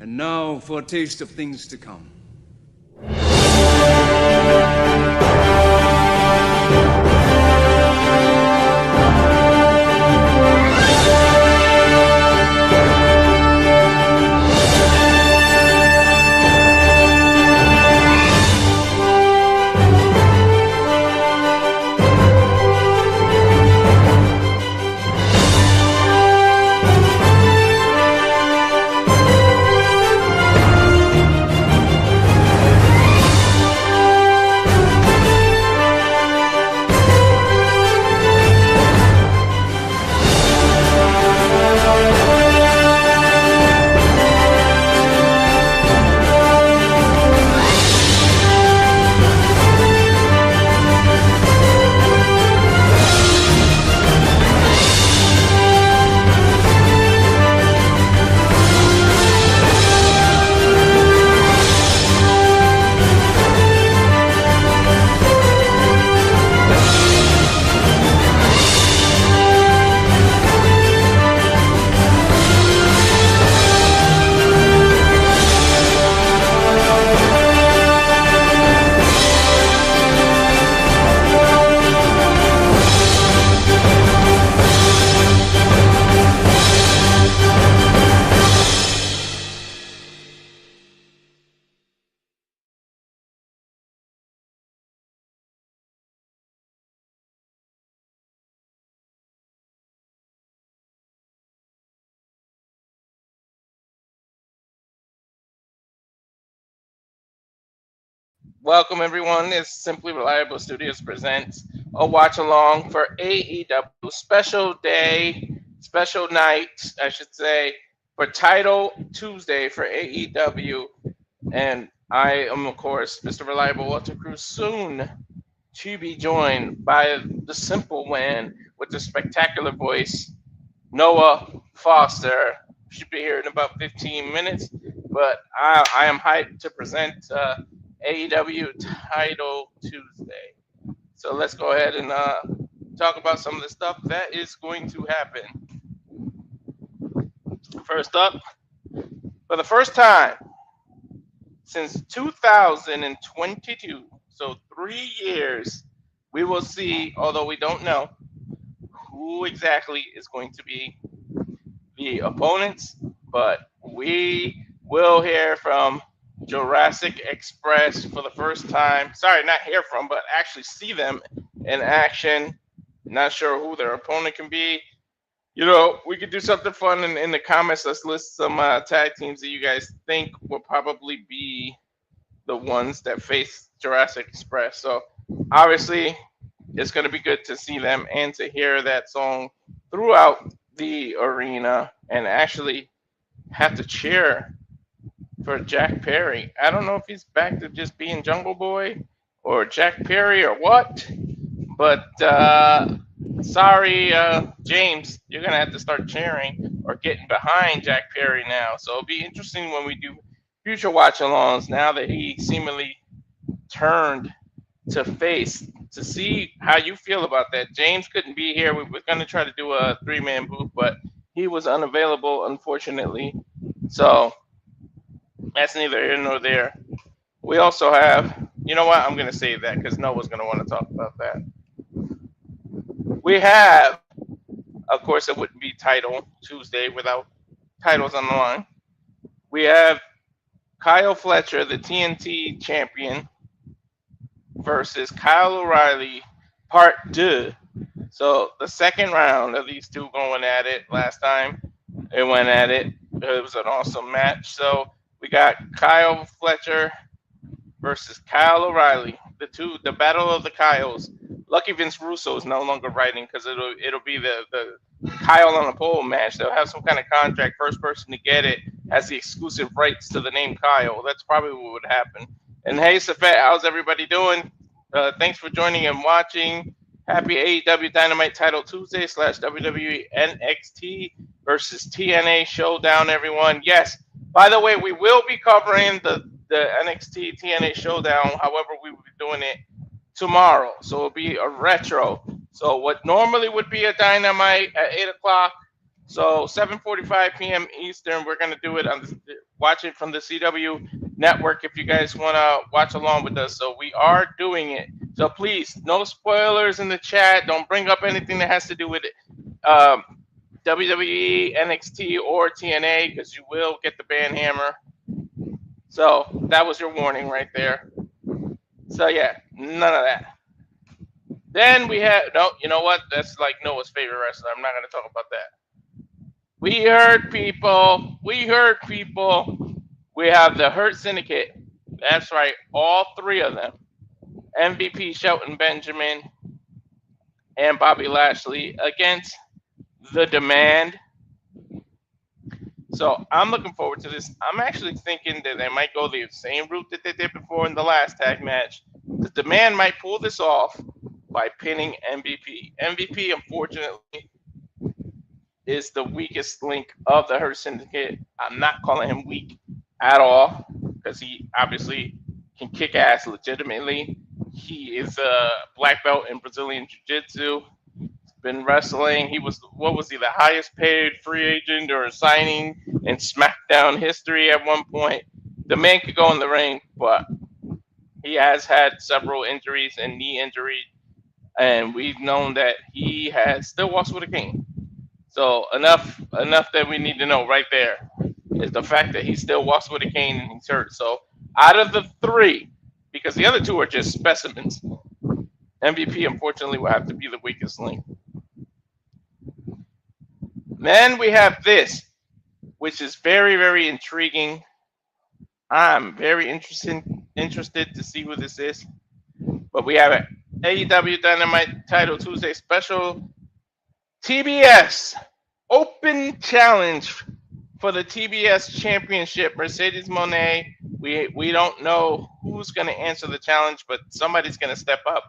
And now for a taste of things to come. Welcome everyone. It's Simply Reliable Studios presents a watch along for AEW special day, special night, I should say, for Title Tuesday for AEW. And I am, of course, Mr. Reliable Walter Cruz, soon to be joined by the simple man with the spectacular voice, Noah Foster. Should be here in about 15 minutes, but I am hyped to present AEW Title Tuesday. So let's go ahead and talk about some of the stuff that is going to happen. First up, for the first time since 2022, so 3 years, we will see, although we don't know who exactly is going to be the opponents, but we will hear from Jurassic Express for the first time. Sorry, not hear from, but actually see them in action. Not sure who their opponent can be. You know, we could do something fun in the comments. Let's list some tag teams that you guys think will probably be the ones that face Jurassic Express. So obviously, it's going to be good to see them and to hear that song throughout the arena and actually have to cheer for Jack Perry. I don't know if he's back to just being Jungle Boy or Jack Perry or what, but sorry, James, you're going to have to start cheering or getting behind Jack Perry now. So it'll be interesting when we do future watch-alongs now that he seemingly turned to face, to see how you feel about that. James couldn't be here. We were going to try to do a three-man booth, but he was unavailable, unfortunately. So that's neither here nor there. We also have, you know what? I'm going to save that because Noah's going to want to talk about that. We have, of course, it wouldn't be Title Tuesday without titles on the line. We have Kyle Fletcher, the TNT champion, versus Kyle O'Reilly, part 2. So the second round of these two going at it. Last time they went at it. It was an awesome match. So we got Kyle Fletcher versus Kyle O'Reilly. The battle of the Kyles. Lucky Vince Russo is no longer writing because it'll be the Kyle on the pole match. They'll have some kind of contract. First person to get it has the exclusive rights to the name Kyle. That's probably what would happen. And hey, Safet, how's everybody doing? Thanks for joining and watching. Happy AEW Dynamite Title Tuesday / WWE NXT versus TNA Showdown, everyone. Yes, by the way, we will be covering the NXT TNA Showdown. However, we will be doing it tomorrow. So it'll be a retro. So what normally would be a Dynamite at 8 o'clock So 7:45 p.m. Eastern, we're gonna do it on watch it from the CW network if you guys want to watch along with us. So we are doing it. So please, no spoilers in the chat. Don't bring up anything that has to do with it. WWE, NXT, or TNA, because you will get the ban hammer. So that was your warning right there. So yeah, none of that. Then we have no. You know what? That's like Noah's favorite wrestler. I'm not gonna talk about that. We heard people. We heard people. We have the Hurt Syndicate. That's right, all three of them. MVP Shelton Benjamin and Bobby Lashley against The Demand. So I'm looking forward to this. I'm actually thinking that they might go the same route that they did before in the last tag match. The Demand might pull this off by pinning MVP. MVP, unfortunately, is the weakest link of the Hurt Syndicate. I'm not calling him weak at all because he obviously can kick ass legitimately. He is a black belt in Brazilian Jiu-Jitsu. Been wrestling. He was, what was he, the highest paid free agent or signing in SmackDown history at one point. The man could go in the ring, but he has had several injuries and knee injury, and we've known that he has still walks with a cane. So enough that we need to know right there is the fact that he still walks with a cane and he's hurt. So out of the three, because the other two are just specimens, MVP unfortunately will have to be the weakest link. Then we have this, which is very, very intriguing. I'm very interested to see who this is. But we have an AEW Dynamite Title Tuesday special. TBS Open Challenge for the TBS Championship. Mercedes Mone. We don't know who's going to answer the challenge, but somebody's going to step up.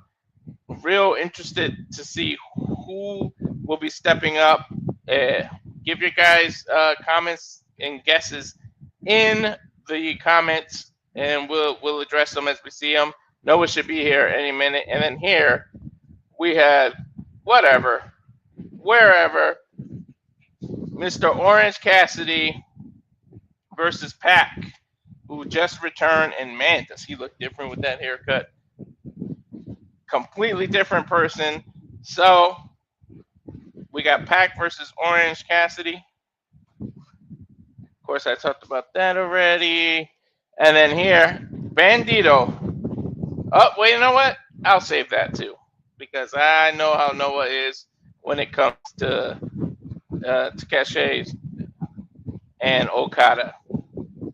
Real interested to see who will be stepping up. Give your guys comments and guesses in the comments, and we'll address them as we see them. Noah should be here any minute. And then here we have wherever, Mr. Orange Cassidy versus Pac, who just returned, and man, does he look different with that haircut. Completely different person. So we got Pac versus Orange Cassidy. Of course, I talked about that already. And then here, Bandido. Oh, wait, you know what? I'll save that too, because I know how Noah is when it comes to Takeshita and Okada.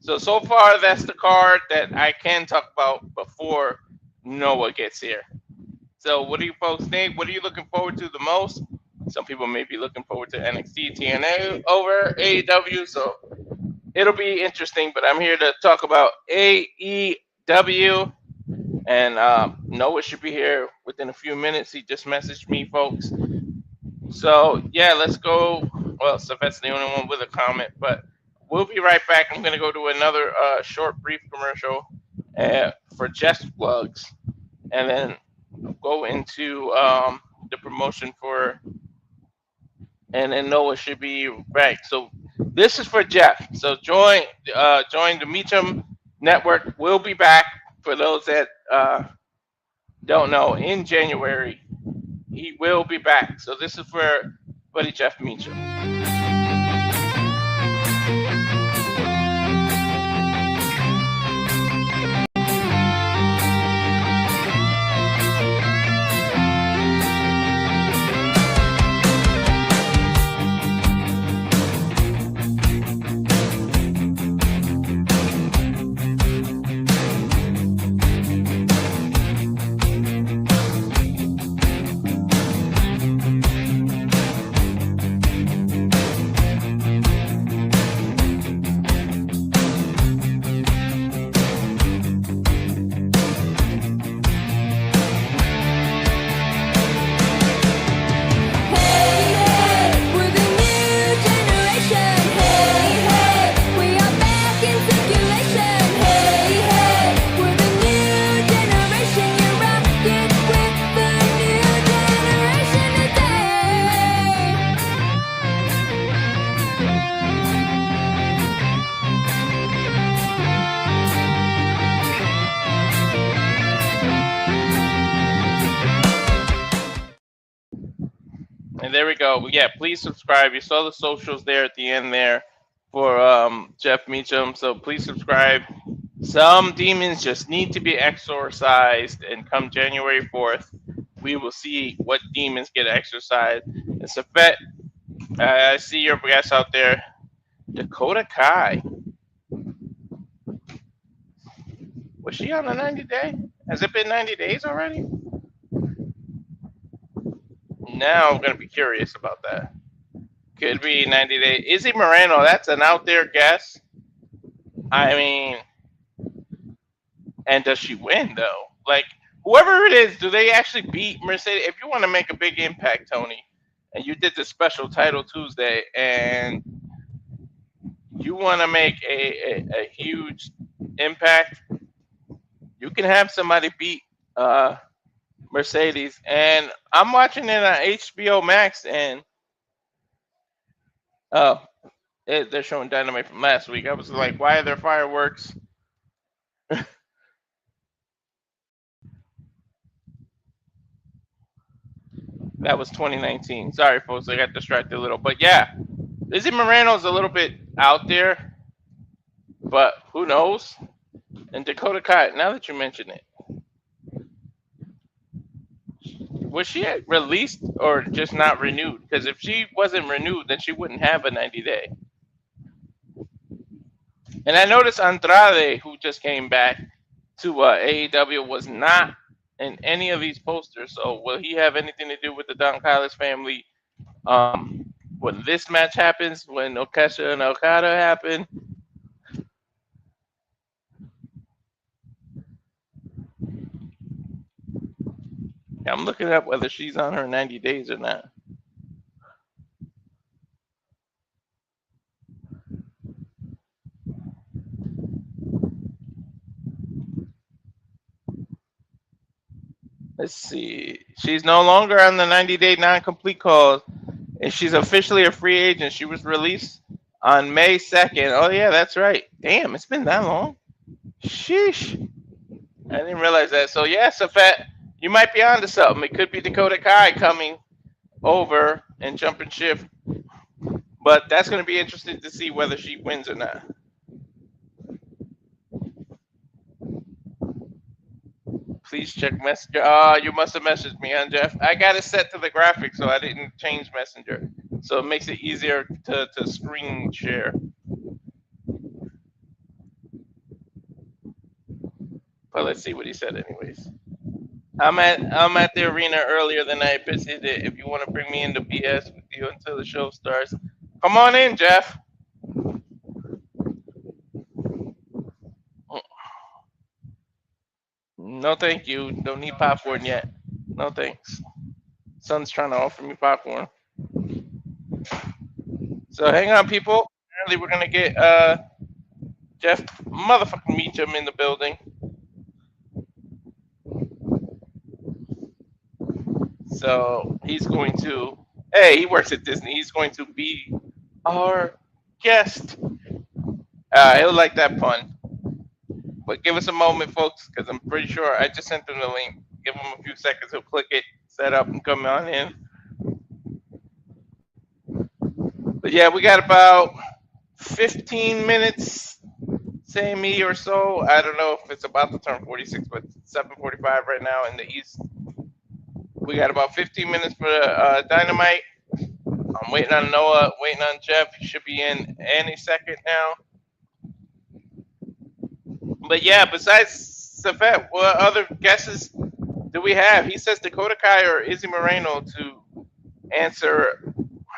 So far, that's the card that I can talk about before Noah gets here. So what do you folks think? What are you looking forward to the most? Some people may be looking forward to NXT TNA over AEW, so it'll be interesting. But I'm here to talk about AEW, and Noah should be here within a few minutes. He just messaged me, folks. So yeah, let's go. Well, Sylvette's the only one with a comment, but we'll be right back. I'm gonna go to another short, brief commercial for Jeff's plugs, and then go into the promotion for. And then Noah should be back. So this is for Jeff. So join the Meacham Network. We'll be back. For those that don't know, in January he will be back. So this is for Buddy Jeff Meacham. there we go. Yeah, please subscribe. You saw the socials there at the end there for Jeff Meacham. So please subscribe. Some demons just need to be exorcised, and come January 4th, we will see what demons get exorcised. And Safet, I see your guest out there, Dakota Kai. Was she on a 90-day? Has it been 90 days already? Now I'm going to be curious about that. Could be 90 days. Izzy Moreno, that's an out there guess. I mean, and does she win, though? Like, whoever it is, do they actually beat Mercedes? If you want to make a big impact, Tony, and you did the special title Tuesday, and you want to make a huge impact, you can have somebody beat Mercedes. And I'm watching it on HBO Max, and they're showing Dynamite from last week. I was like, why are there fireworks? That was 2019. Sorry, folks, I got distracted a little. But yeah, Izzy Moreno's a little bit out there, but who knows? And Dakota Kai, now that you mention it, was she released or just not renewed? Because if she wasn't renewed, then she wouldn't have a 90-day. And I noticed Andrade, who just came back to AEW, was not in any of these posters. So will he have anything to do with the Don Callis family when this match happens, when Okesha and Okada happen? I'm looking up whether she's on her 90 days or not. Let's see. She's no longer on the 90-day non-complete call, and she's officially a free agent. She was released on May 2nd. Oh, yeah, that's right. Damn, it's been that long. Sheesh. I didn't realize that. So, yeah, Safet, you might be onto something. It could be Dakota Kai coming over and jumping ship. But that's going to be interesting to see whether she wins or not. Please check Messenger. You must have messaged me, huh, Jeff? I got it set to the graphic, so I didn't change Messenger. So it makes it easier to screen share. But let's see what he said anyways. I'm at the arena earlier than I visited it. If you want to bring me into BS with you until the show starts, come on in, Jeff. No, thank you. Don't need popcorn yet. No, thanks. Son's trying to offer me popcorn. So hang on, people. Apparently we're gonna get Jeff motherfucking Meacham in the building. So he's going to. Hey, he works at Disney. He's going to be our guest. He'll like that pun. But give us a moment, folks, because I'm pretty sure I just sent him the link. Give him a few seconds. He'll click it, set up, and come on in. But yeah, we got about 15 minutes, say me or so. I don't know if it's about to turn 46, but it's 7:45 right now in the East. We got about 15 minutes for Dynamite. I'm waiting on Noah, waiting on Jeff. He should be in any second now. But yeah, besides Safet, what other guesses do we have? He says Dakota Kai or Izzy Moreno to answer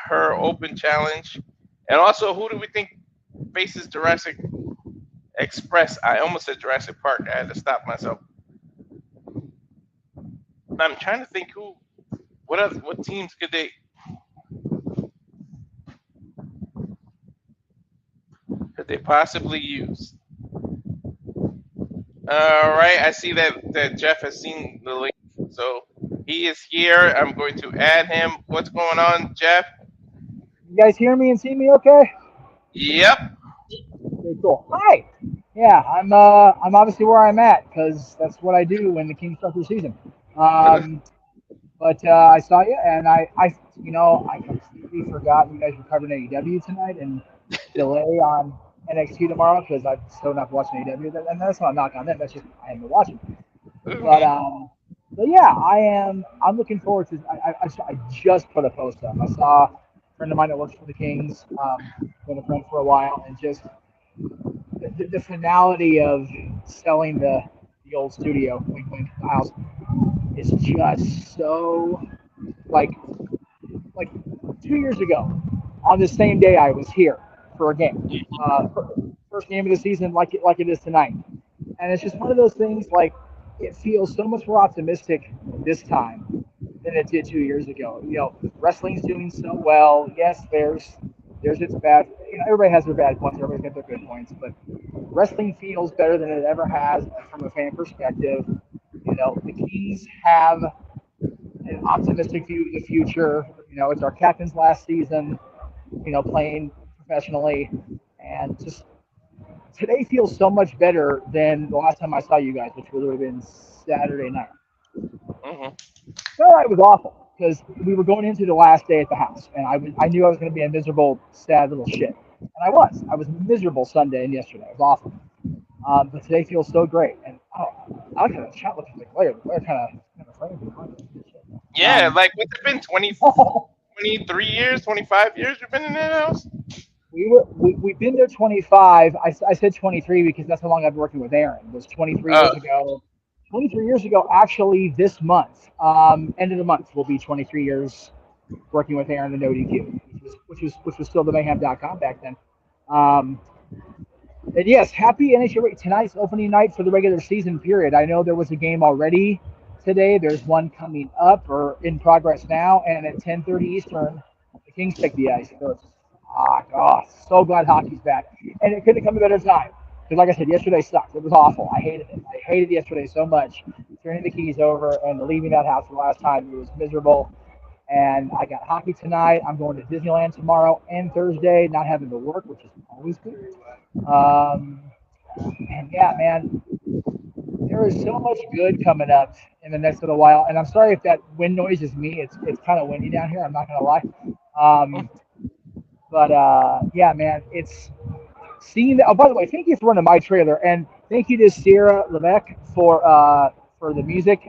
her open challenge. And also, who do we think faces Jurassic Express? I almost said Jurassic Park. I had to stop myself. I'm trying to think what teams could they possibly use? All right, I see that Jeff has seen the link, so he is here. I'm going to add him. What's going on, Jeff? You guys hear me and see me okay? Yep. Okay, cool. Hi. Yeah, I'm obviously where I'm at because that's what I do when the Kings start their season. But I saw you, and I completely forgot you guys were covering AEW tonight and delay on NXT tomorrow because I'm still not watching AEW. And that's not a knock on them. That's just I haven't been watching. But Mhm. yeah, I am. I'm looking forward to. I just put a post up. I saw a friend of mine that works for the Kings. Been a friend for a while, and just the finality of selling the old studio, wink, wink, the house, is just so like 2 years ago, on the same day I was here for a game, first game of the season, like it is tonight, and it's just one of those things. Like it feels so much more optimistic this time than it did 2 years ago. Wrestling's doing so well. Yes, there's its bad. Everybody has their bad points. Everybody's got their good points, but wrestling feels better than it ever has from a fan perspective. The Kings have an optimistic view of the future. It's our captain's last season, playing professionally. And just today feels so much better than the last time I saw you guys, which would have been Saturday night. Mhm. Saturday night was awful because we were going into the last day at the house, and I knew I was going to be a miserable, sad little shit. And I was. I was miserable Sunday and yesterday. It was awful. But today feels so great. And I kind of chat with the player. The player kind of framed me. Yeah, like what's it been 23 years, 25 years you've been in that house? We've been there 25. I said 23 because that's how long I've been working with Aaron. It was 23 Uh, years ago. 23 years ago, actually, this month, end of the month, will be 23 years working with Aaron and ODQ, which was still the Mayhem.com back then. Um, and yes, happy NHL tonight's opening night for the regular season period. I know there was a game already today. There's one coming up or in progress now, and at 10:30 Eastern, the Kings take the ice. So it's so glad hockey's back, and it couldn't come at a better time. Because like I said, yesterday sucked. It was awful. I hated it. I hated yesterday so much. Turning the keys over and leaving that house for the last time, it was miserable. And I got hockey tonight. I'm going to Disneyland tomorrow and Thursday, not having to work, which is always good. Um, and yeah, man, there is so much good coming up in the next little while. And I'm sorry if that wind noise is me. It's kind of windy down here. I'm not gonna lie. But yeah, man, it's seeing that. Oh, by the way, thank you for running my trailer, and thank you to Sierra Levesque for the music.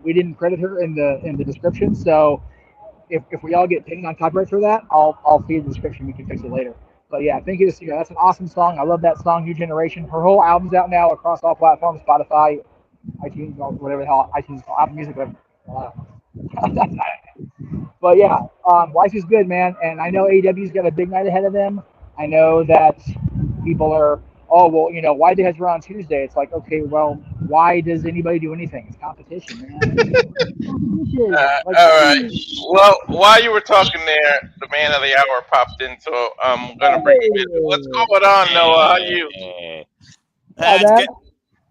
We didn't credit her in the description, so if we all get pinged on copyright for that, I'll feed the description. We can fix it later. But yeah, thank you to Sierra. That's an awesome song. I love that song, New Generation. Her whole album's out now across all platforms, Spotify, iTunes, whatever the hell, iTunes, Apple Music, whatever. But yeah, life is good, man. And I know AEW's got a big night ahead of them. I know that people are, oh, well, why they has on Tuesday? It's like, okay, well, why does anybody do anything? It's competition, man. Like, all right. Well, while you were talking there, the man of the hour popped in, so I'm gonna bring him in. What's going on, Noah? How you? Hey. yeah, As, man.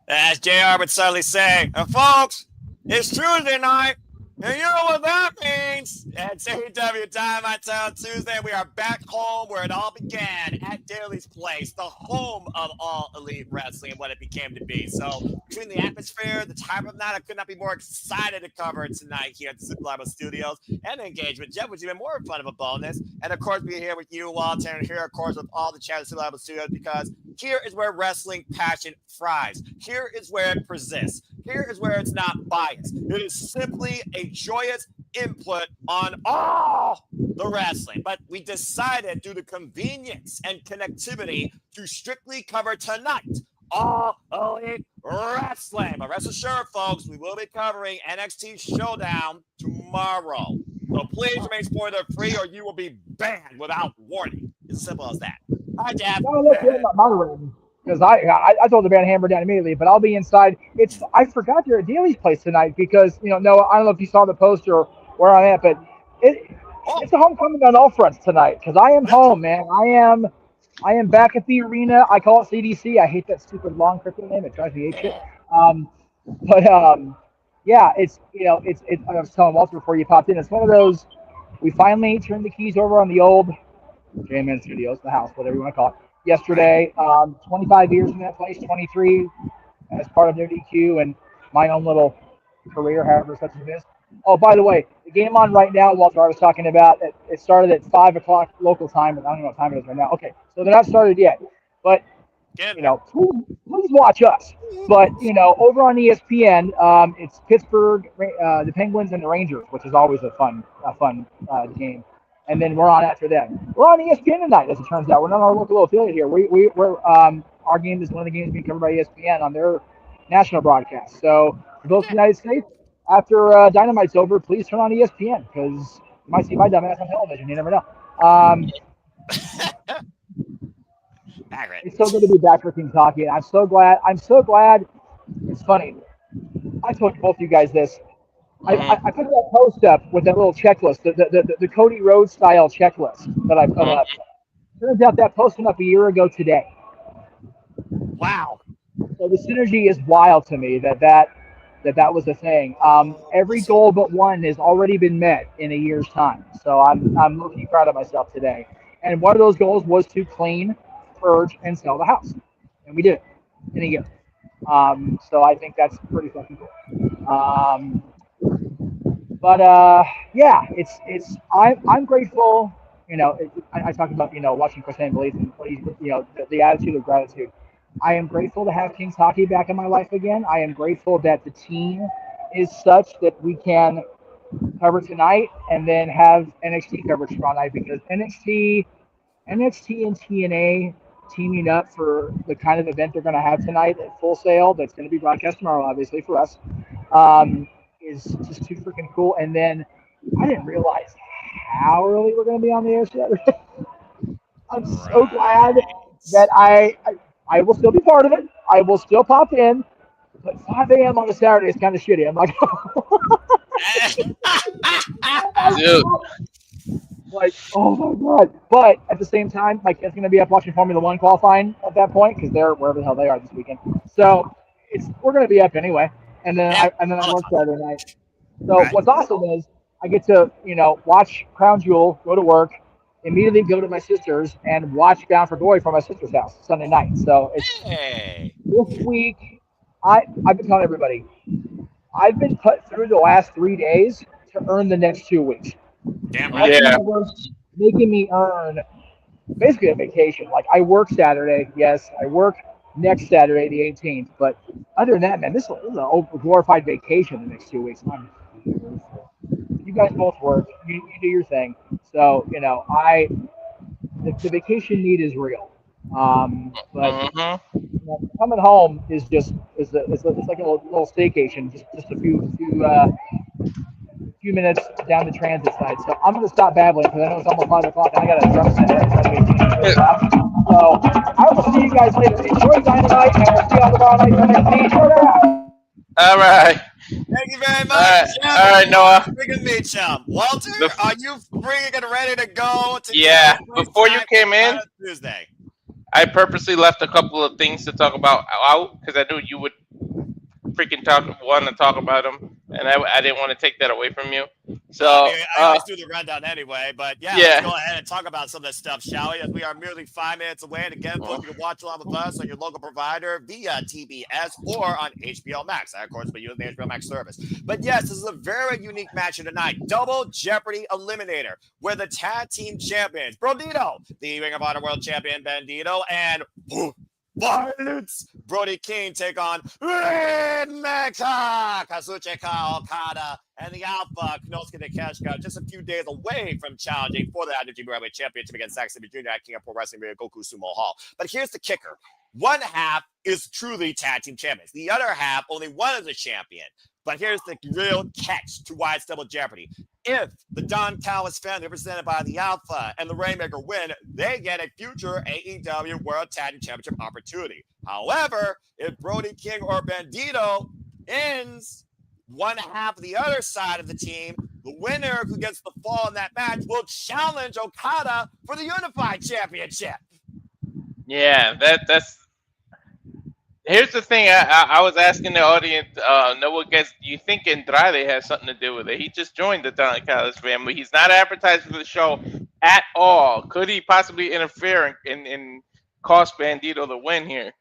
as JR would subtly say, and folks, it's Tuesday night, and you know what that means. It's AEW Dynamite on Tuesday. We are back home where it all began, at Daly's place, the home of all elite wrestling and what it became to be. So between the atmosphere, the time of night, I could not be more excited to cover it tonight here at the Super Live Studios. And the engagement, Jeff, was even more fun of a bonus. And of course, being here with you, Walter, and here, of course, with all the chat at Super Live Studios, because here is where wrestling passion thrives. Here is where it persists. Here is where it's not biased. It is simply a joyous input on all the wrestling. But we decided, due to convenience and connectivity, to strictly cover tonight all elite wrestling. But rest assured, folks, we will be covering NXT Showdown tomorrow. So please remain spoiler free or you will be banned without warning. It's as simple as that. Hi, Jeff. Because I told the band hammer down immediately, but I'll be inside. I forgot you're at Daly's place tonight because Noah, I don't know if you saw the poster or where I'm at, but it's a homecoming on all fronts tonight because I am home, man. I am back at the arena. I call it CDC. I hate that stupid long crypto name. It drives me ape shit. Yeah, I was telling Walter before you popped in. It's one of those. We finally turned the keys over on the old JMN Studios, the house, whatever you want to call it. Yesterday, 25 years in that place, 23 as part of their DQ and my own little career, however such as it is. Oh, by the way, the game on right now, Walter, I was talking about, it started at 5 o'clock local time, and I don't know what time it is right now. Okay, so they're not started yet. But, Get there. please watch us. But, over on ESPN, it's Pittsburgh, the Penguins, and the Rangers, which is always a fun game. And then we're on after them. We're on ESPN tonight, as it turns out. We're not our local affiliate here. Our game is one of the games being covered by ESPN on their national broadcast. So, for those in the United States, after Dynamite's over, please turn on ESPN because you might see my dumbass on television. You never know. Accurate. It's so good to be back for King Talkie. And I'm so glad. It's funny. I told both you guys this. I put that post up with that little checklist, the Cody Rhodes style checklist that I put up. Turns out that post went up a year ago today. Wow. So the synergy is wild to me that was a thing. Every goal but one has already been met in a year's time. So I'm looking proud of myself today. And one of those goals was to clean, purge, and sell the house, and we did it in a year. So I think that's pretty fucking cool. Yeah, I'm grateful. I talk about watching Chris Belief and what he's the attitude of gratitude. I am grateful to have King's Hockey back in my life again. I am grateful that the team is such that we can cover tonight and then have NXT coverage tomorrow night because NXT and TNA teaming up for the kind of event they're going to have tonight at Full Sail that's going to be broadcast tomorrow, obviously, for us, is just too freaking cool. And then I didn't realize how early we're going to be on the air Saturday. I'm so glad that I will still be part of it. I will still pop in, but 5 a.m. on a Saturday is kind of shitty. I'm like, Dude. like, oh my god! But at the same time, my kid's gonna be up watching Formula One qualifying at that point because they're wherever the hell they are this weekend. So we're gonna be up anyway, and then I work Saturday night. So what's awesome is I get to watch Crown Jewel, go to work, immediately go to my sister's and watch Bound for Glory from my sister's house Sunday night. So this week. I've been telling everybody, I've been put through the last 3 days to earn the next 2 weeks. Damn right. Yeah. Making me earn basically a vacation. Like I work Saturday, yes, I work next Saturday, the 18th. But other than that, man, this is a glorified vacation the next 2 weeks. You guys both work. You do your thing. So the vacation need is real. But coming home is just it's like a little staycation, just a few minutes down the transit side. So I'm gonna stop babbling because I know it's almost 5 o'clock and I got a drum set right in front of me. So I will see you guys later. Enjoy Dynamite, and we'll see you on tomorrow night for NXT. All right. Thank you very much. All right, Noah. Freaking me, chum. Walter, are you freaking ready to go? Before you came in, Tuesday. I purposely left a couple of things to talk about out because I knew you would freaking want to talk about them, and I didn't want to take that away from you. So I always do the rundown anyway, but let's go ahead and talk about some of this stuff, shall we? As we are merely 5 minutes away, and again, folks, you can watch along with us on your local provider via TBS or on HBO Max. I, of course, will use the HBO Max service. But yes, this is a very unique match tonight. Double Jeopardy Eliminator, where the tag team champions, Brodido, the Ring of Honor World Champion Bandido, and Violence Brody King take on Mecca, Kazuchika, Okada, and the Alpha, Konosuke Takeshita, just a few days away from challenging for the IWGP Heavyweight Championship against Zack Sabre Jr. at King of Pro Wrestling via Goku Sumo Hall. But here's the kicker. One half is truly tag team champions. The other half, only one is a champion. But here's the real catch to why it's Double Jeopardy. If the Don Callis family, represented by the Alpha and the Rainmaker, win, they get a future AEW World Tag Team Championship opportunity. However, if Brody King or Bandido ends one half of the other side of the team, the winner who gets the fall in that match will challenge Okada for the Unified Championship. Yeah, that's. Here's the thing. I was asking the audience, Noah, do you think Andrade has something to do with it? He just joined the Don Callis family. He's not advertised for the show at all. Could he possibly interfere and cost Bandido the win here?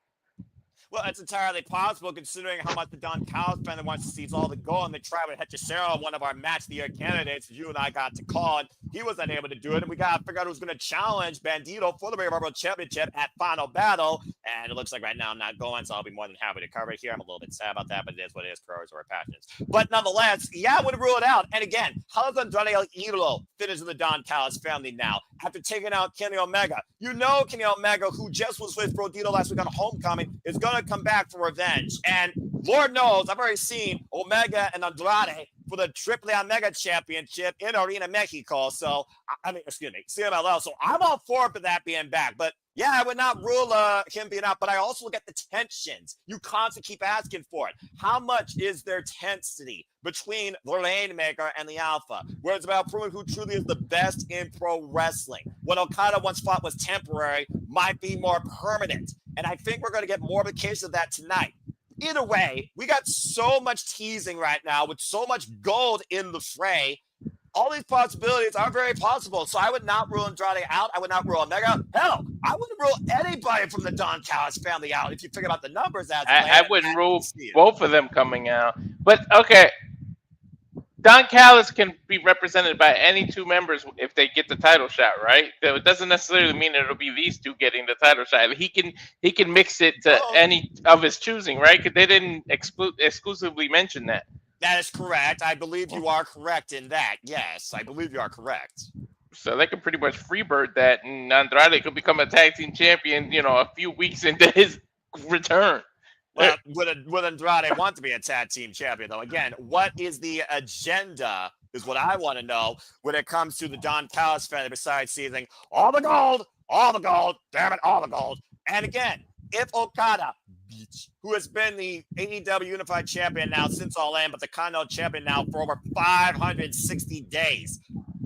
Well, it's entirely possible considering how much the Don Callis family wants to see all the goal, and they tried with Hechicero, one of our match of the year candidates. You and I got to call, and he was unable to do it. And we got to figure out who's going to challenge Bandido for the Royal Rumble Championship at Final Battle. And it looks like right now I'm not going, so I'll be more than happy to cover it here. I'm a little bit sad about that, but it is what it is. Priorities over passions. But nonetheless, yeah, I wouldn't rule it out. And again, how does Andrade El Idolo fit into the Don Callis family now after taking out Kenny Omega? You know Kenny Omega, who just was with Brodido last week on Homecoming, is going to come back for revenge. And Lord knows, I've already seen Omega and Andrade for the Triple Omega Championship in Arena Mexico. So, CMLL. So I'm all for that being back. But yeah, I would not rule him being out, but I also look at the tensions. You constantly keep asking for it. How much is there tensity between the Rainmaker and the Alpha, where it's about proving who truly is the best in pro wrestling? What Okada once thought was temporary might be more permanent. And I think we're going to get more of a case of that tonight. Either way, we got so much teasing right now with so much gold in the fray. All these possibilities are very possible. So I would not rule Andrade out. I would not rule Omega. Hell, I wouldn't rule anybody from the Don Callis family out if you figure about the numbers. I wouldn't rule both of them coming out. But, okay, Don Callis can be represented by any two members if they get the title shot, right? It doesn't necessarily mean it'll be these two getting the title shot. He can mix it to any of his choosing, right? Because they didn't exclusively mention that. That is correct. I believe you are correct in that. Yes, I believe you are correct. So they can pretty much freebird that, and Andrade could become a tag team champion, a few weeks into his return. Well, would Andrade want to be a tag team champion, though? Again, what is the agenda is what I want to know when it comes to the Don Callis family, besides seizing all the gold, damn it, all the gold. And again, if Okada, who has been the AEW Unified Champion now since All In, but the Continental Champion now for over 560 days.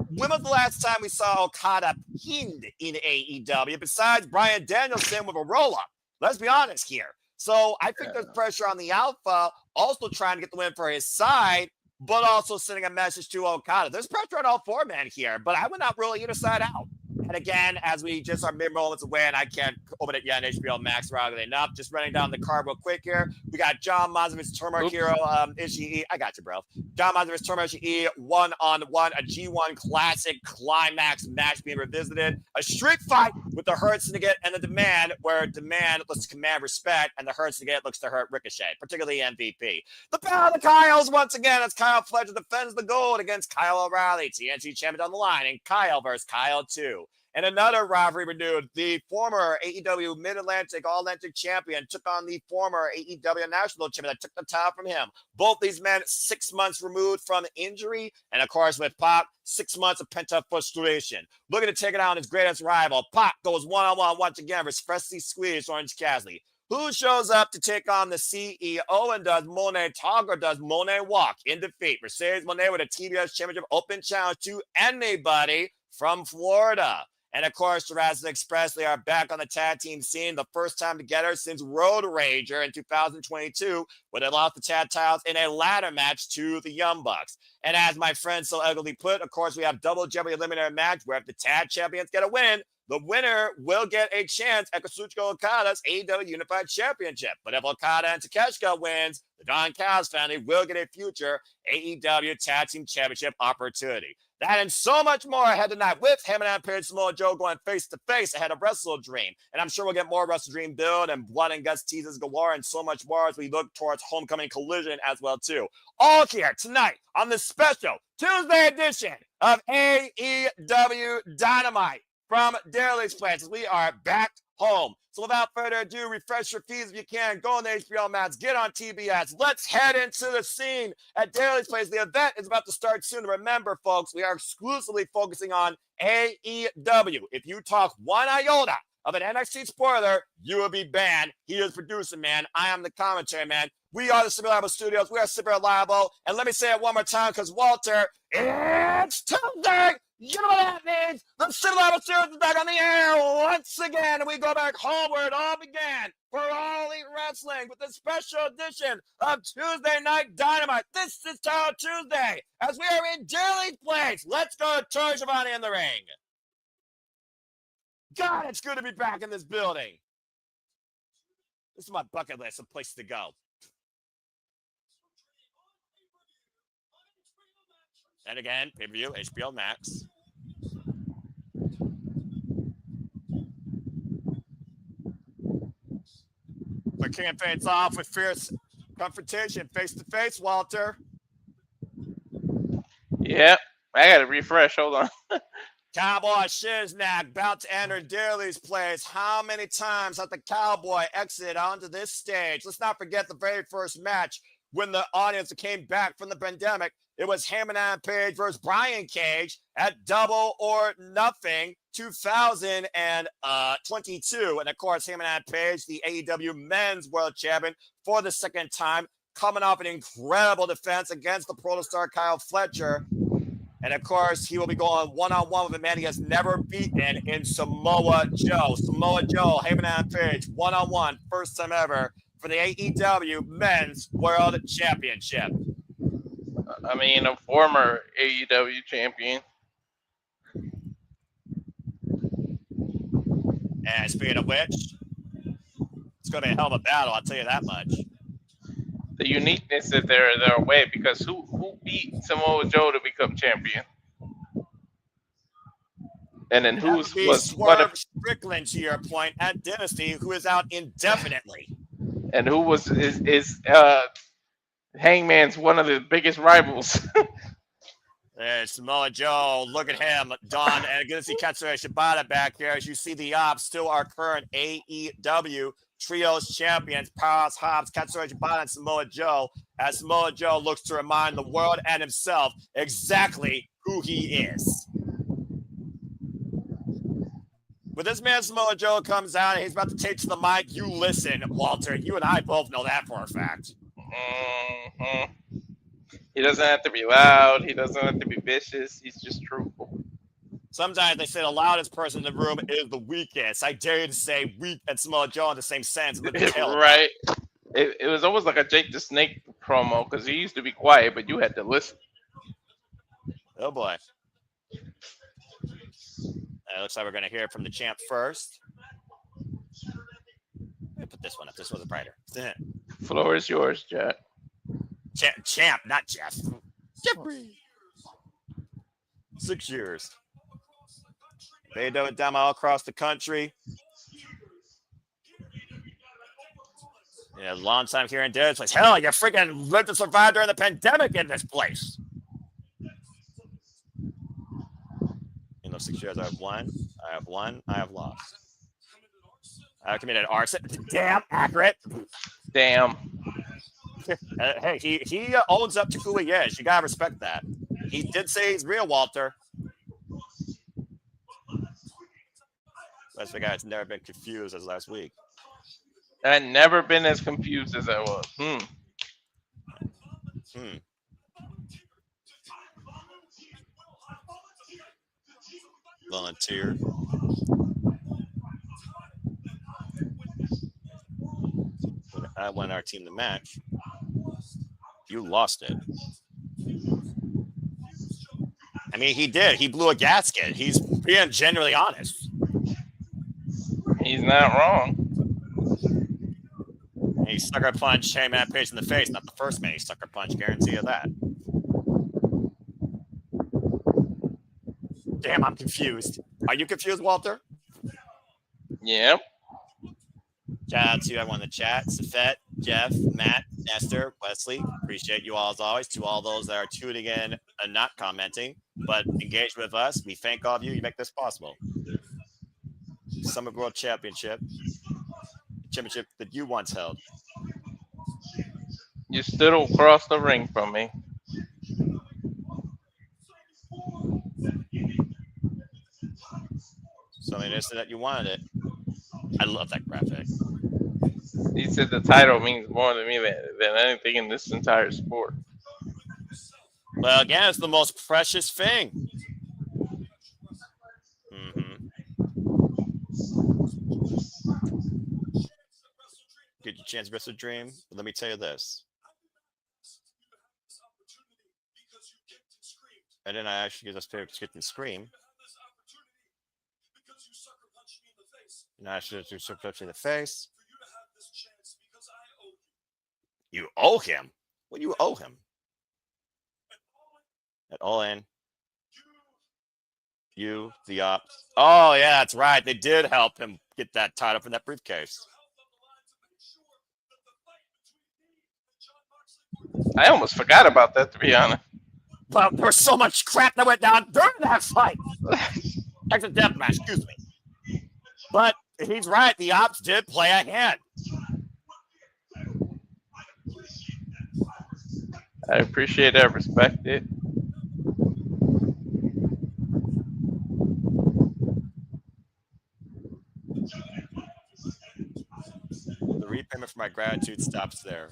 When was the last time we saw Okada pinned in AEW besides Bryan Danielson with a roll-up? Let's be honest here. So I think there's pressure on the Alpha, also trying to get the win for his side, but also sending a message to Okada. There's pressure on all four men here, but I would not rule either side out. And again, as we just are mid-moments away, and I can't open it yet on HBO Max, radically enough, just running down the card real quick here. We got John Mosley's Tomohiro Ishii. I got you, bro. John Mosley's Tomohiro Ishii, one-on-one, a G1 Classic climax match being revisited. A street fight with the Hurt Syndicate and the Demand, where Demand looks to command respect, and the Hurt Syndicate looks to hurt Ricochet, particularly MVP. The Battle of the Kyles once again as Kyle Fletcher defends the gold against Kyle O'Reilly. TNT champion on the line, and Kyle versus Kyle 2. And another rivalry renewed. The former AEW Mid-Atlantic All-Atlantic champion took on the former AEW National champion that took the title from him. Both these men 6 months removed from injury. And, of course, with Pac, 6 months of pent-up frustration. Looking to take it out on his greatest rival. Pac goes one-on-one once again versus freshly squeezed Orange Cassidy. Who shows up to take on the CEO, and does Mone talk or does Mone walk in defeat? Mercedes Mone with a TBS Championship Open Challenge to anybody from Florida. And, of course, Jurassic Express, they are back on the tag team scene, the first time together since Road Rager in 2022, where they lost the tag titles in a ladder match to the Young Bucks. And as my friend so elegantly put, of course, we have Double Jeopardy Eliminator match, where if the tag champions get a win, the winner will get a chance at Kazuchika Okada's AEW Unified Championship. But if Okada and Takeshita wins, the Don Callis family will get a future AEW Tag Team Championship opportunity. That and so much more ahead tonight with Hangman and Page Samoa Joe going face-to-face ahead of Wrestle Dream. And I'm sure we'll get more Wrestle Dream build and blood and guts teases galore and so much more as we look towards Homecoming Collision as well, too. All here tonight on the special Tuesday edition of AEW Dynamite from Daly's Place. We are back home. So without further ado, refresh your feeds if you can. Go on the HBO Max. Get on TBS. Let's head into the scene at Daly's Place. The event is about to start soon. Remember, folks, we are exclusively focusing on AEW. If you talk one iota of an NXT spoiler, you will be banned. He is producer, man. I am the commentary, man. We are the Super Reliable Studios. We are Super Reliable. And let me say it one more time, because Walter, it's Tuesday. You know what that means? The Super Reliable Studios is back on the air once again. And we go back home where it all began for All Elite Wrestling with a special edition of Tuesday Night Dynamite. This is Title Tuesday as we are in Daly's Place. Let's go to Tony Schiavone in the ring. God, it's good to be back in this building. This is my bucket list of places to go. And again, pay-per-view, HBO Max. The campaign's off with fierce confrontation, face-to-face, Walter. Yep. I got to refresh. Hold on. Cowboy Shiznak about to enter Daly's place. How many times has the Cowboy exited onto this stage? Let's not forget the very first match when the audience came back from the pandemic. It was Hangman Page versus Brian Cage at Double or Nothing 2022. And of course, Hangman Page, the AEW Men's World Champion for the second time, coming off an incredible defense against the protostar Kyle Fletcher. And of course, he will be going one-on-one with a man he has never beaten in Samoa Joe. Samoa Joe, Hangman Page, one-on-one, first time ever for the AEW Men's World Championship. I mean, a former AEW champion. And speaking of which, it's going to be a hell of a battle, I'll tell you that much. The uniqueness that they're away, because who beat Samoa Joe to become champion? And then who was Swerve Strickland, to your point, at Dynasty, who is out indefinitely. And who was Hangman's one of the biggest rivals. Samoa Joe, look at him, Don, and good to see Katsura Shibata back here. As you see, the Ops still our current AEW Trios champions, Powerhouse Hobbs, Katsura Shibata, and Samoa Joe, as Samoa Joe looks to remind the world and himself exactly who he is. When this man Samoa Joe comes out and he's about to take to the mic, you listen, Walter. You and I both know that for a fact. Mm-hmm. He doesn't have to be loud. He doesn't have to be vicious. He's just truthful. Sometimes they say the loudest person in the room is the weakest. I dare you to say weak and Samoa Joe in the same sense. Right. It was almost like a Jake the Snake promo because he used to be quiet, but you had to listen. Oh, boy. It looks like we're going to hear from the champ first. Let me put this one up. This one's brighter. Floor is yours, Jack. Champ, not Jeff. Jeffrey. 6 years. They do it down all across the country. Yeah, long time here in this place. Hell, you freaking lived to survive during the pandemic in this place. In those 6 years, I have won, I have lost. I committed arson. Damn, accurate. Damn. Hey, he owns up to who he is. You gotta respect that. He did say he's real, Walter. That's the guy that's never been confused as last week. I've never been as confused as I was. Volunteer. I won our team the match. You lost it. I mean, he did. He blew a gasket. He's being genuinely honest. He's not wrong. He sucker punched Hangman Page in the face. Not the first man he sucker punched. Guarantee you that. Damn, I'm confused. Are you confused, Walter? Yep. Shout out to everyone in the chat. Safet, Jeff, Matt, Nestor, Wesley. Appreciate you all as always. To all those that are tuning in and not commenting, but engaged with us, we thank all of you. You make this possible. Summit World Championship that you once held. You stood across the ring from me. Something instant that you wanted it. I love that graphic. He said the title means more to me than anything in this entire sport. Well, again, it's the most precious thing. Get your chance to wrestle a dream. But let me tell you this. And then I actually get us to skip and scream. And I should do sucker punch in the face. You owe him? What do you owe him? At All In. You, the Ops. Oh, yeah, that's right. They did help him get that title from that briefcase. I almost forgot about that, to be honest. But there was so much crap that went down during that fight. Texas Deathmatch, excuse me. But he's right. The Ops did play a hand. I appreciate it. I respect it. The repayment for my gratitude stops there.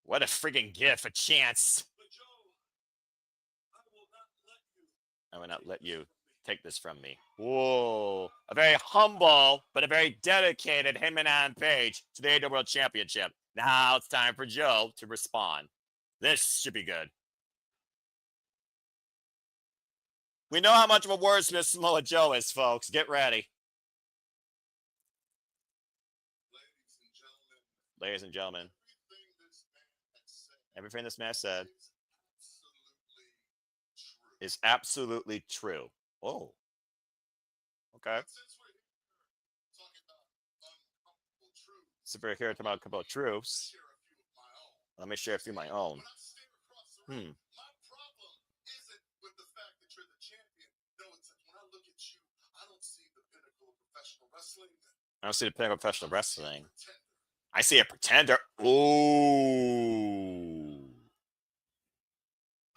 What a friggin' gift, a chance. I will not let you take this from me. Whoa. A very humble, but a very dedicated Hangman Page to the AEW World Championship. Now it's time for Joe to respond. This should be good. We know how much of a wordsmith Samoa Joe is, folks. Get ready. Ladies and gentlemen, everything this man said is absolutely true. Oh, okay. So if we're here talking about truths, let me share a few of my own. I don't see the pinnacle of professional wrestling. I see a pretender. Ooh.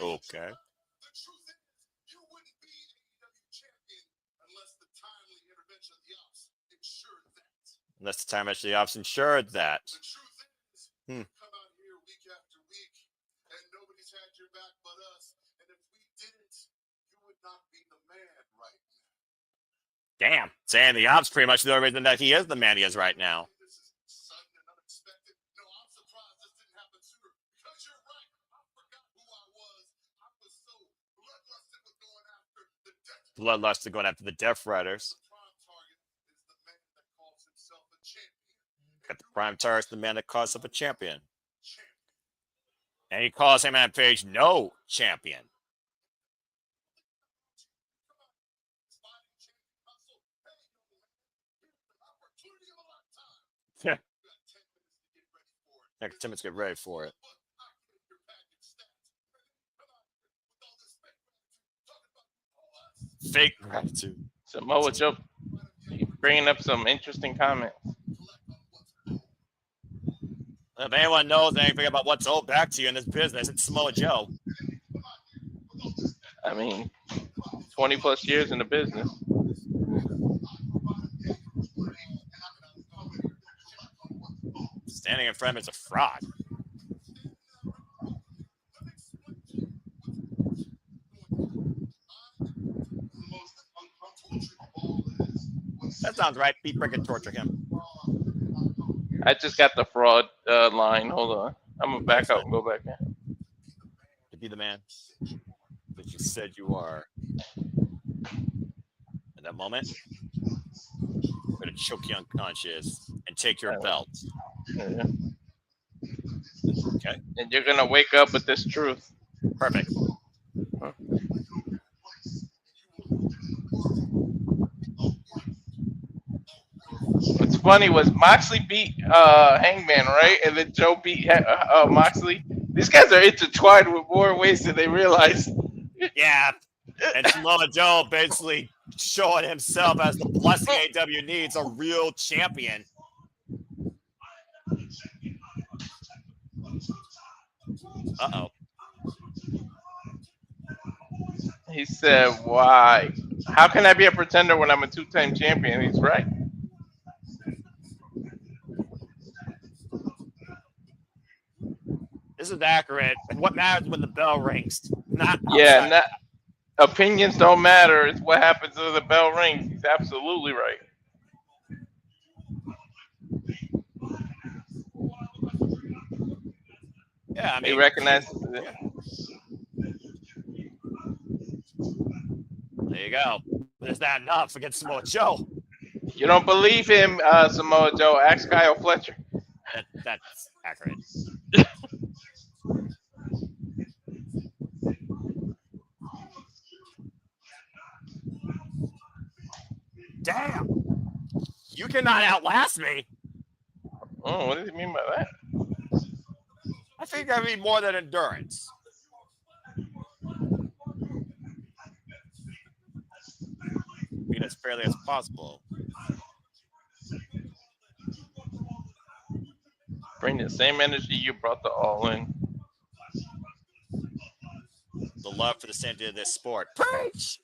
Okay. Unless the time actually the ops ensured that. Damn. Saying the ops pretty much the only reason that he is the man he is right now. Bloodlust going after the Death Riders. Got the prime target, the man that calls himself a champion. And he calls him at Page no champion. Yeah. Next 10 minutes, get ready for it. Fake gratitude. Samoa Joe bringing up some interesting comments. If anyone knows anything about what's owed back to you in this business, it's Samoa Joe. I mean, 20 plus years in the business. Standing in front of him is a fraud. That sounds right. Beat, break, and torture him. I just got the fraud line. Hold on. I'm going to back out and go back in. To be the man that you said you are. At that moment, I'm going to choke you unconscious and take your belt. Yeah. Okay. And you're going to wake up with this truth. Perfect. What's funny was Moxley beat Hangman, right? And then Joe beat Moxley. These guys are intertwined with more ways than they realize. Yeah. And Samoa Joe basically showing himself as the blessing AEW needs, a real champion. Uh-oh. He said, why? How can I be a pretender when I'm a two-time champion? He's right. This is accurate. And what matters when the bell rings? Not opinions don't matter. It's what happens when the bell rings. He's absolutely right. Yeah, I mean, he recognizes it. There you go. But is that enough against Samoa Joe? You don't believe him, Samoa Joe? Ask Kyle Fletcher. That's accurate. Damn! You cannot outlast me. Oh, what does he mean by that? I think I need more than endurance. Be as fairly as possible. Bring the same energy you brought to All In. The love for the sanctity of this sport. Preach!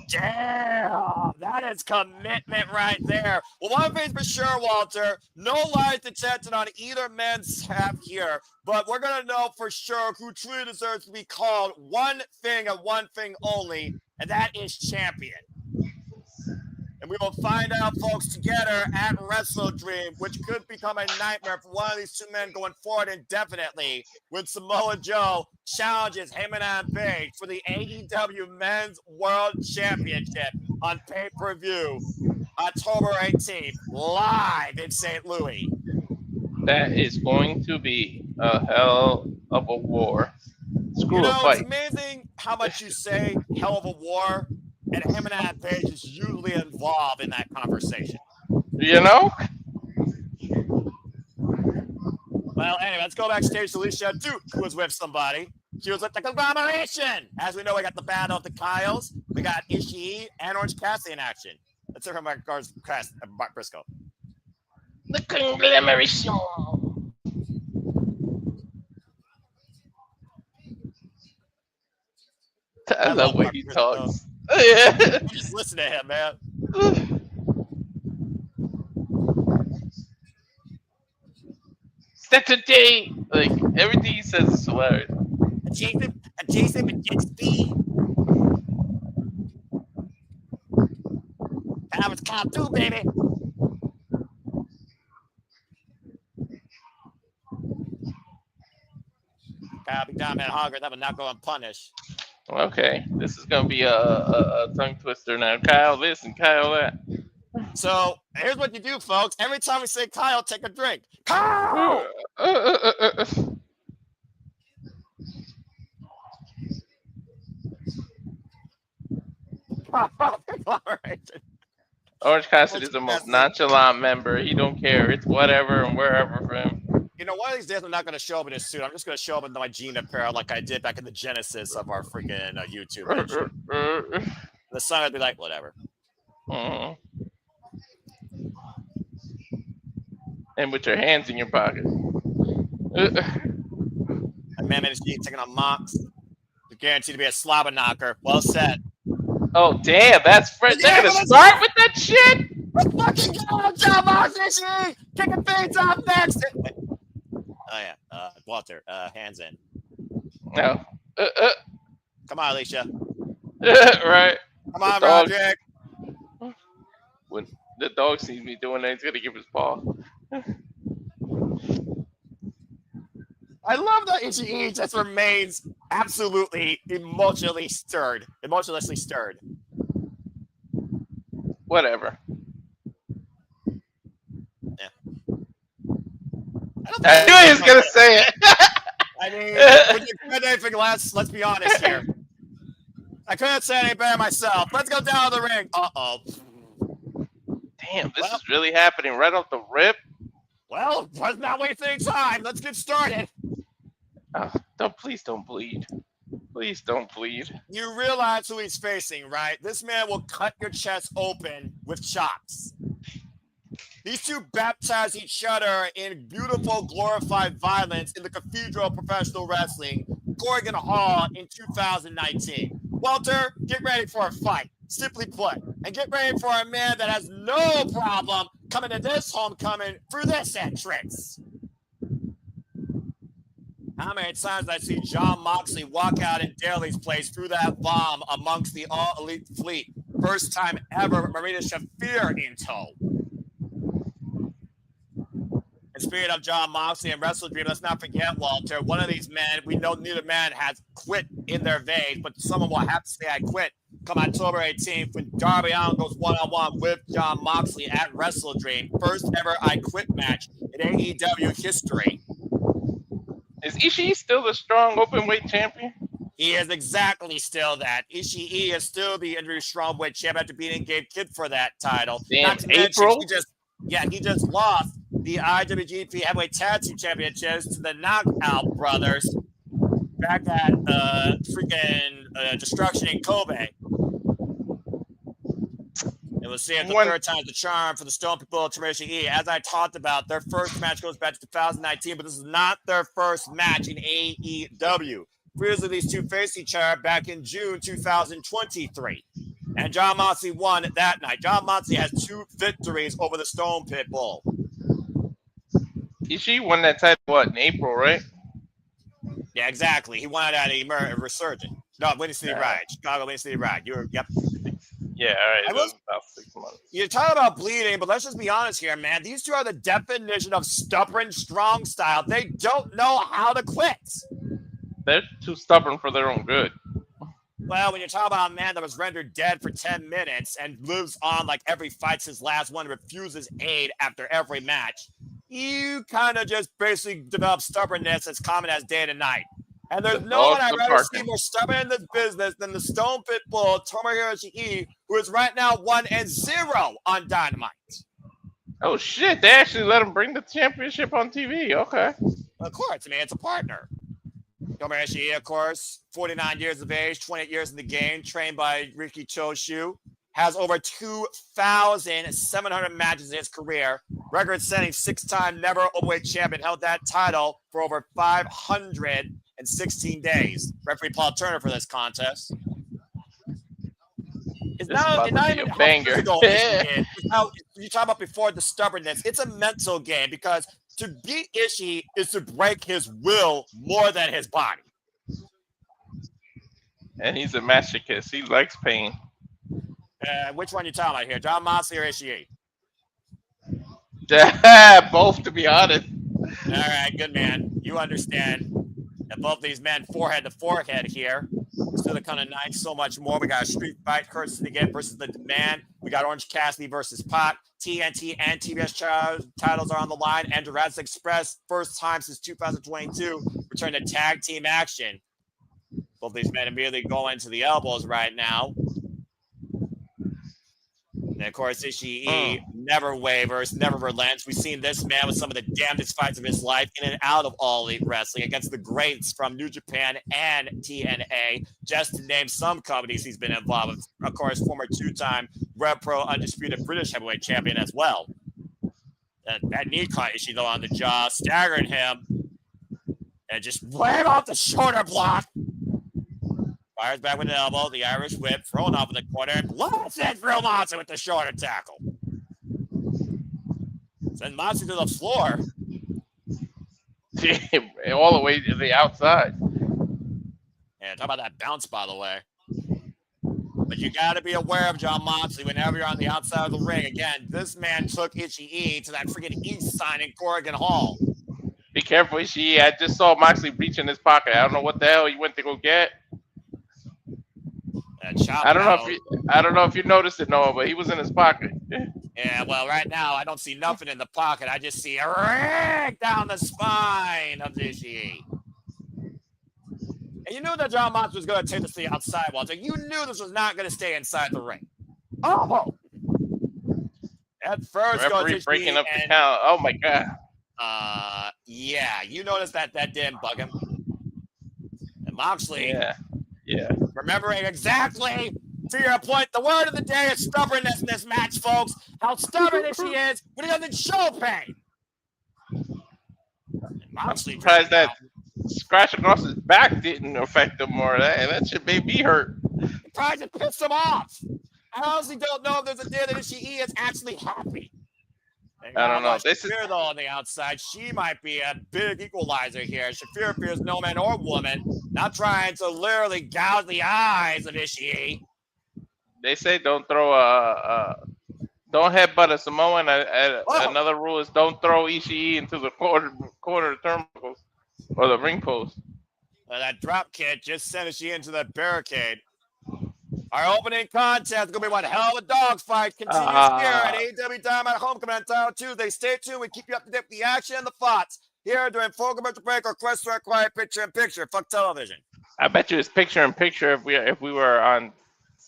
Damn, that is commitment right there. Well, one thing's for sure, Walter, no lies detected on either men's half here, but we're going to know for sure who truly deserves to be called one thing and one thing only, and that is champion. And we will find out, folks, together at Wrestle Dream, which could become a nightmare for one of these two men going forward indefinitely when Samoa Joe challenges Hangman Page for the AEW Men's World Championship on pay-per-view October 18th, live in St. Louis. That is going to be a hell of a war. Screw a fight. It's amazing how much you say hell of a war, and Hangman Page is usually involved in that conversation. You know? Well, anyway, let's go backstage to Alicia Duke, who was with somebody. She was with the conglomeration. As we know, we got the battle of the Kyles. We got Ishii and Orange Cassidy in action. Let's hear from Mark Briscoe. The conglomeration. I love when he talks. Yeah. Just listen to him, man. Saturday, like everything he says is hilarious. Adjacent and get speed. That was Cow 2, baby. Kyle be down man hungry. That would not go unpunished. Okay, this is gonna be a tongue twister now. Kyle this and Kyle that. So here's what you do, folks. Every time we say Kyle, take a drink. Kyle! Orange Cassidy is the most nonchalant member. He don't care. It's whatever and wherever for him. You know, one of these days I'm not going to show up in his suit. I'm just going to show up in my jean apparel like I did back in the genesis of our freaking YouTube. The sun would be like, whatever. And with your hands in your pocket. A man managed to taking on Mox. You're guaranteed to be a slobber knocker. Well said. Oh, damn. That's Fred. They're going to start with that shit? Let's fucking go, John Mox, Ishii! Kicking things off next. Oh, yeah. Walter, hands in. No. Come on, Alicia. Right. Come on, Roderick. When the dog sees me doing that, he's going to give his paw. I love that Ishii just remains absolutely emotionally stirred. Whatever. Yeah. I knew he was going to say it. I mean, when you said anything less, let's be honest here. I couldn't say any better myself. Let's go down to the ring. Uh-oh. Damn, this is really happening right off the rip. Well, let's not waste any time. Let's get started. Oh, please don't bleed. Please don't bleed. You realize who he's facing, right? This man will cut your chest open with chops. These two baptize each other in beautiful, glorified violence in the Cathedral of Professional Wrestling, Corrigan Hall in 2019. Walter, get ready for a fight. Simply put. And get ready for a man that has no problem coming to this homecoming through this entrance. How many times I see John Moxley walk out in Daly's place through that bomb amongst the all-elite fleet. First time ever, Marina Shafir in tow. And speaking of John Moxley and Wrestle Dream, let's not forget, Walter, one of these men, we know neither man has quit in their veins, but someone will have to say I quit come October 18th when Darby Allin goes one-on-one with John Moxley at Wrestle Dream. First ever I quit match in AEW history. Is Ishii still the strong openweight champion? He is exactly still that. Ishii is still the injury strongweight champion after beating Gabe Kidd for that title. Damn, Not to mention, April? he just lost the IWGP Heavyweight Tag Team Championships to the Knockout Brothers back at Destruction in Kobe. And we'll see if the third time's the charm for the Stone People of Ishii. As I talked about, their first match goes back to 2019, but this is not their first match in AEW. Previously, these two faced each other back in June 2023. And John Moxley won that night. John Moxley has 2 victories over the Stone Pit Bull. Ishii won that title, in April, right? Yeah, exactly. He won it at a Resurgent. No, Windy City Ride. Chicago Windy City Ride. Yep. Yeah, all right. About 6 months. You're talking about bleeding, but let's just be honest here, man. These two are the definition of stubborn, strong style. They don't know how to quit. They're too stubborn for their own good. Well, when you're talking about a man that was rendered dead for 10 minutes and lives on like every fight's his last one, refuses aid after every match, you kind of just basically develop stubbornness as common as day and night. And there's no one I'd rather see more stubborn in this business than the Stone Pit Bull, Tomohiro Ishii, who is right now 1-0 on Dynamite. Oh, shit. They actually let him bring the championship on TV. Okay. Of course. I mean, it's a partner. Tomohiro Ishii, of course, 49 years of age, 28 years in the game, trained by Riki Choshu, has over 2,700 matches in his career, record-setting 6-time never overweight champion, held that title for over 516 days. Referee Paul Turner for this contest. It's not even a banger. Now, you talk about before the stubbornness. It's a mental game because to beat Ishii is to break his will more than his body. And he's a masochist. He likes pain. Which one you talking about here, John Moxley or Ishii? Both, to be honest. All right, good man. You understand that both these men forehead to forehead here. Still the kind of night, so much more. We got a street fight, Syndicate versus the Demand. We got Orange Cassidy versus Pac. TNT and TBS titles are on the line. And Jurassic Express, first time since 2022, return to tag team action. Both these men immediately go into the elbows right now. And of course, Ishii never wavers, never relents. We've seen this man with some of the damnedest fights of his life in and out of All Elite Wrestling against the greats from New Japan and TNA, just to name some companies he's been involved with. Of course, former 2-time Rev Pro Undisputed British Heavyweight Champion as well. That knee caught Ishii, though, on the jaw, staggering him, and just right off the shoulder block. Fires back with an elbow, the Irish whip, thrown off in the corner, and blasts it through Moxley with the shoulder tackle. Send Moxley to the floor. All the way to the outside. Yeah, talk about that bounce, by the way. But you got to be aware of John Moxley whenever you're on the outside of the ring. Again, this man took Ishii to that freaking East sign in Corrigan Hall. Be careful, Ishii. I just saw Moxley reach in his pocket. I don't know what the hell he went to go get. I don't know if you noticed it, Noah, but he was in his pocket. Yeah, well, right now I don't see nothing in the pocket. I just see a rag down the spine of Ishii. And you knew that John Moxley was going to take this to the outside, Walter. You knew this was not going to stay inside the ring. Oh! At first, referee breaking up the count. Oh my god. Yeah, you noticed that didn't bug him. And Moxley. Yeah. Remembering exactly, to your point, the word of the day is stubbornness in this match, folks. How stubborn she is when he doesn't show pain. I'm surprised that scratch across his back didn't affect him more. That shit made me hurt. It probably just pissed him off. I honestly don't know if there's a day that Ishii is actually happy. I don't know. This is though on the outside. She might be a big equalizer here. Shafir fears no man or woman. Not trying to literally gouge the eyes of Ishii. They say don't throw a Don't headbutt a Samoan. Oh. Another rule is don't throw Ishii into the corner turnbuckles or the ring post. That drop kick just sent Ishii into the barricade. Our opening contest is going to be one hell of a dogfight. Continues here at AEW Dynamite Homecoming on Title Tuesday. Stay tuned. We keep you up to date with the action and the thoughts here during full commercial break or Quest for a Quiet Picture in Picture. Fuck television. I bet you it's picture in picture if we were on,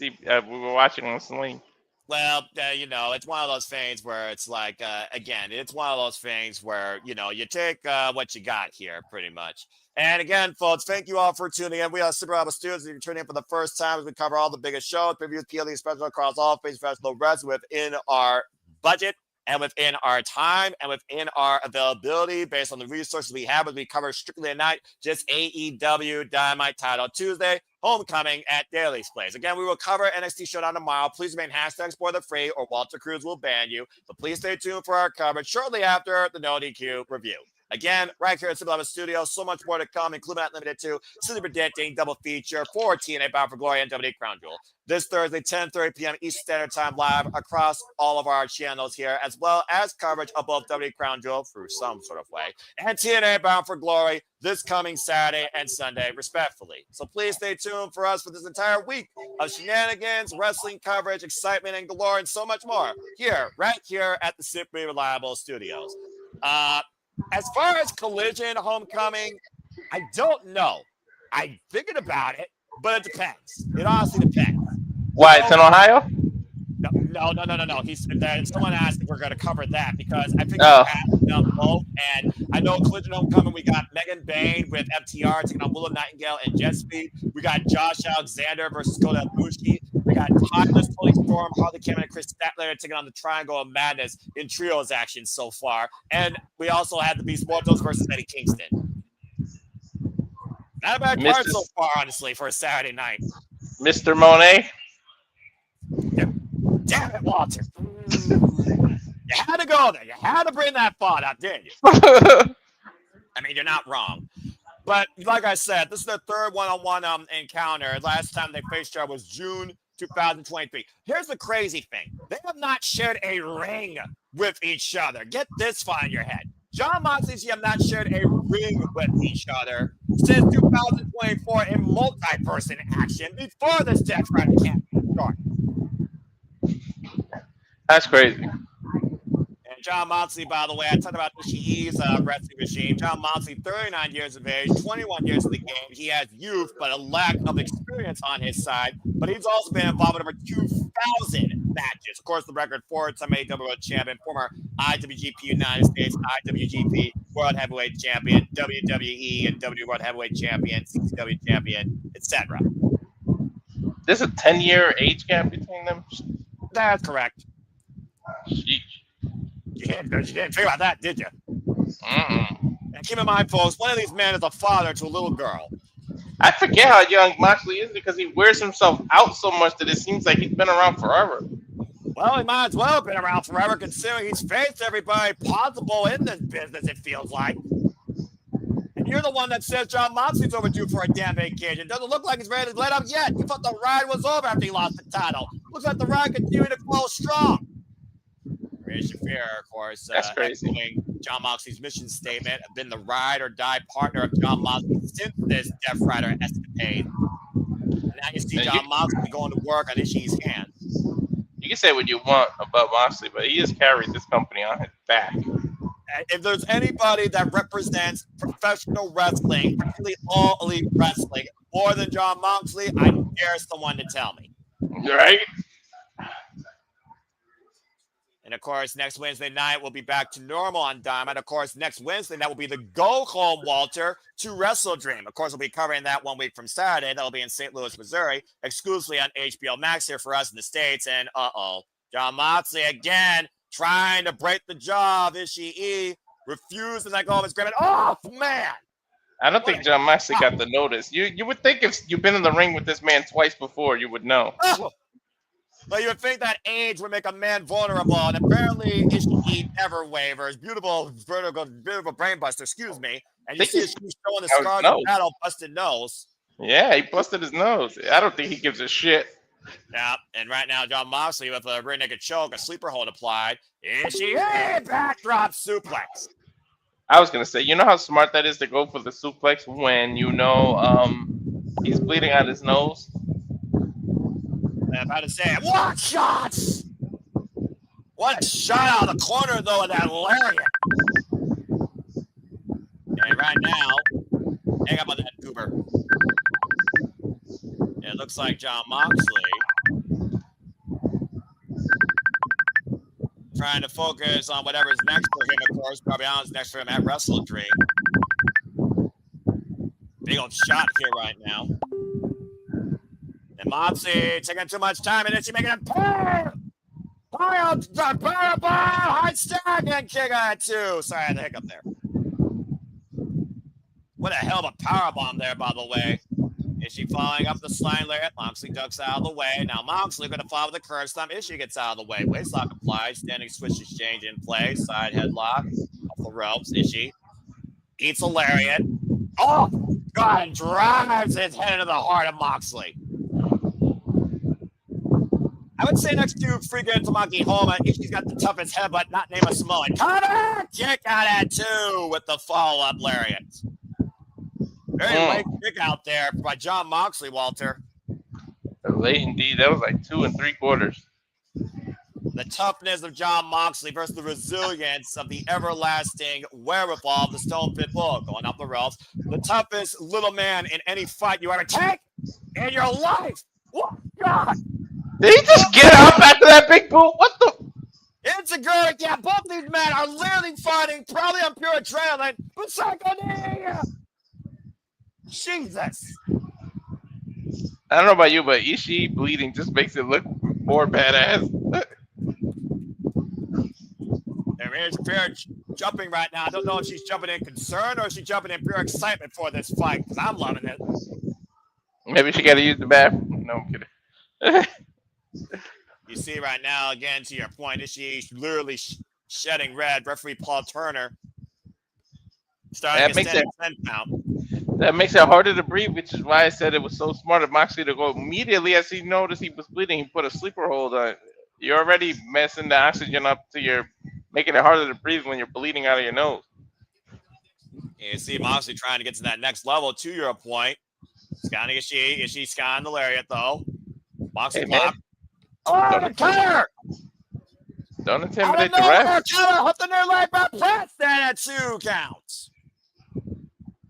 we were watching on Sling. Well, it's one of those things where it's like, it's one of those things where, you take what you got here pretty much. And again, folks, thank you all for tuning in. We are Super Alpha Studios. If you're tuning in for the first time, as we cover all the biggest shows, previews, PLE special across all phase professional wrestling within our budget and within our time and within our availability based on the resources we have as we cover strictly at night, just AEW Dynamite Title Tuesday, Homecoming at Daly's Place. Again, we will cover NXT Showdown tomorrow. Please remain #spoiler-free or Walter Cruz will ban you. But please stay tuned for our coverage shortly after the No DQ review. Again, right here at Super Alpha Studios, so much more to come, including not limited to City Predicting double feature for TNA Bound for Glory and WWE Crown Jewel. This Thursday, 10:30 p.m. Eastern Standard Time live across all of our channels here, as well as coverage of both WWE Crown Jewel through some sort of way, and TNA Bound for Glory this coming Saturday and Sunday, respectfully. So please stay tuned for us for this entire week of shenanigans, wrestling coverage, excitement, and galore, and so much more right here at the Simply Reliable Studios. As far as Collision Homecoming, I don't know. I figured about it, but it depends. It honestly depends. Why? It's in Ohio? No. Someone asked if we're going to cover that because I think we're asking them both. And I know Collision Homecoming, we got Megan Bain with FTR taking on Willow Nightingale and Jet Speed. We got Josh Alexander versus Kota Ibushi. We got Timeless, Tony Storm, Harley Cameron, and Chris Statler taking on the Triangle of Madness in trios action so far. And we also had the Beast Mortos versus Eddie Kingston. Not a bad card so far, honestly, for a Saturday night. Mr. Mone? Damn it, Walter. You had to go there. You had to bring that thought up, didn't you? I mean, you're not wrong. But like I said, this is their third one-on-one encounter. Last time they faced each other was June 2023. Here's the crazy thing. They have not shared a ring with each other. Get this far in your head. John Moxley and Ishii have not shared a ring with each other since 2024 in multi-person action before this Death Rider campaign started. That's crazy. And John Moxley, by the way, I talked about Ishii's wrestling regime. John Moxley, 39 years of age, 21 years in the game. He has youth, but a lack of experience on his side. But he's also been involved in over 2,000 matches. Of course, the record four-time AEW World Champion, former IWGP United States, IWGP World Heavyweight Champion, WWE and WWE World Heavyweight Champion, CCW Champion, etc. There's a 10-year age gap between them? That's correct. Sheesh. You didn't figure out that, did you? Mm-mm. And keep in mind, folks, one of these men is a father to a little girl. I forget how young Moxley is because he wears himself out so much that it seems like he's been around forever. Well, he might as well have been around forever considering he's faced everybody possible in this business, it feels like. And you're the one that says John Moxley's overdue for a damn vacation. Doesn't look like he's ready to let up yet. You thought the ride was over after he lost the title. Looks like the ride continued to flow strong. Ray Shafir, of course, echoing John Moxley's mission statement, have been the ride or die partner of John Moxley since this Death Rider escapade. And now you see John Moxley going to work on Ishii's hands. You can say what you want about Moxley, but he has carried this company on his back. If there's anybody that represents professional wrestling, particularly all elite wrestling, more than John Moxley, I dare someone to tell me. Right? And, of course, next Wednesday night, we'll be back to normal on Dynamite. Of course, next Wednesday, that will be the Go Home, Walter, to Wrestle Dream. Of course, we'll be covering that 1 week from Saturday. That'll be in St. Louis, Missouri, exclusively on HBO Max here for us in the States. And, John Moxley, again, trying to break the jaw of Ishii, refused to let go of his grip. Oh, man! I don't think John Moxley got the notice. You would think if you've been in the ring with this man twice before, you would know. Oh. But you would think that age would make a man vulnerable, and apparently Ishii never wavers. Beautiful brainbuster, excuse me. And you see Ishii showing the scars of battle, busted nose. Yeah, he busted his nose. I don't think he gives a shit. Yeah, and right now, John Moxley with a rear naked choke, a sleeper hold applied. Ishii, backdrop suplex. I was gonna say, you know how smart that is to go for the suplex when you know he's bleeding out his nose. I'm about to say, what shots? What a shot out of the corner, though, of that lariat. And right now, hang up on that goober. It looks like John Moxley trying to focus on whatever's next for him, of course. Probably on next for him at Wrestle Dream. Big old shot here right now. And Moxley taking too much time, and then she's making a pay. Pile, high stack, and kick on it too. Sorry, I had a hiccup there. What a hell of a powerbomb there, by the way. Is she following up the slime lariat? Moxley ducks out of the way. Now Moxley going to follow the curve stomp. Ishii gets out of the way. Waistlock applied. Standing switch exchange in play. Side headlock. Off the ropes. Ishii eats a lariat. Oh, God, and drives his head into the heart of Moxley. I would say next to freaking Tamaki Homa, Ishii's got the toughest head, but not name a Samoan. Cutter! Kick out at two with the follow-up lariat. Very late kick out there by John Moxley, Walter. Late indeed. That was like 2 3/4. The toughness of John Moxley versus the resilience of the everlasting wherewithal of the Stone Pit Bull going up the ropes. The toughest little man in any fight you ever take in your life. What? God. Did he just get up after that big boot? What the? It's a good. Yeah, both these men are literally fighting, probably on pure adrenaline. But Psychonia! Jesus. I don't know about you, but Ishii bleeding just makes it look more badass. There is pure jumping right now. I don't know if she's jumping in concern or if she's jumping in pure excitement for this fight, because I'm loving it. Maybe she got to use the bathroom. No, I'm kidding. You see right now, again, to your point, is she literally shedding red? Referee Paul Turner starting to stand 10 pound. That makes it harder to breathe, which is why I said it was so smart of Moxley to go immediately as he noticed he was bleeding. He put a sleeper hold on it. You're already messing the oxygen up to your, making it harder to breathe when you're bleeding out of your nose. You see Moxley trying to get to that next level, to your point. Scanning Ishii scanning the lariat, though. Moxley pop. Oh, the cutter! Don't intimidate the ref. Cutter hooked the near leg by Preston at 2 counts.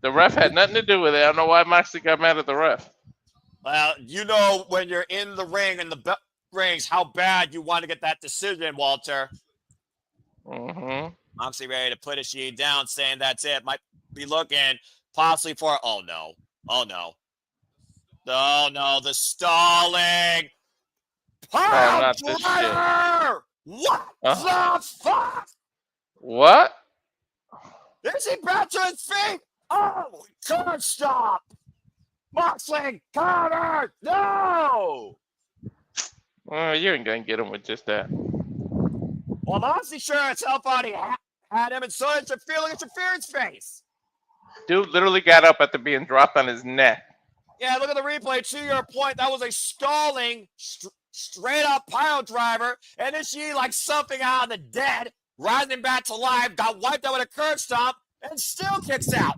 The ref had nothing to do with it. I don't know why Moxley got mad at the ref. Well, you know when you're in the ring and the rings how bad you want to get that decision, Walter. Mm-hmm. Moxley ready to put Ishii down, saying that's it. Might be looking possibly for, oh no, the stalling. Not this shit. What the fuck? What? Is he back to his feet? Oh, can't stop. Moxley, counter! No! Well, you ain't gonna get him with just that. Well, Moxley sure as hell thought he had him, and so it's a feeling interference face. Dude literally got up after being dropped on his neck. Yeah, look at the replay. To your point, that was a stalling, straight up pile driver, and then she, like something out of the dead, rising back to life, got wiped out with a curb stomp, and still kicks out.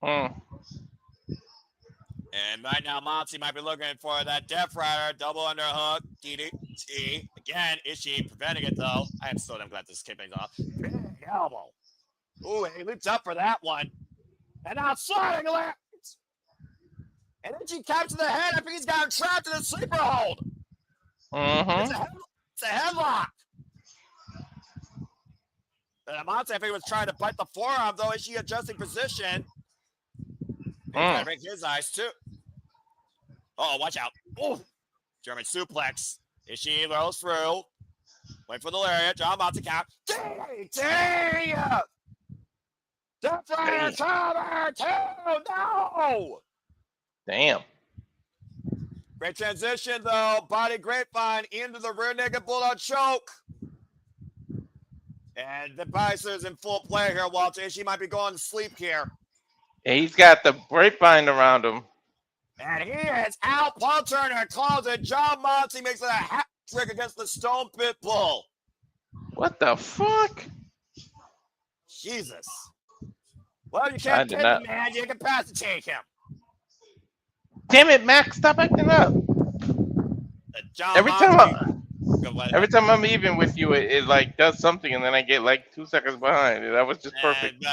And right now, Moxley might be looking for that Death Rider, double underhook, DDT. Again, Ishii preventing it, though. I am so damn glad this kicking's off. Big elbow. Ooh, he leaps up for that one. And now sliding left. And then she captures the head. I think he's got him trapped in a sleeper hold. Mm-hmm. It's a headlock. And Moxley, I think, was trying to bite the forearm, though. Ishii adjusting position. Trying to break his eyes, too. Oh, watch out. Ooh. German suplex. Ishii rolls through. Wait for the lariat. John Moxley count. DDT! Death Rider cover! 2! No! Damn. Great transition, though. Body grapevine into the rear naked bulldog choke. And the Visor's in full play here, Walter. Ishii might be going to sleep here. Yeah, he's got the grapevine around him. And he is out. Paul Turner calls it. John Moxley makes it a hat trick against the Stone Pit Bull. What the fuck? Jesus. Well, you I can't did take not- the man. You can pacitate him. Damn it, Max! Stop acting up. John Every Moxley. time I'm even with you, it like does something, and then I get like 2 seconds behind. That was just perfect.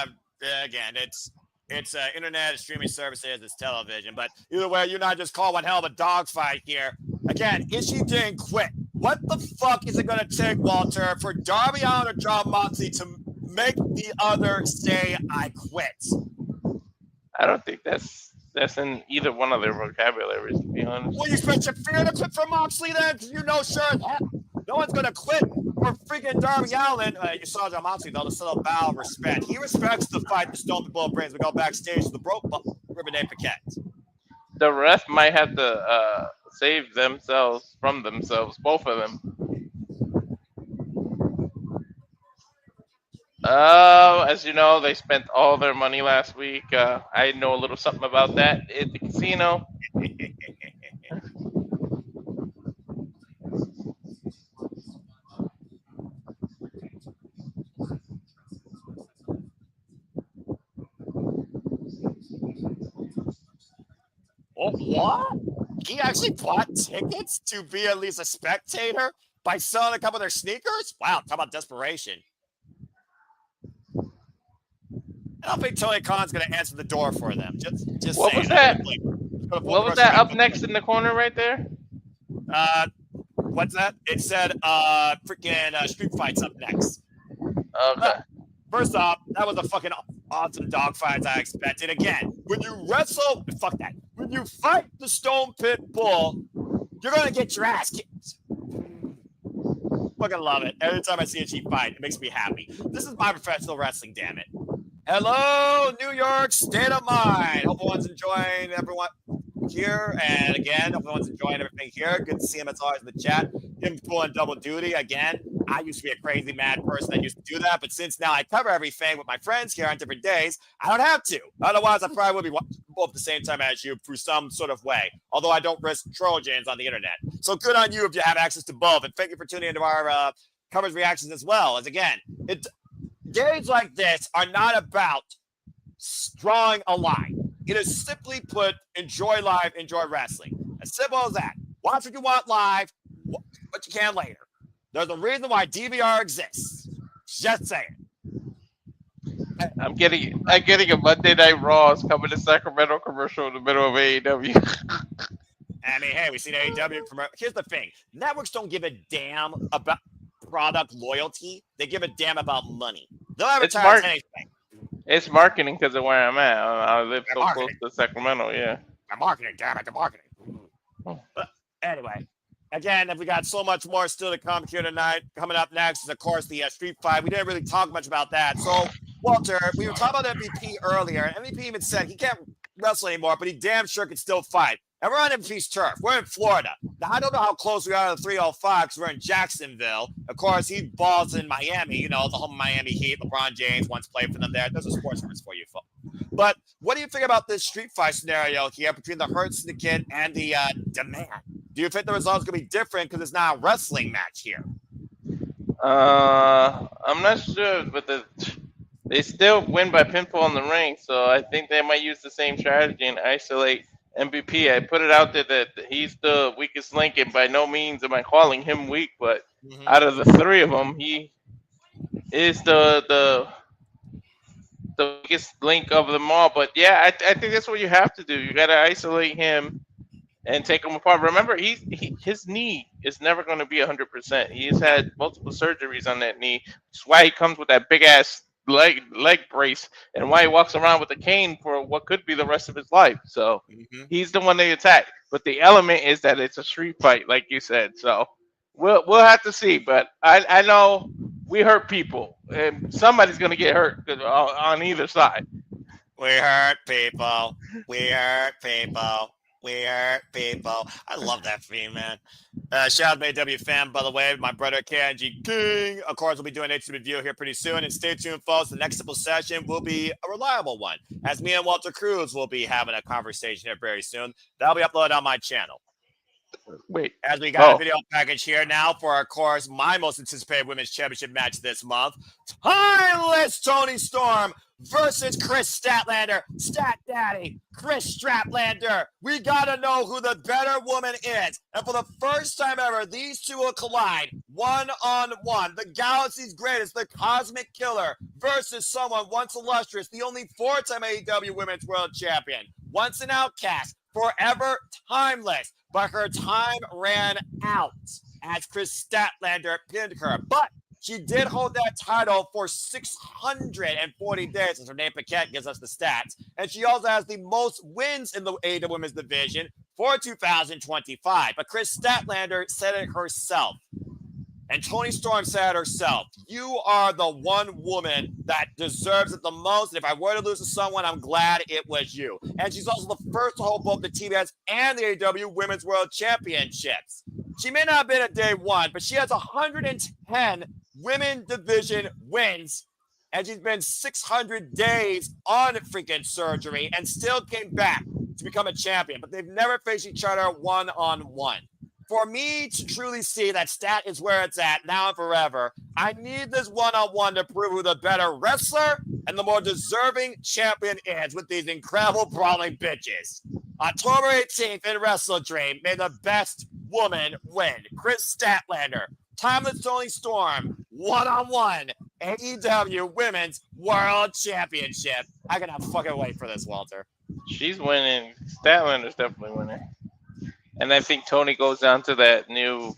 Again, it's internet, streaming services, it's television. But either way, you're not just call one hell of a dogfight here. Again, Ishii didn't quit. What the fuck is it going to take, Walter, for Darby Allin or John Moxley to make the other say, I quit? I don't think that's in either one of their vocabularies, to be honest. Well, you expect your fear to quit for Moxley then? Because you know, sure, no one's going to quit for freaking Darby Allin. You saw John Moxley, though, the subtle bow of respect. He respects the fight the Stone Bull brings. We go backstage to the Ribbon Day Paquette. The ref might have to save themselves from themselves, both of them. As you know, they spent all their money last week. I know a little something about that at the casino. Oh, what? He actually bought tickets to be at least a spectator by selling a couple of their sneakers? Wow, talk about desperation. I don't think Tony Khan's going to answer the door for them. Just What saying. was that? What was that up next in the corner right there? What's that? It said freaking Street Fight's up next. Okay. First off, that was a fucking awesome dogfight I expected. Again, when you wrestle, fuck that. When you fight the Stone Pit Bull, you're going to get your ass kicked. Fucking love it. Every time I see a cheap fight, it makes me happy. This is my professional wrestling, damn it. Hello, New York State of Mind. Hope everyone's enjoying everyone here. And again, hope everyone's enjoying everything here. Good to see him as always in the chat. Him pulling double duty. Again, I used to be a crazy mad person that used to do that. But since now I cover everything with my friends here on different days, I don't have to. Otherwise, I probably would be watching both at the same time as you through some sort of way. Although I don't risk Trojans on the internet. So good on you if you have access to both. And thank you for tuning into our coverage reactions as well. As again, days like this are not about drawing a line. It is simply put, enjoy live, enjoy wrestling. As simple as that. Watch what you want live, what you can later. There's a reason why DVR exists. Just saying. I'm getting a Monday Night Raw's coming to Sacramento commercial in the middle of AEW. I mean, hey, we see the AEW commercial. Here's the thing. Networks don't give a damn about product loyalty. They give a damn about money. They'll advertise anything. It's marketing because of where I'm at. I live so close to Sacramento, yeah. The marketing, damn it, the marketing. But anyway, again, we got so much more still to come here tonight. Coming up next is, of course, the Street Fight. We didn't really talk much about that. So, Walter, we were talking about MVP earlier. MVP even said he can't wrestle anymore, but he damn sure can still fight. And we're on MVP's turf. We're in Florida. Now, I don't know how close we are to the 305 because we're in Jacksonville. Of course, he balls in Miami, you know, the home Miami Heat. LeBron James once played for them there. There's a sports reference for you, folks. But what do you think about this street fight scenario here between the Hurt Syndicate and the Demand? Do you think the result's going to be different because it's not a wrestling match here? I'm not sure, but they still win by pinfall in the ring, so I think they might use the same strategy and isolate MVP. I put it out there that he's the weakest link, and by no means am I calling him weak, but out of the three of them, he is the weakest link of them all. But yeah, I think that's what you have to do. You got to isolate him and take him apart. Remember, his knee is never going to be 100%. He's had multiple surgeries on that knee. That's why he comes with that big ass leg brace, and why he walks around with a cane for what could be the rest of his life. So he's the one they attack. But the element is that it's a street fight, like you said. So we'll have to see. But I know we hurt people, and somebody's gonna get hurt on either side. We hurt people. We hurt people. We hurt people. I love that theme, man. Shout out to AEW fan, by the way, my brother Kanji King. Of course, we'll be doing HC review here pretty soon. And stay tuned, folks. The next simple session will be a reliable one, as me and Walter Cruz will be having a conversation here very soon. That'll be uploaded on my channel. Wait. As we got a video package here now for, of course, my most anticipated women's championship match this month. Timeless Toni Storm versus Chris Statlander. Stat Daddy, Chris Statlander. We got to know who the better woman is. And for the first time ever, these two will collide one-on-one. The galaxy's greatest, the Cosmic Killer, versus someone once illustrious, the only four-time AEW Women's World Champion. Once an outcast, forever timeless. But her time ran out as Chris Statlander pinned her. But she did hold that title for 640 days, as Renee Paquette gives us the stats. And she also has the most wins in the AEW Women's Division for 2025. But Chris Statlander said it herself. And Toni Storm said herself, you are the one woman that deserves it the most. And if I were to lose to someone, I'm glad it was you. And she's also the first to hold both the TBS and the AEW Women's World Championships. She may not have been at day one, but she has 110 women division wins. And she's been 600 days on freaking surgery and still came back to become a champion. But they've never faced each other one-on-one. For me to truly see that stat is where it's at now and forever, I need this one-on-one to prove who the better wrestler and the more deserving champion is with these incredible brawling bitches. October 18th in Wrestle Dream, may the best woman win. Chris Statlander, Timeless Toni Storm, one-on-one, AEW Women's World Championship. I cannot fucking wait for this, Walter. She's winning. Statlander's definitely winning. And I think Tony goes down to that new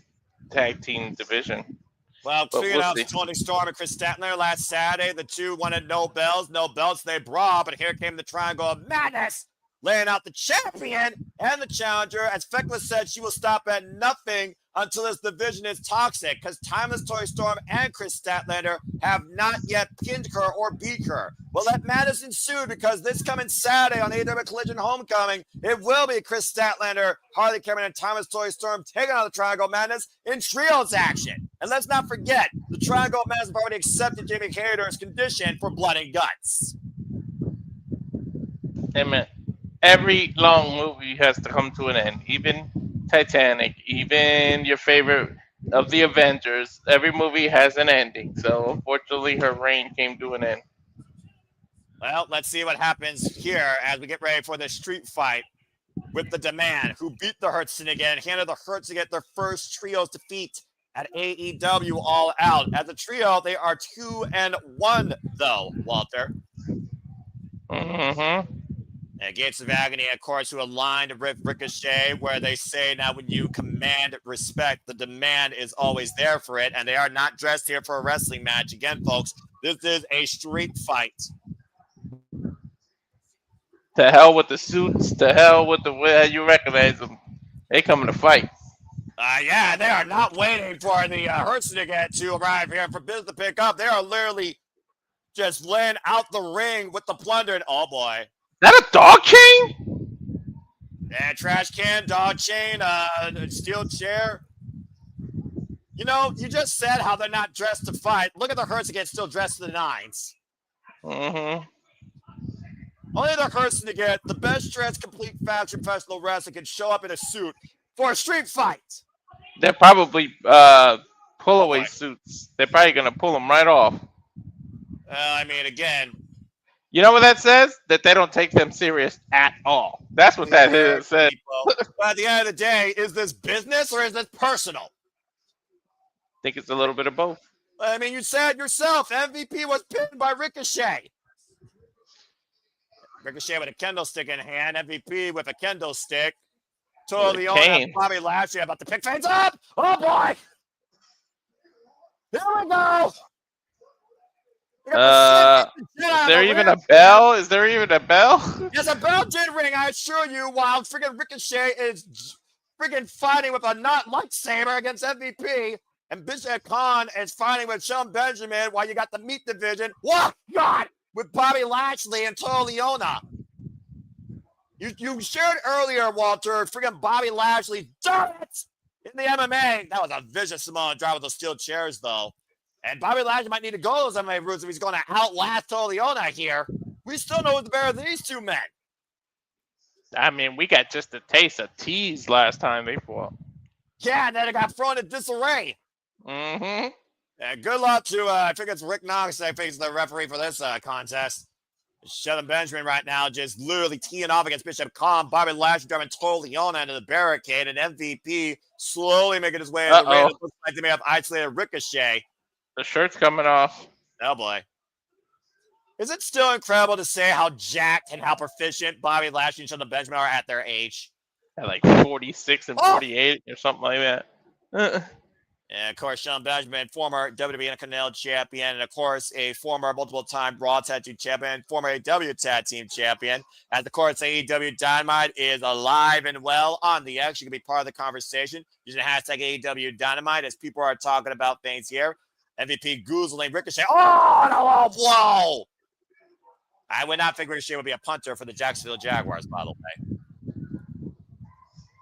tag team division. Well, speaking of Toni Storm and Chris Statlander last Saturday, the two wanted no belts they brought, but here came the Triangle of Madness, laying out the champion and the challenger. As Fekla said, she will stop at nothing until this division is toxic, because Timeless Toni Storm and Chris Statlander have not yet pinned her or beat her. Well, let madness ensue, because this coming Saturday on AEW Collision Homecoming, it will be Chris Statlander, Harley Cameron, and Timeless Toni Storm taking on the Triangle of Madness in trios action. And let's not forget, the Triangle of Madness have already accepted Jamie Hayter's condition for blood and guts. Amen. Every long movie has to come to an end, even Titanic, even your favorite of the Avengers. Every movie has an ending. So unfortunately, her reign came to an end. Well, let's see what happens here as we get ready for the street fight with the Demand, who beat the Hurt Syndicate and handed the Hurt Syndicate their first trios defeat at AEW All Out. As a trio, they are 2-1, though, Walter. Mm-hmm. And Gates of Agony, of course, who aligned with Ricochet, where they say now when you command respect, the demand is always there for it. And they are not dressed here for a wrestling match. Again, folks, this is a street fight. To hell with the suits. To hell with the way you recognize them. They coming to fight. Yeah, they are not waiting for the Hurt Syndicate to arrive here for business to pick up. They are literally just laying out the ring with the plunder. And, oh, boy. That a dog chain? Yeah, trash can, dog chain, steel chair. You know, you just said how they're not dressed to fight. Look at the Hurt Syndicate still dressed to the nines. Mm-hmm. Only the Hurt Syndicate, the best dressed complete fashion professional wrestler, can show up in a suit for a street fight. They're probably pull-away suits. They're probably going to pull them right off. I mean, again. You know what that says? That they don't take them serious at all. That's what that said. But at the end of the day, is this business or is this personal? I think it's a little bit of both. I mean, you said yourself, MVP was pinned by Ricochet. Ricochet with a kendo stick in hand, MVP with a kendo stick. Totally Liona, Bobby Lashley about to pick things up. Oh, boy. Here we go. Is there even a bell? Is there even a bell? Yes, a bell did ring, I assure you, while freaking Ricochet is freaking fighting with a not lightsaber against MVP, and Bishop Kaun is fighting with Shelton Benjamin while you got the meat division. What? God! With Bobby Lashley and Liona. You shared earlier, Walter, freaking Bobby Lashley, darn it, in the MMA. That was a vicious Samoan drive with those steel chairs, though. And Bobby Lashley might need to go those MMA routes if he's going to outlast Liona here. We still know who's better than these two men. I mean, we got just a taste of tease last time they fought. Yeah, and then it got thrown in disarray. Mm-hmm. Yeah, good luck to, I think it's Rick Knox, I think is the referee for this contest. Shelton Benjamin right now just literally teeing off against Bishop Kaun. Bobby Lashley driving Liona into the barricade, and MVP slowly making his way into the ring. It looks like they may have isolated Ricochet. The shirt's coming off. Oh, boy. Is it still incredible to say how jacked and how proficient Bobby Lashley and Shelton Benjamin are at their age? At like 46 and 48 or something like that. And, of course, Shelton Benjamin, former WWE Intercontinental Champion, and, of course, a former multiple-time Raw Tag Team Champion, former AEW Tag Team Champion. As, of course, AEW Dynamite is alive and well on the X. You can be part of the conversation using the hashtag AEW Dynamite as people are talking about things here. MVP goozling Ricochet. Oh, no, low blow! I would not think Ricochet would be a punter for the Jacksonville Jaguars, by the way.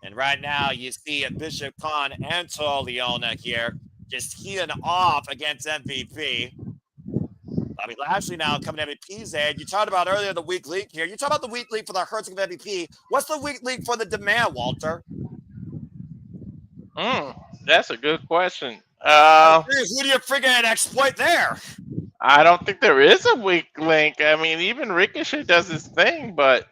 And right now, you see Bishop Kaun and Liona here just healing off against MVP. Bobby Lashley now coming to MVP's aid. You talked about earlier the weak link here. You talked about the weak link for the hurts of MVP. What's the weak link for the demand, Walter? That's a good question. Who do you freaking exploit there? I don't think there is a weak link. I mean, even Ricochet does his thing, but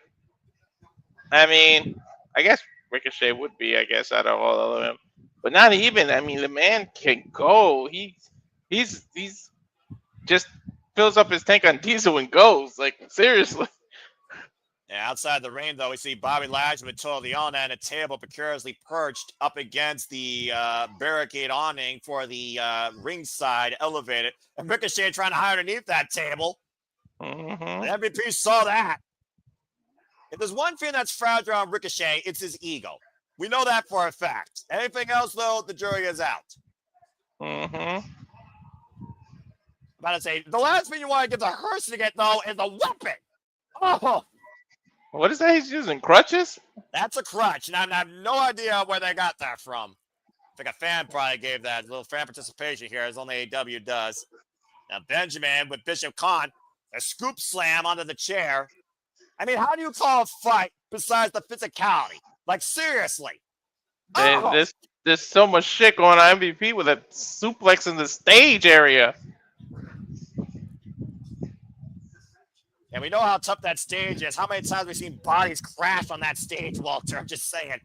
I mean, I guess Ricochet would be, I guess, out of all of them, but not even. I mean, the man can go. He's just fills up his tank on diesel and goes. Like, seriously. Yeah, outside the ring, though, we see Bobby Lashley with Liona and a table precariously perched up against the barricade awning for the ringside elevated. And Ricochet trying to hide underneath that table. Mm-hmm. The MVP saw that. If there's one thing that's fragile on Ricochet, it's his ego. We know that for a fact. Anything else, though, the jury is out. Mm-hmm. About to say, the last thing you want to give the hearse to get, though, is a weapon. Oh! What is that he's using? Crutches? That's a crutch, and I have no idea where they got that from. I think a fan probably gave that. A little fan participation here, as only AEW does. Now, Benjamin with Bishop Kaun, a scoop slam onto the chair. I mean, how do you call a fight besides the physicality? Like, seriously. There's so much shit going on MVP with a suplex in the stage area. And we know how tough that stage is. How many times have we seen bodies crash on that stage, Walter? I'm just saying.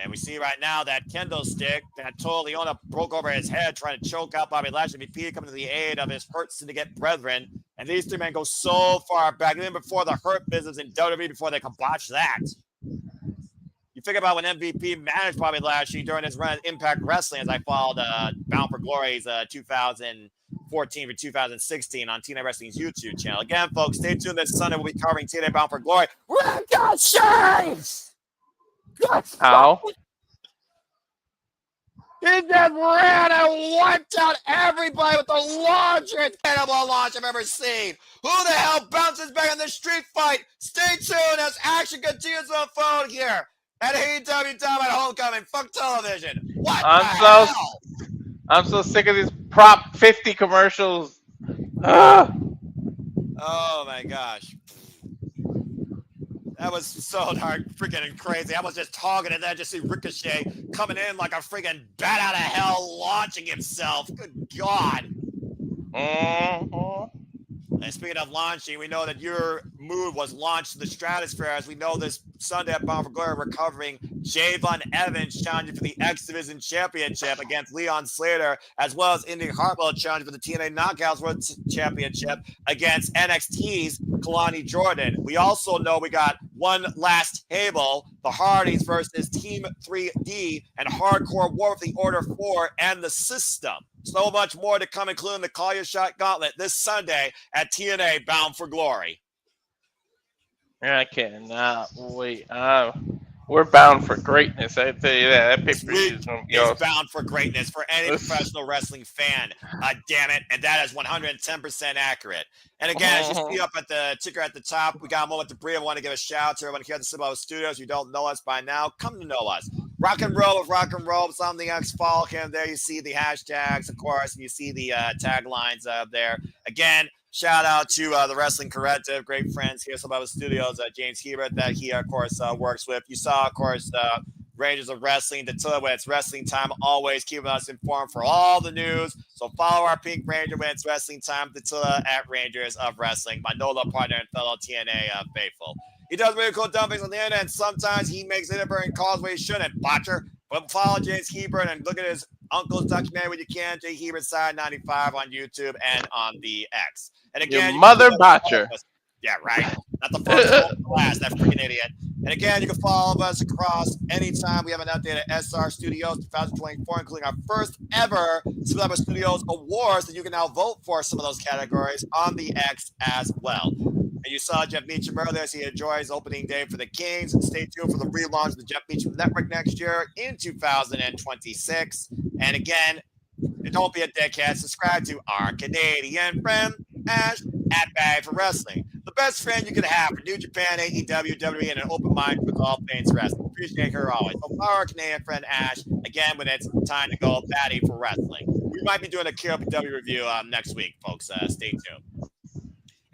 And we see right now that kendo stick that Liona broke over his head trying to choke out Bobby Lashley. MVP coming to the aid of his Hurt Syndicate brethren. And these three men go so far back, even before the Hurt business in WWE, before they can botch that. You think about when MVP managed Bobby Lashley during his run at Impact Wrestling, as I followed Bound for Glory's 2014 to 2016 on TNA Wrestling's YouTube channel. Again, folks, stay tuned this Sunday. We'll be covering TNA Bound for Glory. Ricochet! How? He just ran and wiped out everybody with the largest cannibal launch I've ever seen. Who the hell bounces back in the street fight? Stay tuned as action continues to unfold here at AEW Dynamite Homecoming. Fuck television. What the hell? I'm so sick of these Prop 50 commercials. Ugh. Oh my gosh. That was so darn freaking crazy. I was just talking and then just see Ricochet coming in like a freaking bat out of hell, launching himself. Good God. Mm-hmm. And speaking of launching, we know that your move was launched to the stratosphere. As we know, this Sunday at Bound for Glory, we're covering Javon Evans challenging for the X Division Championship against Leon Slater, as well as Indy Hartwell challenging for the TNA Knockouts World Championship against NXT's Kalani Jordan. We also know we got one last table, the Hardys versus Team 3D and Hardcore War with the Order 4 and the System. So much more to come, including the Call Your Shot Gauntlet this Sunday at TNA Bound for Glory. I cannot wait. We're bound for greatness. I tell you that. That This pay-per-view week is going to be is awesome. bound for greatness for any professional wrestling fan. Damn it. And that is 110% accurate. And again, as you see up at the ticker at the top, we got a moment to breathe. I want to give a shout out to everyone here at the Samoa Studios. If you don't know us by now, come to know us. Rock and roll with Rock and Roll. Something else, follow him. There you see the hashtags, of course, and you see the taglines up there. Again, shout out to the Wrestling Corrective, great friends here at Samoa Studios, James Hebert, that he, of course, works with. You saw, of course, Rangers of Wrestling, Dattila when it's wrestling time, always keeping us informed for all the news. So follow our Pink Ranger when it's wrestling time, Dattila at Rangers of Wrestling, my NOLA partner and fellow TNA faithful. He does really cool dumpings on the internet, and sometimes he makes inadvertent calls where he shouldn't, botcher. But follow James Hebert and look at his uncle's documentary when you can, J. Hebert Side 95 on YouTube and on the X. And again, Your mother botcher. Yeah, right. Not the first, the last. That freaking idiot. And again, you can follow us across anytime. We have an update at SR Studios 2024, including our first ever Celebrity Studios Awards that you can now vote for some of those categories on the X as well. And you saw Jeff Meacham earlier as he enjoys opening day for the Kings. And stay tuned for the relaunch of the Jeff Meacham Network next year in 2026. And again, don't be a dickhead. Subscribe to our Canadian friend, Ash, at Bag for Wrestling. The best friend you could have for New Japan, AEW, WWE, and an open mind with all things wrestling. Appreciate her always. So follow our Canadian friend, Ash, again, when it's time to go batty for wrestling. We might be doing a KOPW review next week, folks. Stay tuned.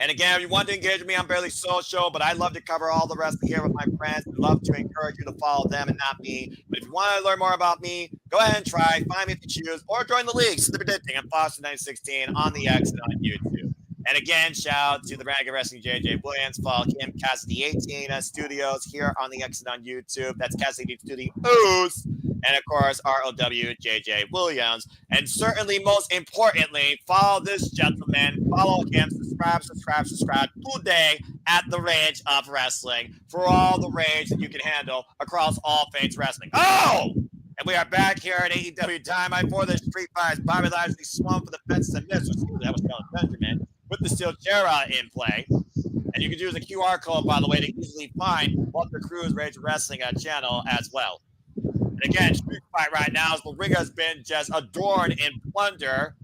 And again, if you want to engage with me, I'm barely social, but I love to cover all the wrestling here with my friends. I love to encourage you to follow them and not me. But if you want to learn more about me, go ahead and try. Find me if you choose, or join the league. The Predicting and Foster 916 on the X and on YouTube. And again, shout out to the Ragga Wrestling JJ Williams. Follow him, Cassidy 18 Studios here on the X and on YouTube. That's Cassidy Studios. And of course, ROW JJ Williams. And certainly, most importantly, follow this gentleman. Follow him. Subscribe today at the Rage of Wrestling for all the rage that you can handle across all things wrestling. Oh! And we are back here at AEW Dynamite for the Street Fights. Bobby Lashley swung for the fences and missed. That was Shelton Benjamin with the steel chair in play. And you can use the QR code, by the way, to easily find Walter Cruz Rage Wrestling channel as well. And again, Street Fight right now, as the ring has been just adorned in plunder.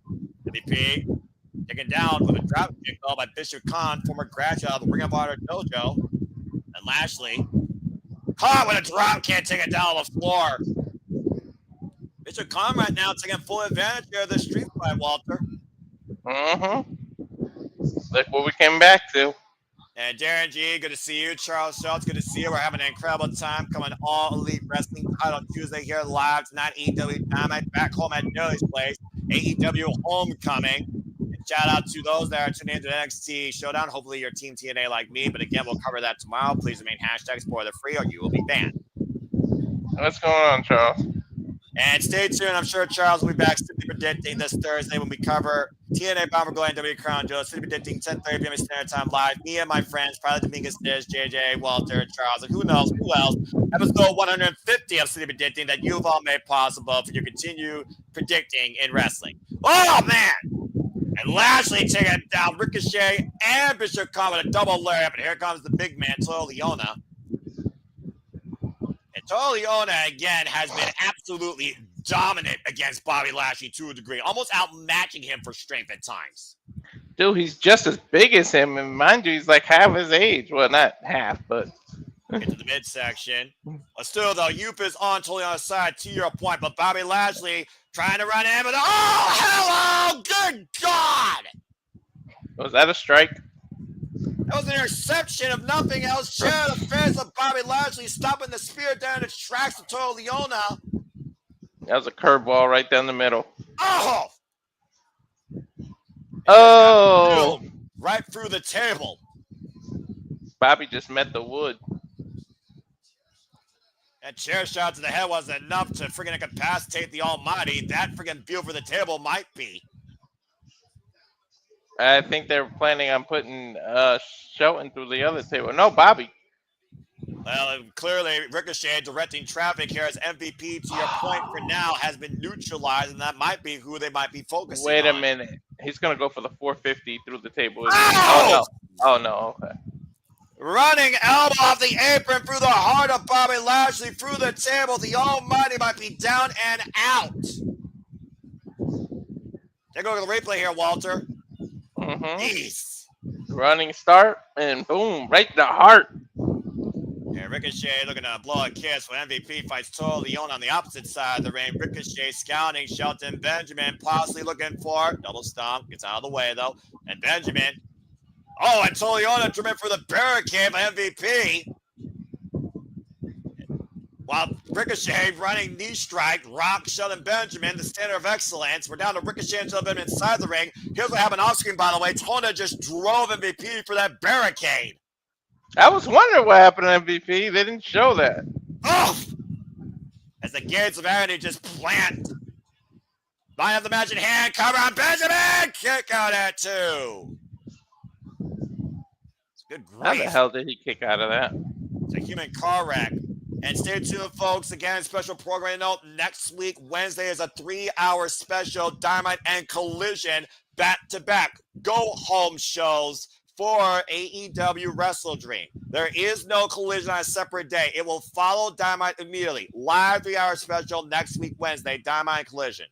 MVP taken down with a drop kick by Bishop Kaun, former graduate of the Ring of Honor Dojo. And Lashley caught with a drop kick, taken down on the floor. Bishop Kaun right now taking full advantage here of the Street Fight, Walter. Look what we came back to. And Darren G, good to see you. Charles Schultz, good to see you. We're having an incredible time coming All Elite Wrestling title Tuesday here live tonight. AEW Dynamite back home at Daly's place. AEW Homecoming. And shout out to those that are tuning into the NXT Showdown. Hopefully your team TNA like me. But again, we'll cover that tomorrow. Please remain #spoiler-free or you will be banned. What's going on, Charles? And stay tuned. I'm sure Charles will be back Simply Predicting this Thursday when we cover TNA Bomber Glory and W Crown Jewel. Simply Predicting 10:30 p.m. Standard Time live. Me and my friends, Pilot Dominguez, Dish, JJ, Walter, Charles, and who knows who else. Episode 150 of Simply Predicting that you've all made possible for your continued predicting in wrestling. Oh, man! And Lashley taking down Ricochet and Bishop Kaun with a double lariat. And here comes the big man, Liona. Liona, again, has been absolutely dominant against Bobby Lashley to a degree, almost outmatching him for strength at times. Dude, he's just as big as him, and mind you, he's like half his age. Well, not half, but... Into the midsection. But still, though, Youth is on Liona's side, to your point, but Bobby Lashley trying to run in, but oh, hello, good God! Was that a strike? That was an interception of nothing else. Share the fans of Bobby Lashley stopping the spear down its tracks to Liona. That was a curveball right down the middle. Oh! Oh! Right through the table. Bobby just met the wood. That chair shot to the head wasn't enough to freaking incapacitate the Almighty. That freaking view for the table might be. I think they're planning on putting Shelton through the other table. No, Bobby. Well, clearly Ricochet directing traffic here as MVP, to your point, for now has been neutralized, and that might be who they might be focusing on. Wait a minute. He's going to go for the 450 through the table. Oh! Oh, no. Okay. Running elbow off the apron through the heart of Bobby Lashley, through the table. The Almighty might be down and out. Take a look at the replay here, Walter. Jeez. Running start, and boom, right in the heart. And Ricochet looking to blow a kiss when MVP fights Tomohiro Liona on the opposite side of the ring. Ricochet scouting Shelton Benjamin, possibly looking for double stomp. Gets out of the way, though. And Benjamin. Oh, and Tomohiro Liona drew in for the barricade by MVP. While Ricochet running knee strike, rock Shelton Benjamin, the standard of excellence. We're down to Ricochet and Shelton Benjamin inside the ring. Here's what happened off screen, by the way. Tona just drove MVP for that barricade. I was wondering what happened to MVP. They didn't show that. Oh! As the gates of agony just plant. Line of the match in hand. Cover on Benjamin. Kick out at 2. Good grief. How the hell did he kick out of that? It's a human car wreck. And stay tuned, folks. Again, special program note. Next week, Wednesday, is a 3-hour special Dynamite and Collision back-to-back go-home shows for AEW Wrestle Dream. There is no Collision on a separate day. It will follow Dynamite immediately. Live 3-hour special next week, Wednesday, Dynamite and Collision.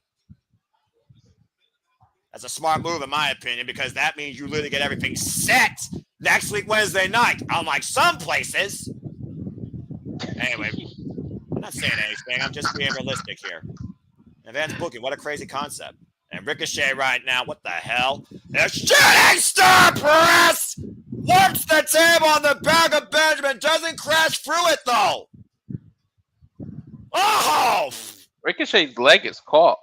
That's a smart move, in my opinion, because that means you literally get everything set next week, Wednesday night. Unlike some places. Anyway, I'm not saying anything. I'm just being realistic here. Advanced booking, what a crazy concept. And Ricochet right now, what the hell? The shooting star press! Warps the table on the back of Benjamin. Doesn't crash through it, though. Oh! Ricochet's leg is caught.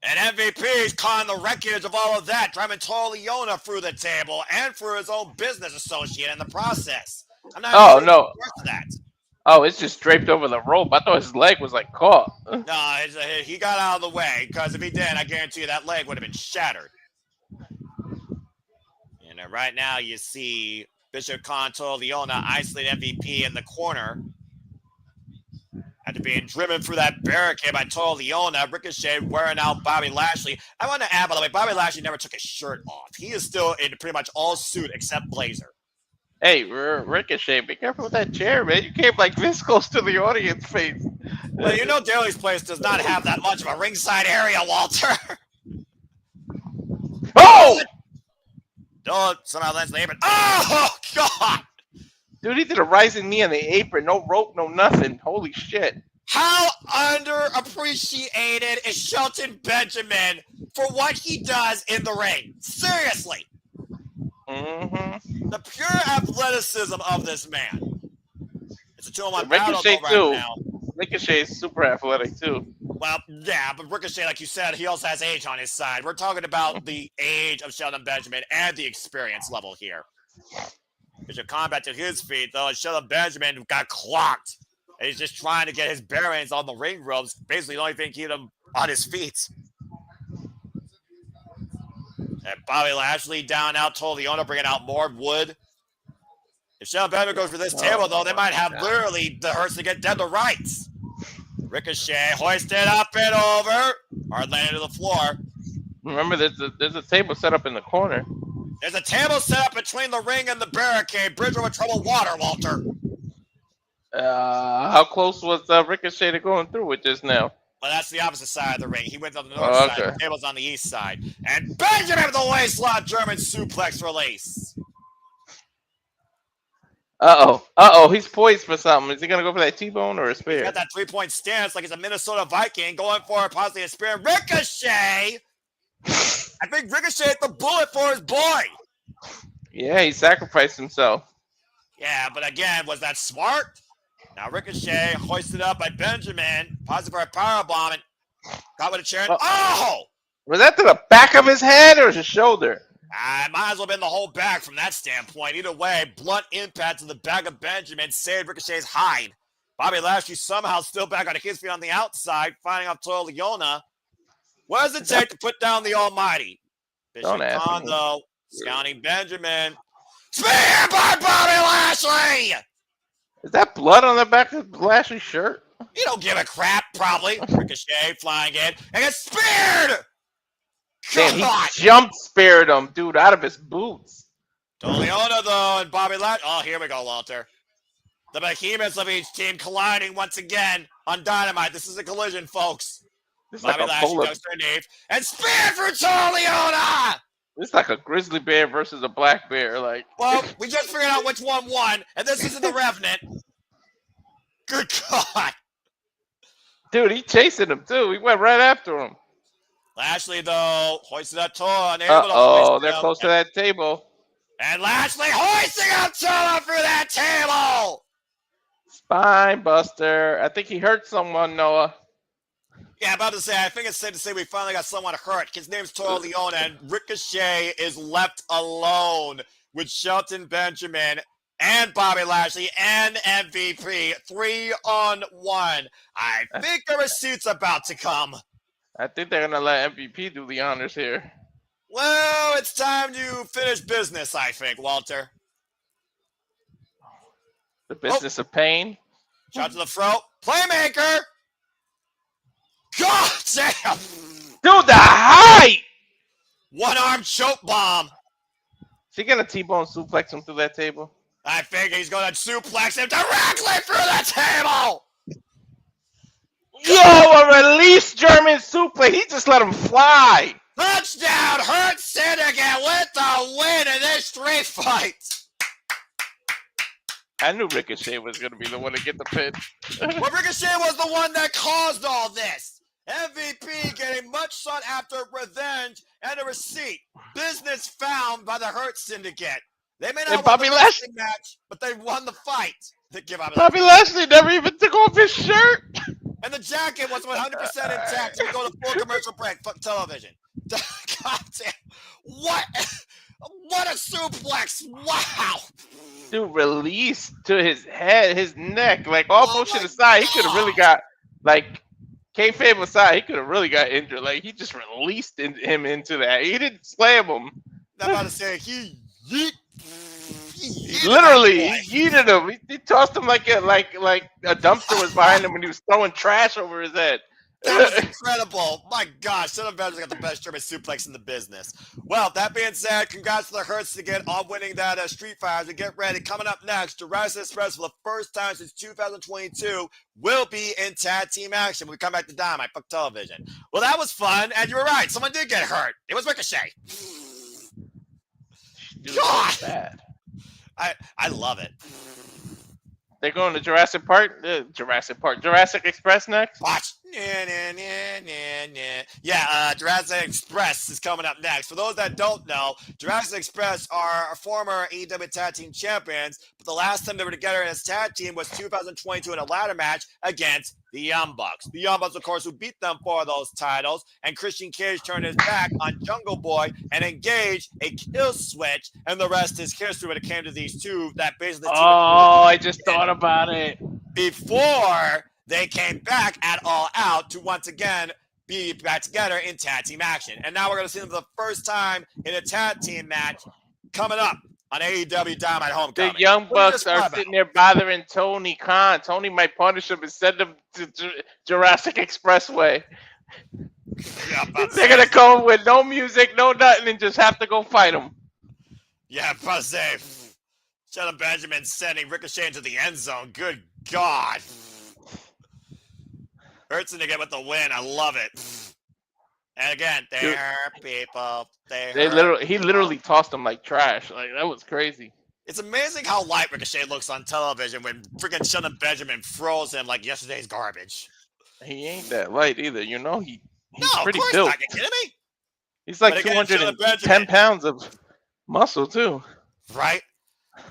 And MVP is caught in the wreckage of all of that, driving Tomohiro Liona through the table and through his own business associate in the process. I'm not Oh, sure no. that. Oh, it's just draped over the rope. I thought his leg was like caught. No, he got out of the way, because if he did, I guarantee you that leg would have been shattered. And right now you see Bishop Tomohiro Liona isolate MVP in the corner. After being driven through that barricade by Tomohiro Liona, Ricochet wearing out Bobby Lashley. I want to add, by the way, Bobby Lashley never took his shirt off. He is still in pretty much all suit except blazer. Hey, Ricochet, be careful with that chair, man. You came like this close to the audience face. Well, you know Daly's place does not have that much of a ringside area, Walter. Oh! Oh, somehow lands the apron. Oh, God! Dude, he did a rising knee on the apron. No rope, no nothing. Holy shit. How underappreciated is Shelton Benjamin for what he does in the ring? Seriously. Mm-hmm. The pure athleticism of this man. It's a 2-on-1 battle Ricochet, right too. now. Ricochet is super athletic, too. Well, yeah, but Ricochet, like you said, he also has age on his side. We're talking about the age of Shelton Benjamin and the experience level here. There's a combat to his feet, though, and Shelton Benjamin got clocked. And he's just trying to get his bearings on the ring ropes. Basically, the only thing keeping him on his feet. And Bobby Lashley down out, Tomohiro Liona bringing out more wood. If Shelton Benjamin goes for this table, though, they might have literally the hearse to get dead to rights. Ricochet hoisted up and over. Hard landing to the floor. Remember, there's a table set up in the corner. There's a table set up between the ring and the barricade. Bridge over troubled water, Walter. How close was Ricochet to going through it just now? Well, that's the opposite side of the ring. He went on the north side. The table's on the east side. And Benjamin with the waistlock German suplex release. Uh-oh. He's poised for something. Is he going to go for that T-bone or a spear? He's got that 3-point stance like he's a Minnesota Viking going for possibly a spear. Ricochet! I think Ricochet hit the bullet for his boy. Yeah, he sacrificed himself. Yeah, but again, was that smart? Now Ricochet hoisted up by Benjamin. Positive for a powerbomb and got with a chair. Oh! Was that to the back of his head or his shoulder? It might as well have been the whole back from that standpoint. Either way, blunt impact to the back of Benjamin saved Ricochet's hide. Bobby Lashley somehow still back on his feet on the outside, finding off Tomohiro Liona. What does it take to put down the Almighty? Bishop Kaun, though, scouting Benjamin. Spear by Bobby Lashley! Is that blood on the back of Lashley's shirt? You don't give a crap, probably. Ricochet flying in and gets speared! Man, he jump speared him, dude, out of his boots. Leona, though, and Bobby Lashley. Oh, here we go, Walter. The behemoths of each team colliding once again on Dynamite. This is a collision, folks. This is Bobby like a Lashley polar. goes to a knee and spear for Leona. This is like a grizzly bear versus a black bear. Like, Well, we just figured out which one won, and this isn't the Revenant. Good God. dude, he chasing him too. He went right after him. Lashley, though, hoisted that toe, unable to Oh, hoist they're him. close to that table. And Lashley hoisting up Tolo through that table. Spine buster. I think he hurt someone, Noah. Yeah, about to say, I think it's safe to say we finally got someone hurt. His name's Toro Leona, and Ricochet is left alone with Shelton Benjamin and Bobby Lashley and MVP 3-on-1. I think a receipt's about to come. I think they're gonna let MVP do the honors here. Well, it's time to finish business, I think, Walter. The business of pain. Shot to the throat. Playmaker! God damn! Dude, the height! One-arm choke bomb. Is he gonna T-bone suplex him through that table? I think he's going to suplex him directly through the table. Yo, a release German suplex. He just let him fly. Touchdown, Hurt Syndicate with the win in this street fight. I knew Ricochet was gonna be the one to get the pin. Well, Ricochet was the one that caused all this. MVP getting much sought after revenge and a receipt. Business found by the Hurt Syndicate. They may not And win Bobby the Lashley- wrestling match, but they won the fight. They give out Bobby Lashley never even took off his shirt. and the jacket was 100% intact. We go to full commercial break. Fuck television. God damn. What? What a suplex. Wow. Dude, release to his head, his neck. Like, all Oh bullshit my aside, he could have really God. got, like, kayfabe aside, he could have really got injured. Like, he just released him into that. He didn't slam him. I'm about to say, he yeeted Literally, that boy. he yeeted him. He tossed him like a dumpster was behind him when he was throwing trash over his head. That was incredible. My gosh, Son of Ben's got the best German suplex in the business. Well, that being said, congrats to the Hurts again on winning that Street Fight. As we get ready, coming up next, Jurassic Express for the first time since 2022 will be in tag team action when we come back to Dynamite. Fuck television. Well, that was fun, and you were right. Someone did get hurt. It was Ricochet. Dude, God. so bad. I love it. They're going to Jurassic Express next. Watch. Yeah, Jurassic Express is coming up next. For those that don't know, Jurassic Express are former AEW Tag Team Champions, but the last time they were together as tag team was 2022 in a ladder match against the Young Bucks. The Young Bucks, of course, who beat them for those titles, and Christian Cage turned his back on Jungle Boy and engaged a kill switch, and the rest is history when it came to these two that basically Oh, I just thought about it. before they came back at All Out to once again be back together in tag team action. And now we're going to see them for the first time in a tag team match coming up on AEW Dynamite Homecoming. The Young What do you Bucks describe are sitting there bothering Tony Khan. Tony might punish him and send him to Jurassic Expressway. Yeah, about to They're say- gonna come with no music, no nothing, and just have to go fight him. Yeah, I'm about to say, Shelton Benjamin sending Ricochet into the end zone. Good God. Hurts to get with the win. I love it. And again, they Dude. hurt people. He literally tossed him like trash. Like, that was crazy. It's amazing how light Ricochet looks on television when freaking Shelton Benjamin throws him like yesterday's garbage. He ain't that light either, you know. He's No, pretty of course built. not. You kidding me? He's like But again, 210 Benjamin- pounds of muscle too. Right?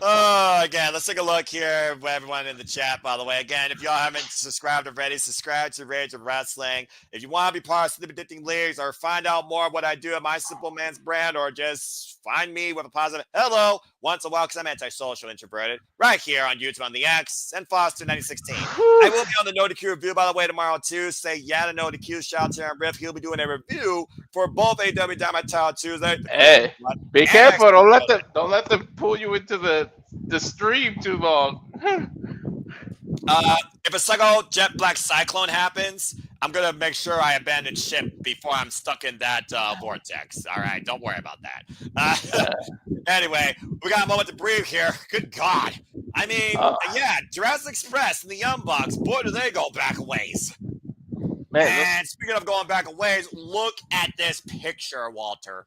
Again, let's take a look here with everyone in the chat, by the way. Again, if y'all haven't subscribed already, subscribe to Rage of Wrestling. If you want to be part of Sleepy Addicting Leagues or find out more of what I do at My Simple Man's brand, or just find me with a positive hello once in a while because I'm antisocial introverted, right here on YouTube on the X and Foster 9016. I will be on the No DQ review, by the way, tomorrow too. Say yeah to No DQ. Shout out to Aaron Riff. He'll be doing a review for both AW Dynamite Title Tuesday. Hey, be And careful! next Don't let them pull you into the stream too long. If a Psycho Jet Black Cyclone happens, I'm going to make sure I abandon ship before I'm stuck in that vortex. All right, don't worry about that. Anyway, we got a moment to breathe here. Good God. I mean, yeah, Jurassic Express and the Young Bucks, boy, do they go back a ways. Man, And speaking of going back a ways, look at this picture, Walter.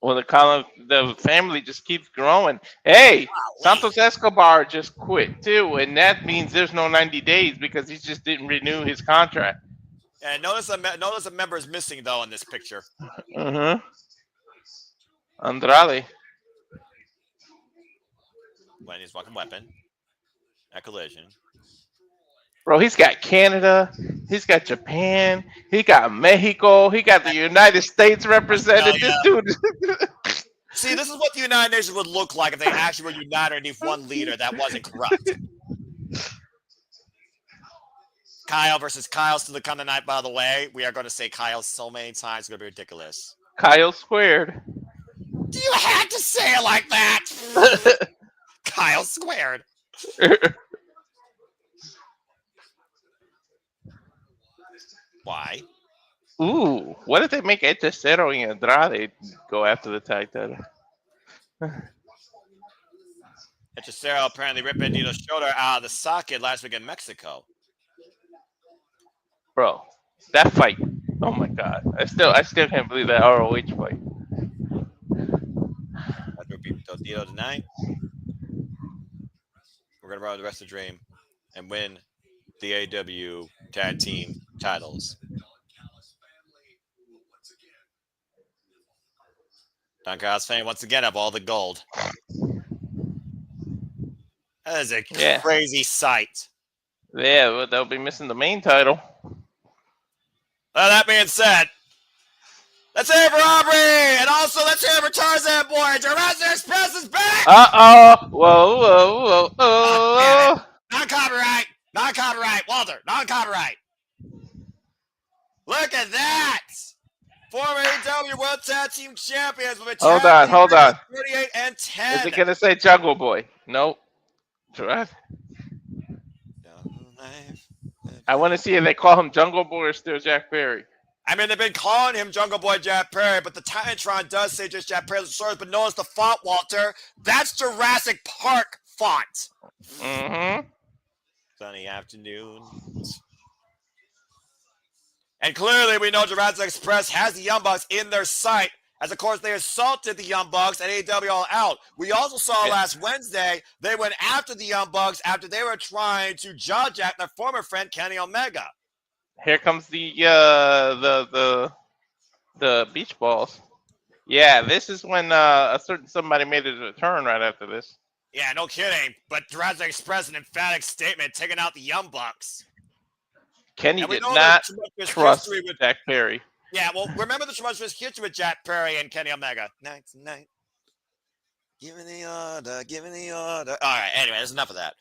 well, the family just keeps growing. Hey, Santos Escobar just quit too, and that means there's no 90 days because he just didn't renew his contract. And notice a member is missing though in this picture. Andrade. When his fucking weapon at Collision. Bro, he's got Canada, he's got Japan, he got Mexico, he got the United States represented. This dude. See, this is what the United Nations would look like if they actually were united underneath one leader that wasn't corrupt. Kyle versus Kyle still to come tonight, by the way. We are going to say Kyle so many times, it's going to be ridiculous. Kyle squared. You had to say it like that. Kyle squared. Why? Ooh, what if they make Hechicero and Andrade go after the tag title? Hechicero apparently ripped Bandido's shoulder out of the socket last week in Mexico. Bro, that fight. Oh my God. I still can't believe that ROH fight. That would be Brodido tonight. We're going to run the rest of the dream and win the AEW tag team titles. Don Callis fan once again have all the gold. That is a crazy sight. Yeah, but they'll be missing the main title. Well, that being said, let's hear for Aubrey, and also let's hear for Tarzan Boy. Jurassic Express is back. Whoa. Oh, non-copyright, Walter, non-copyright. Look at that. Former AEW World Tag Team Champions with a Hold on. 38 and 10. Is it gonna say Jungle Boy? Nope. I want to see if they call him Jungle Boy or still Jack Perry. I mean, they've been calling him Jungle Boy Jack Perry, but the Titantron does say just Jack Perry Luchasaurus, but notice the font, Walter. That's Jurassic Park font. Mm-hmm. Sunny afternoons. And clearly we know Jurassic Express has the Young Bucks in their sight, as of course they assaulted the Young Bucks at AEW All Out. We also saw last Wednesday they went after the Young Bucks after they were trying to jaw jack their former friend Kenny Omega. Here comes the beach balls. Yeah, this is when a certain somebody made a return right after this. Yeah, no kidding. But Jurassic Express, an emphatic statement, taking out the Young Bucks. Kenny did not trust Jack Perry. Yeah, well, remember the tremendous history with Jack Perry and Kenny Omega. Night. Give me the order. All right, anyway, there's enough of that.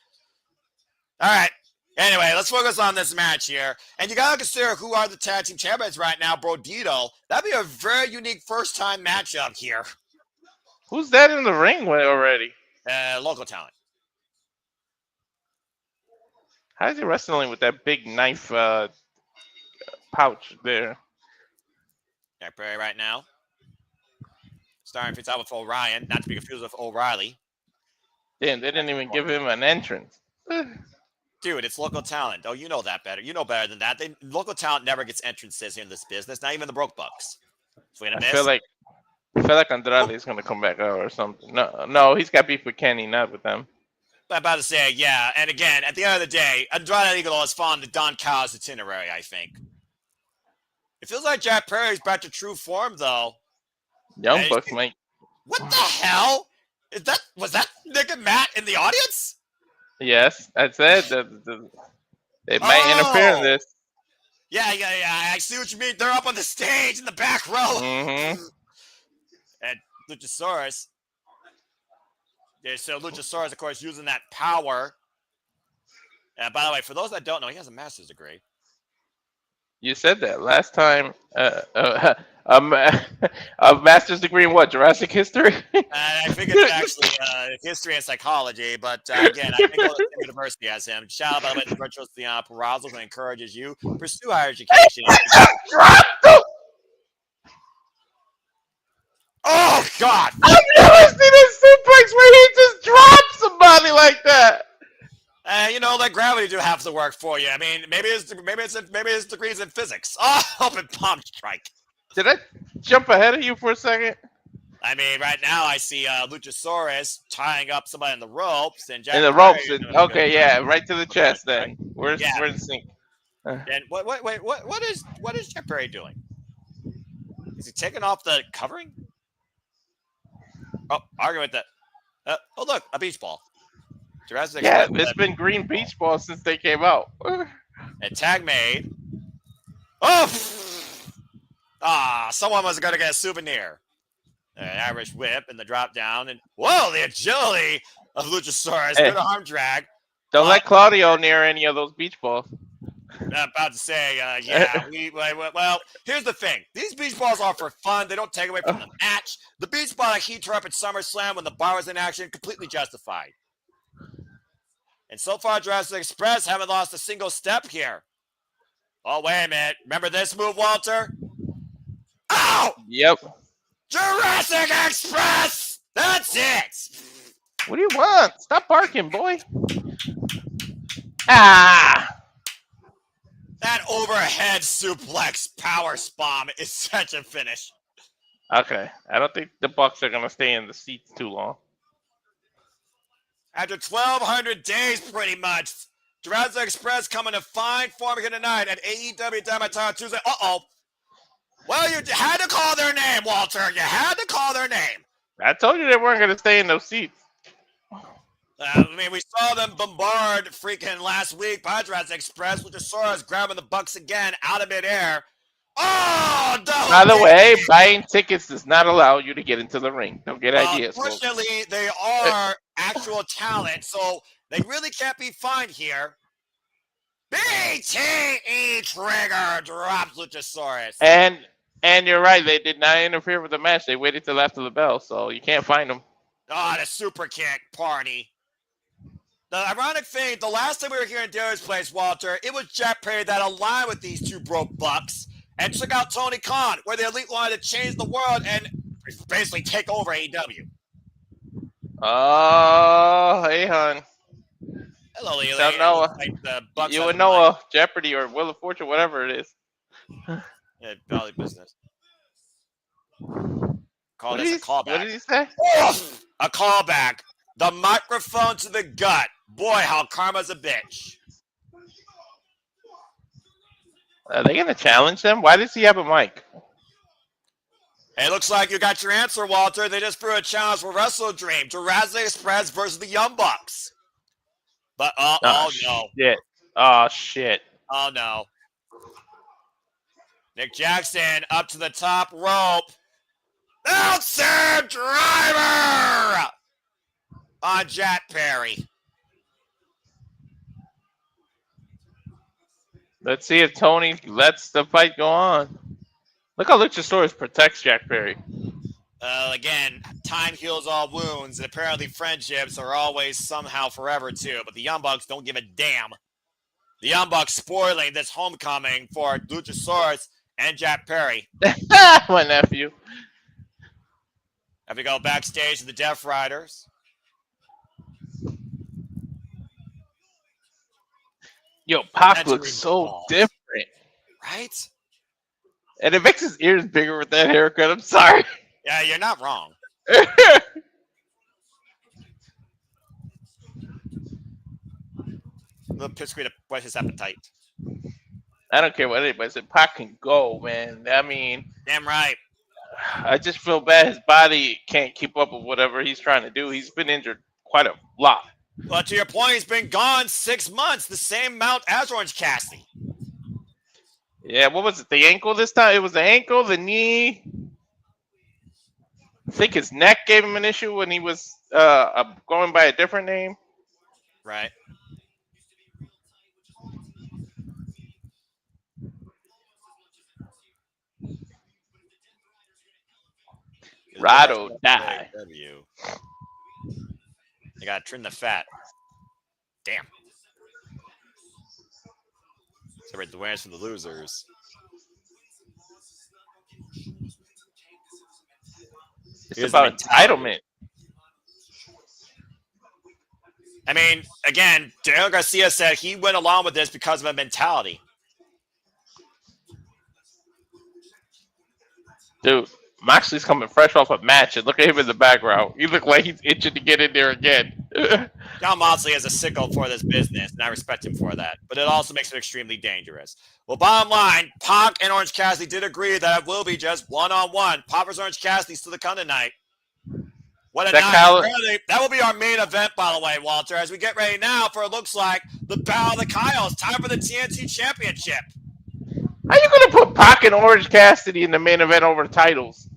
All right. Anyway, let's focus on this match here. And you got to consider who are the tag team champions right now, Brodido. That'd be a very unique first-time matchup here. Who's that in the ring already? Local talent. How is he wrestling with that big knife pouch there? Jack Perry right now. Starting things out with Orion, not to be confused with O'Reilly. Damn, they didn't even give him an entrance. Dude, it's local talent. Oh, you know that better. You know better than that. Local talent never gets entrances here in this business, not even the Broke Bucks. I feel like Andrade is going to come back out or something. No, he's got beef with Kenny, not with them. I'm about to say, yeah. And again, at the end of the day, Andrade Eagle has fallen to Don Callis' itinerary, I think. It feels like Jack Perry's back to true form, though. Young Bucks, mate. What the hell? Was that Nick and Matt in the audience? Yes, I said they might interfere in this. Yeah. I see what you mean. They're up on the stage in the back row. Mm-hmm. And Luchasaurus. Yeah, so Luchasaurus, of course, using that power. And by the way, for those that don't know, he has a master's degree. You said that last time. A master's degree in what? Jurassic history? I think it's actually history and psychology, but again, I think go to the same university as him. Shout out, by the way, to Virtuous Leon Perazzo, who encourages you pursue higher education. Dropped him! Oh God! I've never seen a suplex where he just drops somebody like that. You know, let gravity do half the work for you. I mean, maybe his degrees in physics. Oh, open palm strike. Did I jump ahead of you for a second? I mean, right now I see Luchasaurus tying up somebody in the ropes and Jack In the Perry ropes. doing a Okay, good yeah, job. right to the chest then. We're Yeah. in sync. And what is Jack Perry doing? Is he taking off the covering? Oh, arguing with that. Oh, look, a beach ball. Jurassic Yeah, it's been green beach balls since they came out. And tag made. Oh! Someone was going to get a souvenir. An Irish whip and the drop down. And whoa, the agility of Luchasaurus. Hey. Good arm drag. Don't let Claudio near any of those beach balls. I'm about to say, yeah. Well, here's the thing. These beach balls are for fun. They don't take away from the match. The beach ball he tore up at SummerSlam when the bar was in action, completely justified. And so far, Jurassic Express haven't lost a single step here. Oh, wait a minute. Remember this move, Walter? Ow! Yep. Jurassic Express! That's it! What do you want? Stop barking, boy. Ah! That overhead suplex power bomb is such a finish. Okay. I don't think the Bucks are going to stay in the seats too long. After 1,200 days, pretty much, Jurassic Express coming to fine form again tonight at AEW Dynamite on Tuesday. Uh-oh. Well, you had to call their name, Walter. You had to call their name. I told you they weren't going to stay in those seats. I mean, we saw them bombard freaking last week by Jurassic Express. Luchasaurus grabbing the Bucks again out of midair. Oh, no! By the way, buying tickets does not allow you to get into the ring. Don't get ideas. Fortunately, they are actual talent, so they really can't be fined here. BTE trigger drops Luchasaurus. And you're right. They did not interfere with the match. They waited till after the bell, so you can't find them. Oh, the super kick party. The ironic thing, the last time we were here in Daly's place, Walter, it was Jack Perry that aligned with these two broke bucks and took out Tony Khan, where the Elite wanted to change the world and basically take over AEW. Oh, hey, hon. Hello, Leland. Tell Noah. Like the Bucks You and Noah, Jeopardy or Wheel of Fortune, whatever it is. Yeah, belly business. Call What this a callback. What did he say? A callback. The microphone to the gut. Boy, how karma's a bitch. Are they going to challenge them? Why does he have a mic? Hey, looks like you got your answer, Walter. They just threw a challenge for Wrestle Dream. Jurassic Express versus the Young Bucks. But, oh no. Shit. Oh, shit. Oh, no. Nick Jackson up to the top rope. Outside driver on Jack Perry. Let's see if Tony lets the fight go on. Look how Luchasaurus protects Jack Perry. Again, time heals all wounds, and apparently friendships are always somehow forever too. But the Young Bucks don't give a damn. The Young Bucks spoiling this homecoming for Luchasaurus and Jack Perry. My nephew. Have to go backstage to the Death Riders. Yo, Pac looks so different. Right? And it makes his ears bigger with that haircut. I'm sorry. Yeah, you're not wrong. Little pitsqueak to whet his appetite. I don't care what anybody said. Pac can go, man. I mean, Damn right. I just feel bad his body can't keep up with whatever he's trying to do. He's been injured quite a lot. But to your point, he's been gone 6 months, the same amount as Orange Cassidy. Yeah, what was it? The ankle this time? It was the ankle, the knee. I think his neck gave him an issue when he was going by a different name. Right. Ride or die. AEW. They got to trim the fat. Damn. Separate the winners from the losers. It's about entitlement. I mean, again, Daniel Garcia said he went along with this because of a mentality. Dude, Moxley's coming fresh off a match, and look at him in the background. He look like he's itching to get in there again. John Moxley is a sicko for this business, and I respect him for that. But it also makes him extremely dangerous. Well, bottom line, Pac and Orange Cassidy did agree that it will be just one-on-one. Pac versus Orange Cassidy still to come tonight. What a night. That will be our main event, by the way, Walter, as we get ready now for it looks like the Battle of the Kyles. Time for the TNT Championship. How you going to put Pac and Orange Cassidy in the main event over the titles?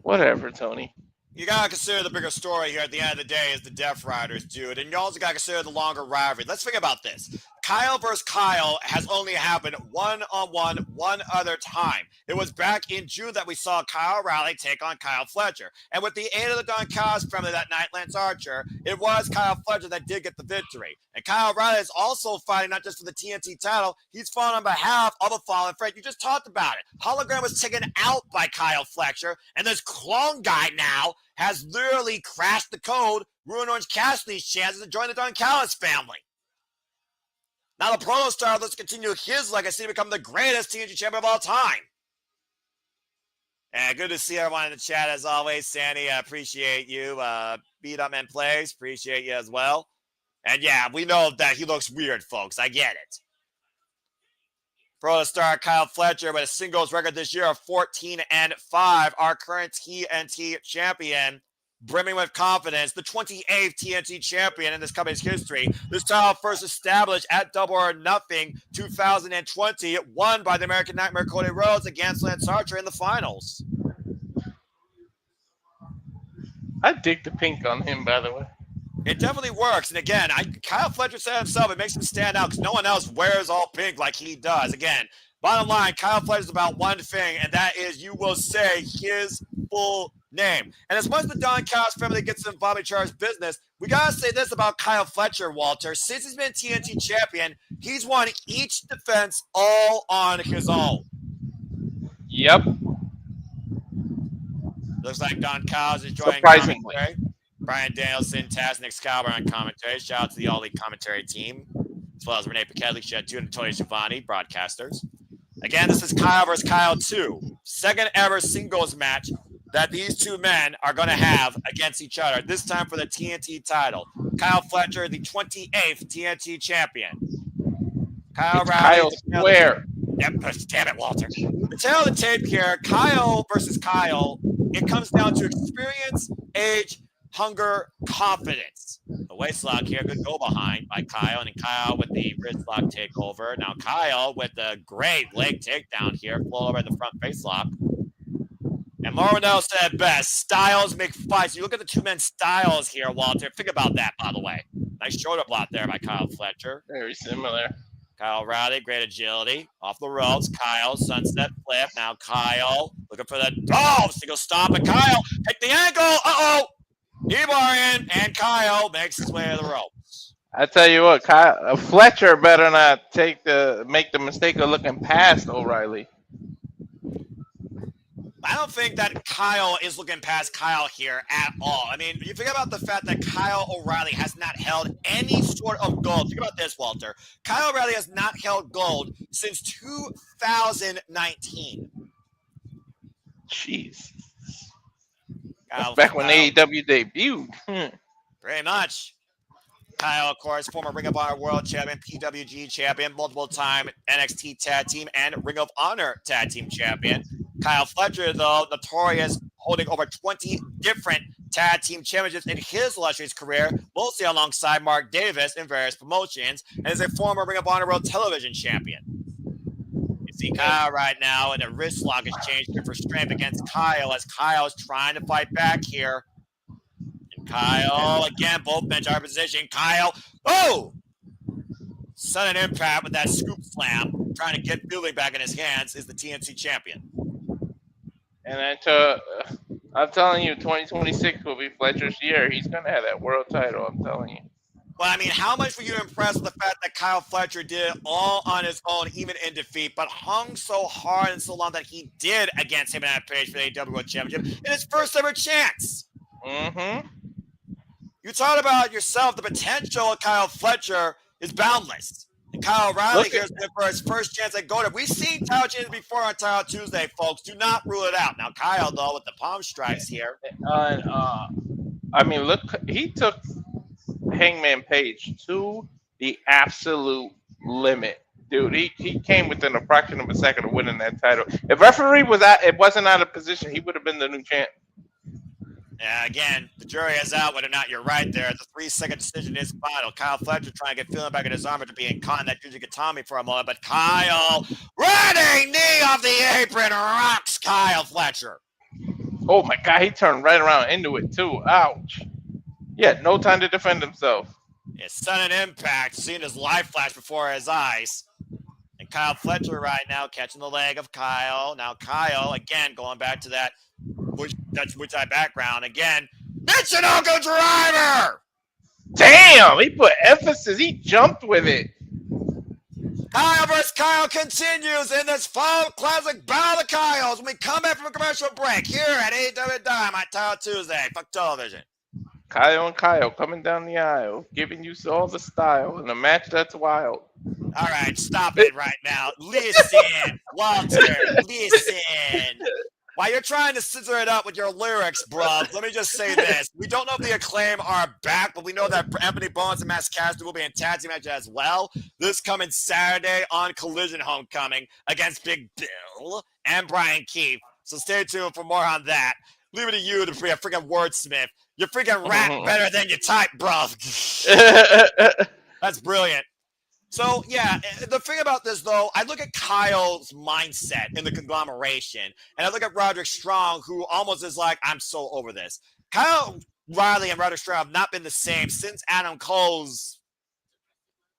Whatever, Tony. You got to consider the bigger story here at the end of the day is the Death Riders, dude. And you also got to consider the longer rivalry. Let's think about this. Kyle versus Kyle has only happened one-on-one one other time. It was back in June that we saw Kyle O'Reilly take on Kyle Fletcher. And with the aid of the Don Callis family that night, Lance Archer, it was Kyle Fletcher that did get the victory. And Kyle O'Reilly is also fighting not just for the TNT title, he's fighting on behalf of a fallen friend. You just talked about it. Hologram was taken out by Kyle Fletcher, and this clone guy now has literally crashed the code, ruined Orange Cassidy's chances to join the Don Callis family. Now the Proto Star lets continue his legacy to become the greatest TNT champion of all time. And good to see everyone in the chat as always. Sandy, I appreciate you. Beat Up Man Plays, appreciate you as well. And yeah, we know that he looks weird, folks. I get it. Proto Star Kyle Fletcher with a singles record this year of 14-5, our current TNT champion. Brimming with confidence, the 28th TNT champion in this company's history. This title first established at Double or Nothing 2020, won by the American Nightmare Cody Rhodes against Lance Archer in the finals. I dig the pink on him, by the way. It definitely works. And again, Kyle Fletcher said himself, it makes him stand out because no one else wears all pink like he does. Again, bottom line, Kyle Fletcher's about one thing, and that is you will say his full name. And as much as the Don Callis family gets involved in each other's business, we got to say this about Kyle Fletcher, Walter. Since he's been TNT champion, he's won each defense all on his own. Yep. Looks like Don Callis is joining surprisingly. Commentary. Brian Danielson, Taz, Nick Scalber on commentary. Shout out to the All Elite commentary team, as well as Renee Pichelli, Shatu, and Tony Giovanni, broadcasters. Again, this is Kyle versus Kyle 2. Second ever singles match that these two men are going to have against each other, this time for the TNT title. Kyle Fletcher, the 28th TNT champion. Kyle Kyle Square. Yep, damn it, Walter. The tail of the tape here, Kyle versus Kyle, it comes down to experience, age, hunger, confidence. The waist lock here, good go behind by Kyle, and then Kyle with the wrist lock takeover. Now Kyle with the great leg takedown here, flow over the front face lock. And Moreno said best, styles make fights. You look at the two men's styles here, Walter. Think about that, by the way. Nice shoulder block there by Kyle Fletcher. Very similar. Kyle Rowley, great agility. Off the ropes. Kyle, sunset flip. Now Kyle looking for the single stop. And Kyle, take the ankle. Uh-oh. Ebar in, and Kyle makes his way to the ropes. I tell you what, Kyle, Fletcher better not make the mistake of looking past O'Reilly. I don't think that Kyle is looking past Kyle here at all. I mean, you think about the fact that Kyle O'Reilly has not held any sort of gold. Think about this, Walter. Kyle O'Reilly has not held gold since 2019. Jeez. Kyle, back when AEW debuted. Very much. Kyle, of course, former Ring of Honor World Champion, PWG Champion, multiple-time NXT Tag Team and Ring of Honor Tag Team Champion. Kyle Fletcher, though, notorious, holding over 20 different tag team championships in his illustrious career, mostly alongside Mark Davis in various promotions, and is a former Ring of Honor World Television Champion. You see Kyle right now, and the wrist lock is changed here for strength against Kyle, as Kyle's trying to fight back here. And Kyle, again, both men are in position. Kyle, sudden impact with that scoop slam, trying to get Billy back in his hands, is the TNT champion. And I'm telling you, 2026 will be Fletcher's year. He's gonna have that world title. I'm telling you. Well, I mean, how much were you impressed with the fact that Kyle Fletcher did it all on his own, even in defeat, but hung so hard and so long that he did against him in that page for the AEW World Championship in his first ever chance? Mm-hmm. You talked about yourself, the potential of Kyle Fletcher is boundless. And Kyle O'Reilly here's for his first chance at Golden. We've seen title changes before on Title Tuesday, folks. Do not rule it out. Now, Kyle, though, with the palm strikes here. I mean, look, he took Hangman Page to the absolute limit. Dude, he came within a fraction of a second of winning that title. If referee wasn't out of position, he would have been the new champ. Again, the jury is out whether or not you're right there. The 3-second decision is final. Kyle Fletcher trying to get feeling back in his arm after being caught in that Jujikatami for a moment. But Kyle, running knee off the apron, rocks Kyle Fletcher. Oh my God, he turned right around into it too. Ouch. Yeah, no time to defend himself. His sudden impact, seeing his life flash before his eyes. And Kyle Fletcher right now catching the leg of Kyle. Now Kyle, again, going back to that Muay background. Again, Michinoku driver! Damn, he put emphasis. He jumped with it. Kyle versus Kyle continues in this fall classic Battle of the Kyles when we come back from a commercial break here at AEW Dynamite Title Tuesday. Fuck television. Kyle and Kyle coming down the aisle, giving you all the style in a match that's wild. All right, stop it right now. Listen, Walter, listen. While you're trying to scissor it up with your lyrics, bro, let me just say this. We don't know if the Acclaim are back, but we know that Anthony Bowens and Max Cassidy will be in tag team match as well. This coming Saturday on Collision Homecoming against Big Bill and Brian Keefe. So stay tuned for more on that. Leave it to you to be a freaking wordsmith. You freaking rap better than you type, bro. That's brilliant. So, yeah, the thing about this, though, I look at Kyle's mindset in the conglomeration, and I look at Roderick Strong, who almost is like, I'm so over this. Kyle O'Reilly and Roderick Strong have not been the same since Adam Cole's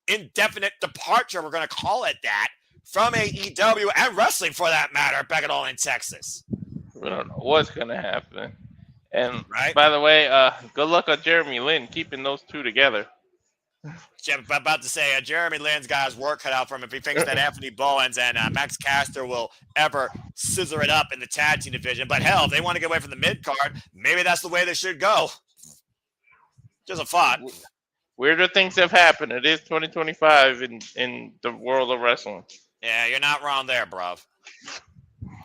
indefinite departure, we're going to call it that, from AEW and wrestling, for that matter, back at all in Texas. We don't know what's going to happen. And, right? By the way, good luck on Jeremy Lin keeping those two together. I'm about to say, Jeremy Lin's got his work cut out for him if he thinks that Anthony Bowens and Max Caster will ever scissor it up in the tag team division. But hell, if they want to get away from the mid-card, maybe that's the way they should go. Just a thought. Weirder things have happened. It is 2025 in the world of wrestling. Yeah, you're not wrong there, bro.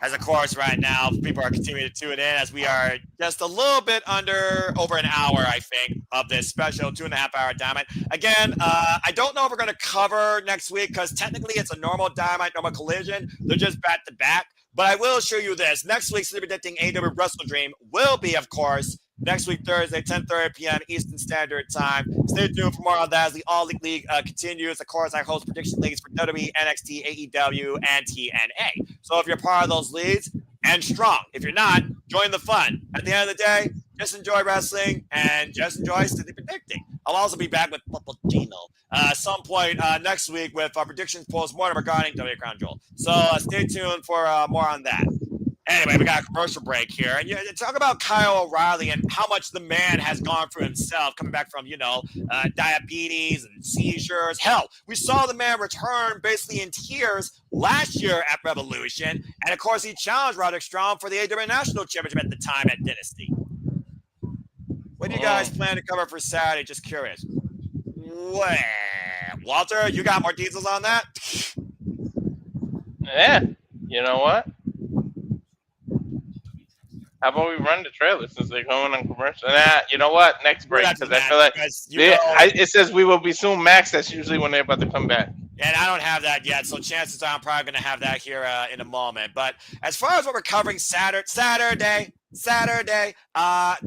As of course, right now, people are continuing to tune in as we are just a little bit over an hour, I think, of this special 2.5-hour Dynamite. Again, I don't know if we're going to cover next week because technically it's a normal Dynamite, normal Collision. They're just back-to-back. But I will show you this. Next week's predicting AEW Wrestle Dream will be, of course, next week, Thursday, 10:30 p.m. Eastern Standard Time. Stay tuned for more on that as the All League continues. Of course, I host prediction leagues for WWE, NXT, AEW, and TNA. So if you're part of those leagues, and strong. If you're not, join the fun. At the end of the day, just enjoy wrestling and just enjoy City Predicting. I'll also be back with Gino some point next week with predictions post-mortem regarding W Crown Jewel. So stay tuned for more on that. Anyway, we got a commercial break here. And you talk about Kyle O'Reilly and how much the man has gone through himself, coming back from, diabetes and seizures. Hell, we saw the man return basically in tears last year at Revolution. And, of course, he challenged Roderick Strong for the AEW National Championship at the time at Dynasty. What do you guys plan to cover for Saturday? Just curious. Well, Walter, you got more details on that? Yeah. You know what? How about we run the trailer since they're going on commercial? Nah, you know what? Next break, because I feel like it says we will be soon. Max, that's usually when they're about to come back. And I don't have that yet, so chances are I'm probably going to have that here in a moment. But as far as what we're covering Saturday,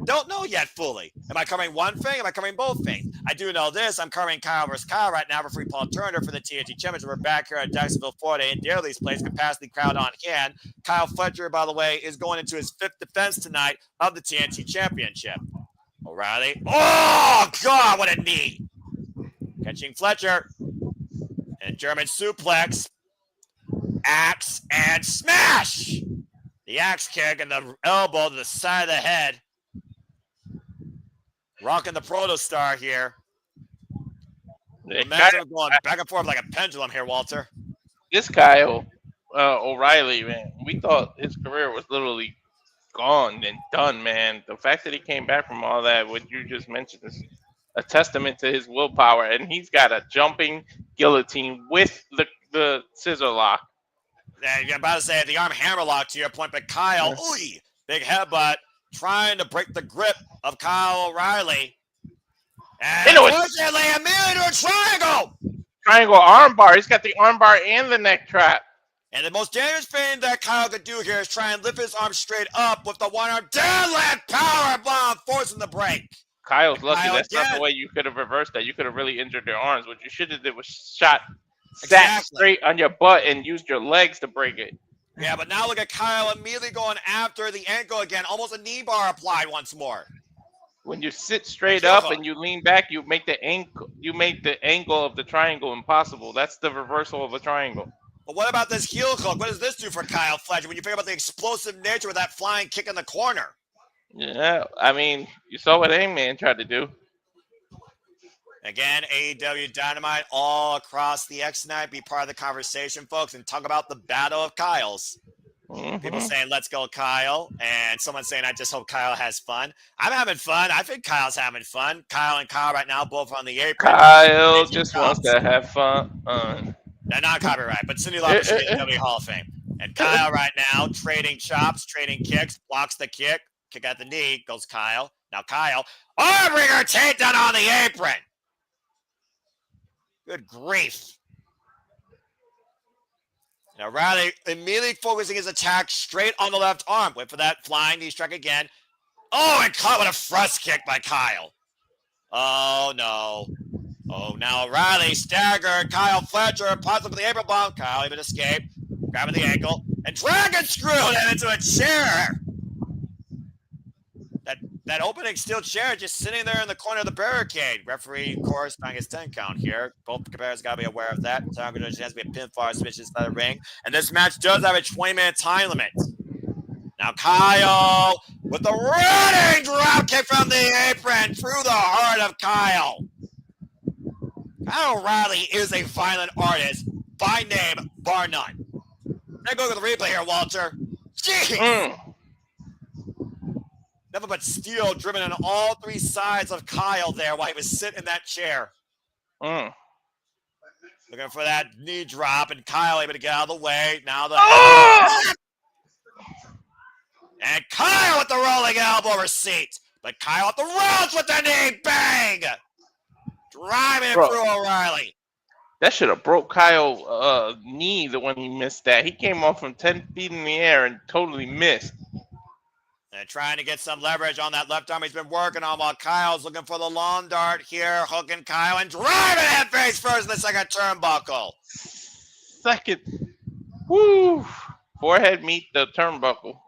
don't know yet fully. Am I covering one thing? Am I covering both things? I do know this. I'm covering Kyle versus Kyle right now for Free Paul Turner for the TNT Championship. We're back here at Jacksonville, Florida in Daly's place, capacity crowd on hand. Kyle Fletcher, by the way, is going into his 5th defense tonight of the TNT Championship. O'Reilly. Oh, God, what a knee. Catching Fletcher. And German suplex. Axe and smash. The axe kick and the elbow to the side of the head. Rocking the protostar here. Momentum going back and forth like a pendulum here, Walter. This Kyle O'Reilly, man, we thought his career was literally gone and done, man. The fact that he came back from all that, what you just mentioned, is a testament to his willpower. And he's got a jumping guillotine with the scissor lock. You're about to say the arm hammer lock to your point, but Kyle, big headbutt, trying to break the grip of Kyle O'Reilly. And unfortunately, immediately to a triangle. Triangle armbar. He's got the armbar and the neck trap. And the most dangerous thing that Kyle could do here is try and lift his arm straight up with the one arm deadlift power bomb, forcing the break. Kyle's lucky. That's not the way you could have reversed that. You could have really injured your arms. What you should have did was sat straight on your butt and used your legs to break it. Yeah, but now look at Kyle immediately going after the ankle again. Almost a knee bar applied once more. When you sit straight up and you lean back, you make the angle of the triangle impossible. That's the reversal of a triangle. But what about this heel hook? What does this do for Kyle Fletcher when you think about the explosive nature of that flying kick in the corner? Yeah, I mean, you saw what Hangman tried to do. Again, AEW Dynamite all across the X night. Be part of the conversation, folks, and talk about the battle of Kyles. Mm-hmm. People saying, let's go, Kyle. And someone saying, I just hope Kyle has fun. I'm having fun. I think Kyle's having fun. Kyle and Kyle right now both on the apron. Kyle just wants to have fun. They're not copyright, but Cindy Lauper should be in the WWE Hall of Fame. And Kyle right now trading chops, trading kicks, blocks the kick at the knee, goes Kyle. Now Kyle, Armbringer takedown on the apron. Good grief. Now Riley immediately focusing his attack straight on the left arm. Wait for that flying knee strike again. Oh, and caught with a thrust kick by Kyle. Oh, no. Oh, now Riley staggered. Kyle Fletcher pops up with the apron bomb. Kyle even escaped. Grabbing the ankle. And dragon screwed him into a chair. That opening steel chair just sitting there in the corner of the barricade. Referee, of course, trying his 10 count here. Both competitors got to be aware of that. So there has to be a pinfall switch inside the ring. And this match does have a 20-minute time limit. Now Kyle with the running drop kick from the apron through the heart of Kyle. Kyle O'Reilly is a violent artist by name, bar none. Let's go to the replay here, Walter. Jeez. Nothing but steel driven on all three sides of Kyle there while he was sitting in that chair. Looking for that knee drop, and Kyle able to get out of the way. Now the and Kyle with the rolling elbow receipt. But Kyle at the ropes with the knee. Bang! Driving through O'Reilly. That should have broke Kyle's knee when he missed that. He came off from 10 feet in the air and totally missed. And trying to get some leverage on that left arm he's been working on while Kyle's looking for the long dart here. Hooking Kyle and driving head face first in the second turnbuckle. Woo! Forehead meet the turnbuckle.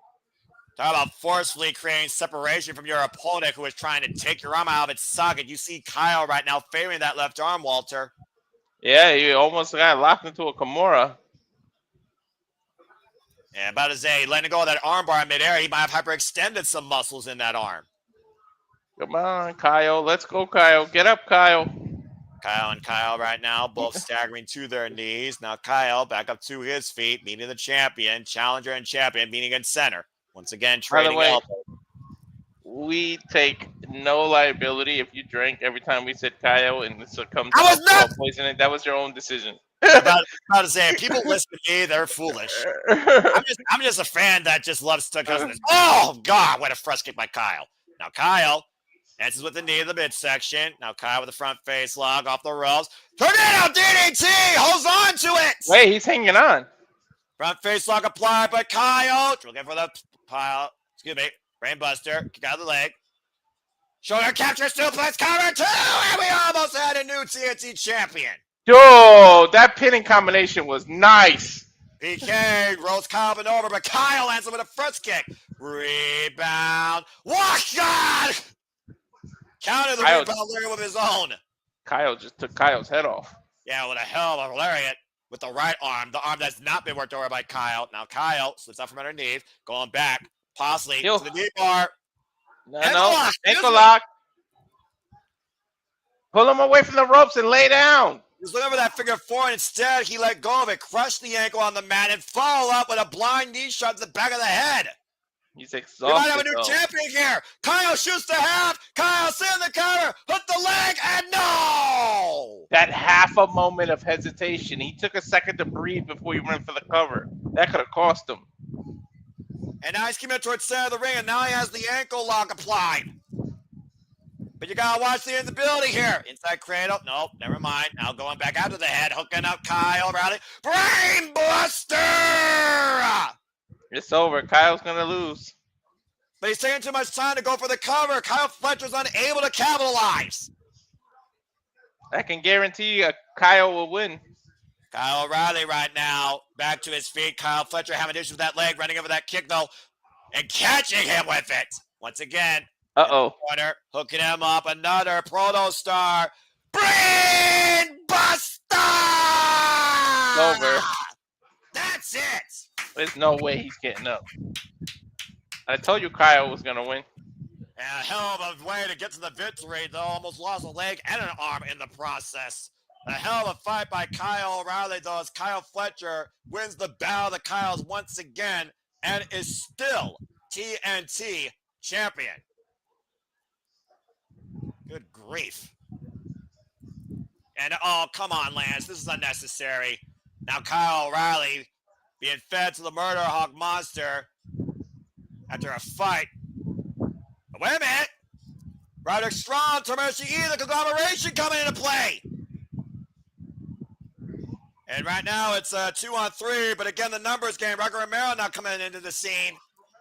Talk about forcefully creating separation from your opponent who is trying to take your arm out of its socket. You see Kyle right now favoring that left arm, Walter. Yeah, he almost got locked into a Kimura. And about to say, letting go of that armbar in midair, he might have hyperextended some muscles in that arm. Come on, Kyle. Let's go, Kyle. Get up, Kyle. Kyle and Kyle right now, both staggering to their knees. Now Kyle back up to his feet, meeting the champion, challenger and champion, meeting in center. Once again, trading elbows. We take no liability if you drank every time we said Kyle and this comes I was not poisoning. That was your own decision. about to say, if people listen to me, they're foolish. I'm just a fan that just loves to. Oh God! What a thrust kick by Kyle. Now Kyle answers with the knee in the midsection. Now Kyle with the front face lock off the ropes. Tornado DDT holds on to it. Wait, he's hanging on. Front face lock applied by Kyle. Looking for the pile. Excuse me. Brainbuster. Kick out of the leg. Shoulder capture suplex cover 2, and we almost had a new TNT champion. Yo, that pinning combination was nice. PK rolls Kyle over, but Kyle answers with a first kick. Rebound. Wash God! Counted the rebound there with his own. Kyle just took Kyle's head off. Yeah, with a hell of a lariat. with the right arm, the arm that's not been worked over by Kyle. Now Kyle slips out from underneath, going back, Moxley to the knee bar. Ankle lock. Pull him away from the ropes and lay down. He was looking for that figure four, and instead he let go of it, crushed the ankle on the mat, and followed up with a blind knee shot to the back of the head. He's exhausted. We might have a new champion here. Kyle shoots the half. Kyle sits in the counter, hooked the leg, and no! That half a moment of hesitation. He took a second to breathe before he went for the cover. That could have cost him. And now he's coming towards the center of the ring, and now he has the ankle lock applied. But you gotta watch the instability here. Inside cradle. Nope, never mind. Now going back out to the head, hooking up Kyle O'Reilly. Brain Buster! It's over. Kyle's gonna lose. But he's taking too much time to go for the cover. Kyle Fletcher's unable to capitalize. I can guarantee Kyle will win. Kyle O'Reilly right now, back to his feet. Kyle Fletcher having issues with that leg, running over that kick though, and catching him with it. Once again, corner, hooking him up, another Proto Star. Brain Buster! It's over. That's it. There's no way he's getting up. I told you Kyle was going to win. And a hell of a way to get to the victory, though. Almost lost a leg and an arm in the process. A hell of a fight by Kyle O'Reilly, though, as Kyle Fletcher wins the Battle of the Kyles once again and is still TNT champion. Good grief. And, oh, come on, Lance. This is unnecessary. Now Kyle O'Reilly being fed to the Murder Hawk Monster after a fight. But wait a minute. Roderick Strong, Tomohiro, the conglomeration coming into play. And right now it's 2-on-3, but again, the numbers game. Rocky Romero now coming into the scene.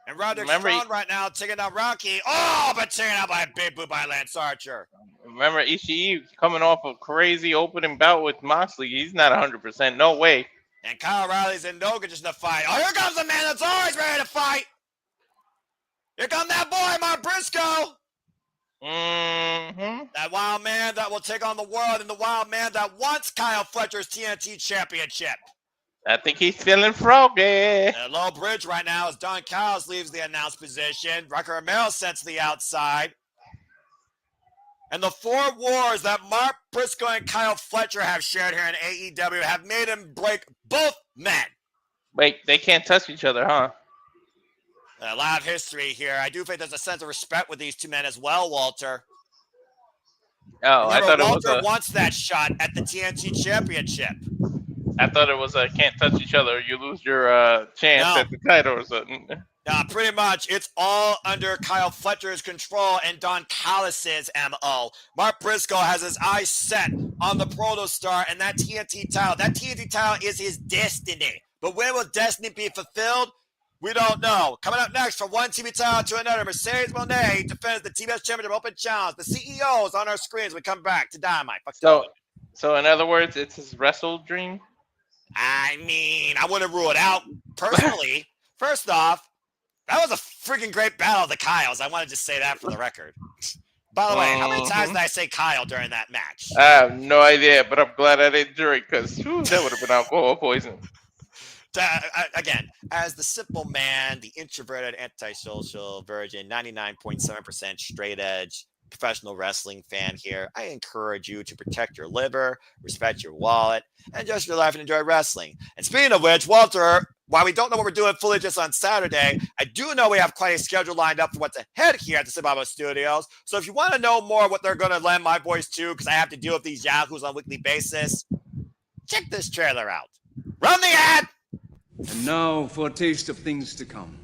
And Roderick Strong right now taking out Rocky. Oh, but taken out by a big boot by Lance Archer. Remember Ishii coming off a crazy opening bout with Moxley. He's not 100%. No way. And Kyle O'Reilly's in no condition to fight. Oh, here comes the man that's always ready to fight. Here comes that boy, Mark Briscoe. Mm-hmm. That wild man that will take on the world, and the wild man that wants Kyle Fletcher's TNT championship. I think he's feeling froggy. And a low bridge right now as Don Callis leaves the announced position. Rocky Romero sent to the outside. And the four wars that Mark Briscoe and Kyle Fletcher have shared here in AEW have made him break both men. Wait, they can't touch each other, huh? A lot of history here. I do think there's a sense of respect with these two men as well, Walter. Oh, Remember, I thought Walter it was wants that shot at the TNT championship. I thought it was a can't touch each other. You lose your chance at the title or something. Pretty much. It's all under Kyle Fletcher's control and Don Callis' MO. Mark Briscoe has his eyes set on the Proto Star and that TNT title. That TNT title is his destiny. But when will destiny be fulfilled? We don't know. Coming up next, from one TV title to another, Mercedes Mone defends the TBS Championship Open Challenge. The CEO is on our screens. We come back to Dynamite. So in other words, it's his wrestle dream? I mean, I wouldn't rule it out personally. First off, that was a freaking great battle of the Kyles. I wanted to say that for the record. By the way, how many times did I say Kyle during that match? I have no idea, but I'm glad I didn't drink because that would have been alcohol poison. Again, as the simple man, the introverted, antisocial virgin, 99.7% straight edge professional wrestling fan here, I encourage you to protect your liver, respect your wallet, and just your life and enjoy wrestling. And speaking of which, Walter, while we don't know what we're doing fully just on Saturday, I do know we have quite a schedule lined up for what's ahead here at the Sababa Studios. So if you want to know more what they're going to lend my voice to, because I have to deal with these yahoos on a weekly basis, check this trailer out. Run the ad! And now for a taste of things to come.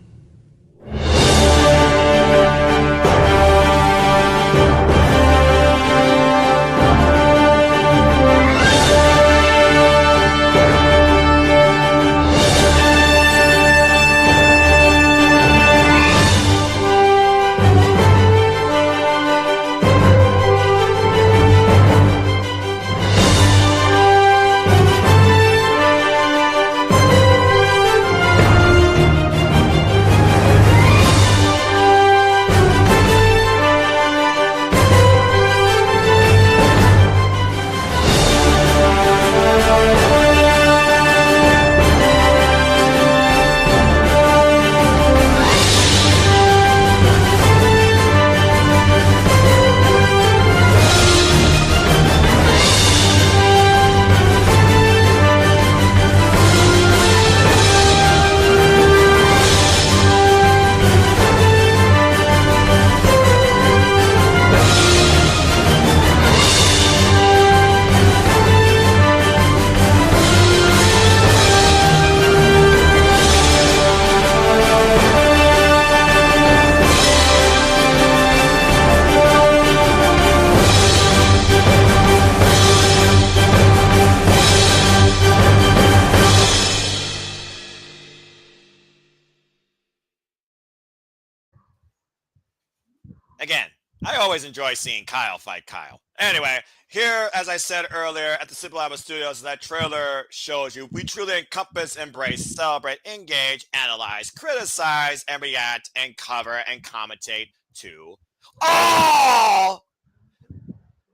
again, I always enjoy seeing Kyle fight Kyle. Anyway, here, as I said earlier, at the Simple Lava Studios, that trailer shows you we truly encompass, embrace, celebrate, engage, analyze, criticize, and react, and cover, and commentate to all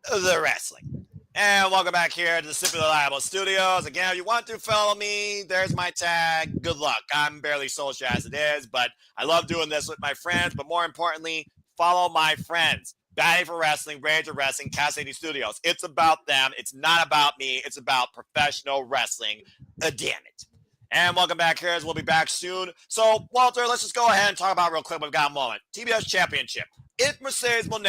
the wrestling. And welcome back here to the Simply Reliable Studios. Again, if you want to follow me, there's my tag. Good luck. I'm barely social as it is, but I love doing this with my friends. But more importantly, follow my friends. Batty for Wrestling, Rage of Wrestling, Cassidy Studios. It's about them. It's not about me. It's about professional wrestling. Damn it. And welcome back here, as we'll be back soon. So, Walter, let's just go ahead and talk about real quick. We've got a moment. TBS Championship. If Mercedes Mone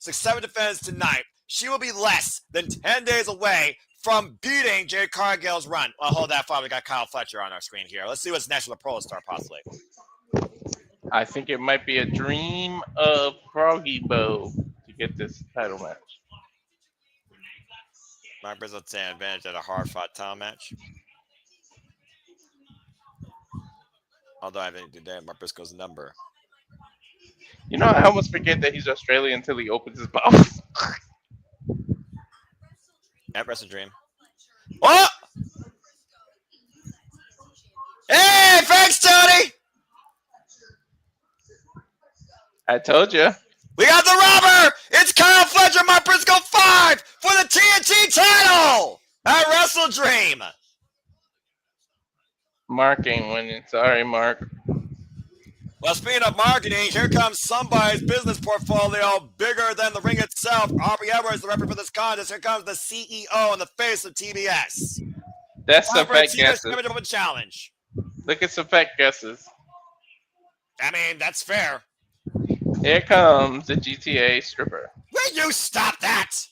6-7 defends tonight, she will be less than 10 days away from beating Jade Cargill's run. Well, hold that thought. We got Kyle Fletcher on our screen here. Let's see what's next for the Pro Star, possibly. I think it might be a dream of Brodido to get this title match. Mark Briscoe taking advantage of a hard-fought title match. Although I think today Mark Briscoe's number. You know, I almost forget that he's Australian until he opens his mouth. At Wrestle Dream. Oh! Hey, thanks, Tony! I told you. We got the robber! It's Kyle Fletcher, Mark Briscoe 5 for the TNT title at Wrestle Dream. Mark ain't winning. Sorry, Mark. Well, speaking of marketing, here comes somebody's business portfolio bigger than the ring itself. Aubrey Edwards, the referee for this contest. Here comes the CEO and the face of TBS. That's some fat guesses. Challenge. Look at some fat guesses. I mean, that's fair. Here comes the GTA stripper. Will you stop that?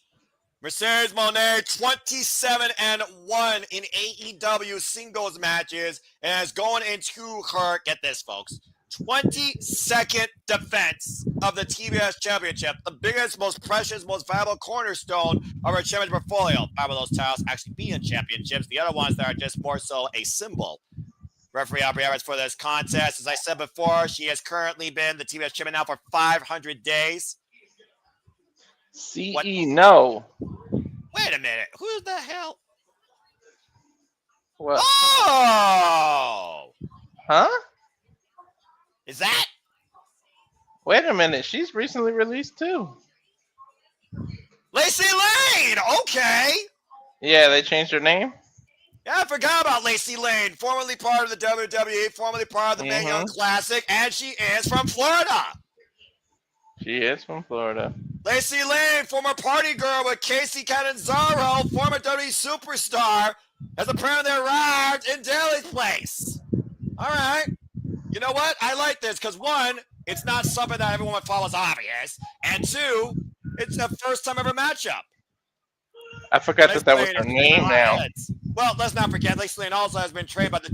Mercedes Mone, 27-1 in AEW singles matches, and is going into her, get this, folks, 22nd defense of the TBS Championship, the biggest, most precious, most valuable cornerstone of her championship portfolio. 5 of those titles actually being championships. The other ones that are just more so a symbol. Referee Aubrey Edwards for this contest. As I said before, she has currently been the TBS champion now for 500 days. No. Wait a minute. Who the hell? What? Oh! Huh? Is that? Wait a minute. She's recently released too. Lacey Lane! Okay! Yeah, they changed her name. Yeah, I forgot about Lacey Lane, formerly part of the WWE, formerly part of the Mae Young Classic, and she is from Florida. She is from Florida. Lacey Lane, former party girl with Casey Catanzaro, former WWE superstar, has apparently arrived in Daly's place. All right. You know what? I like this because, one, it's not something that everyone would follow as obvious, and two, it's a first-time ever matchup. I forgot that was her name now. Well, let's not forget, Lacey Lane also has been trained by the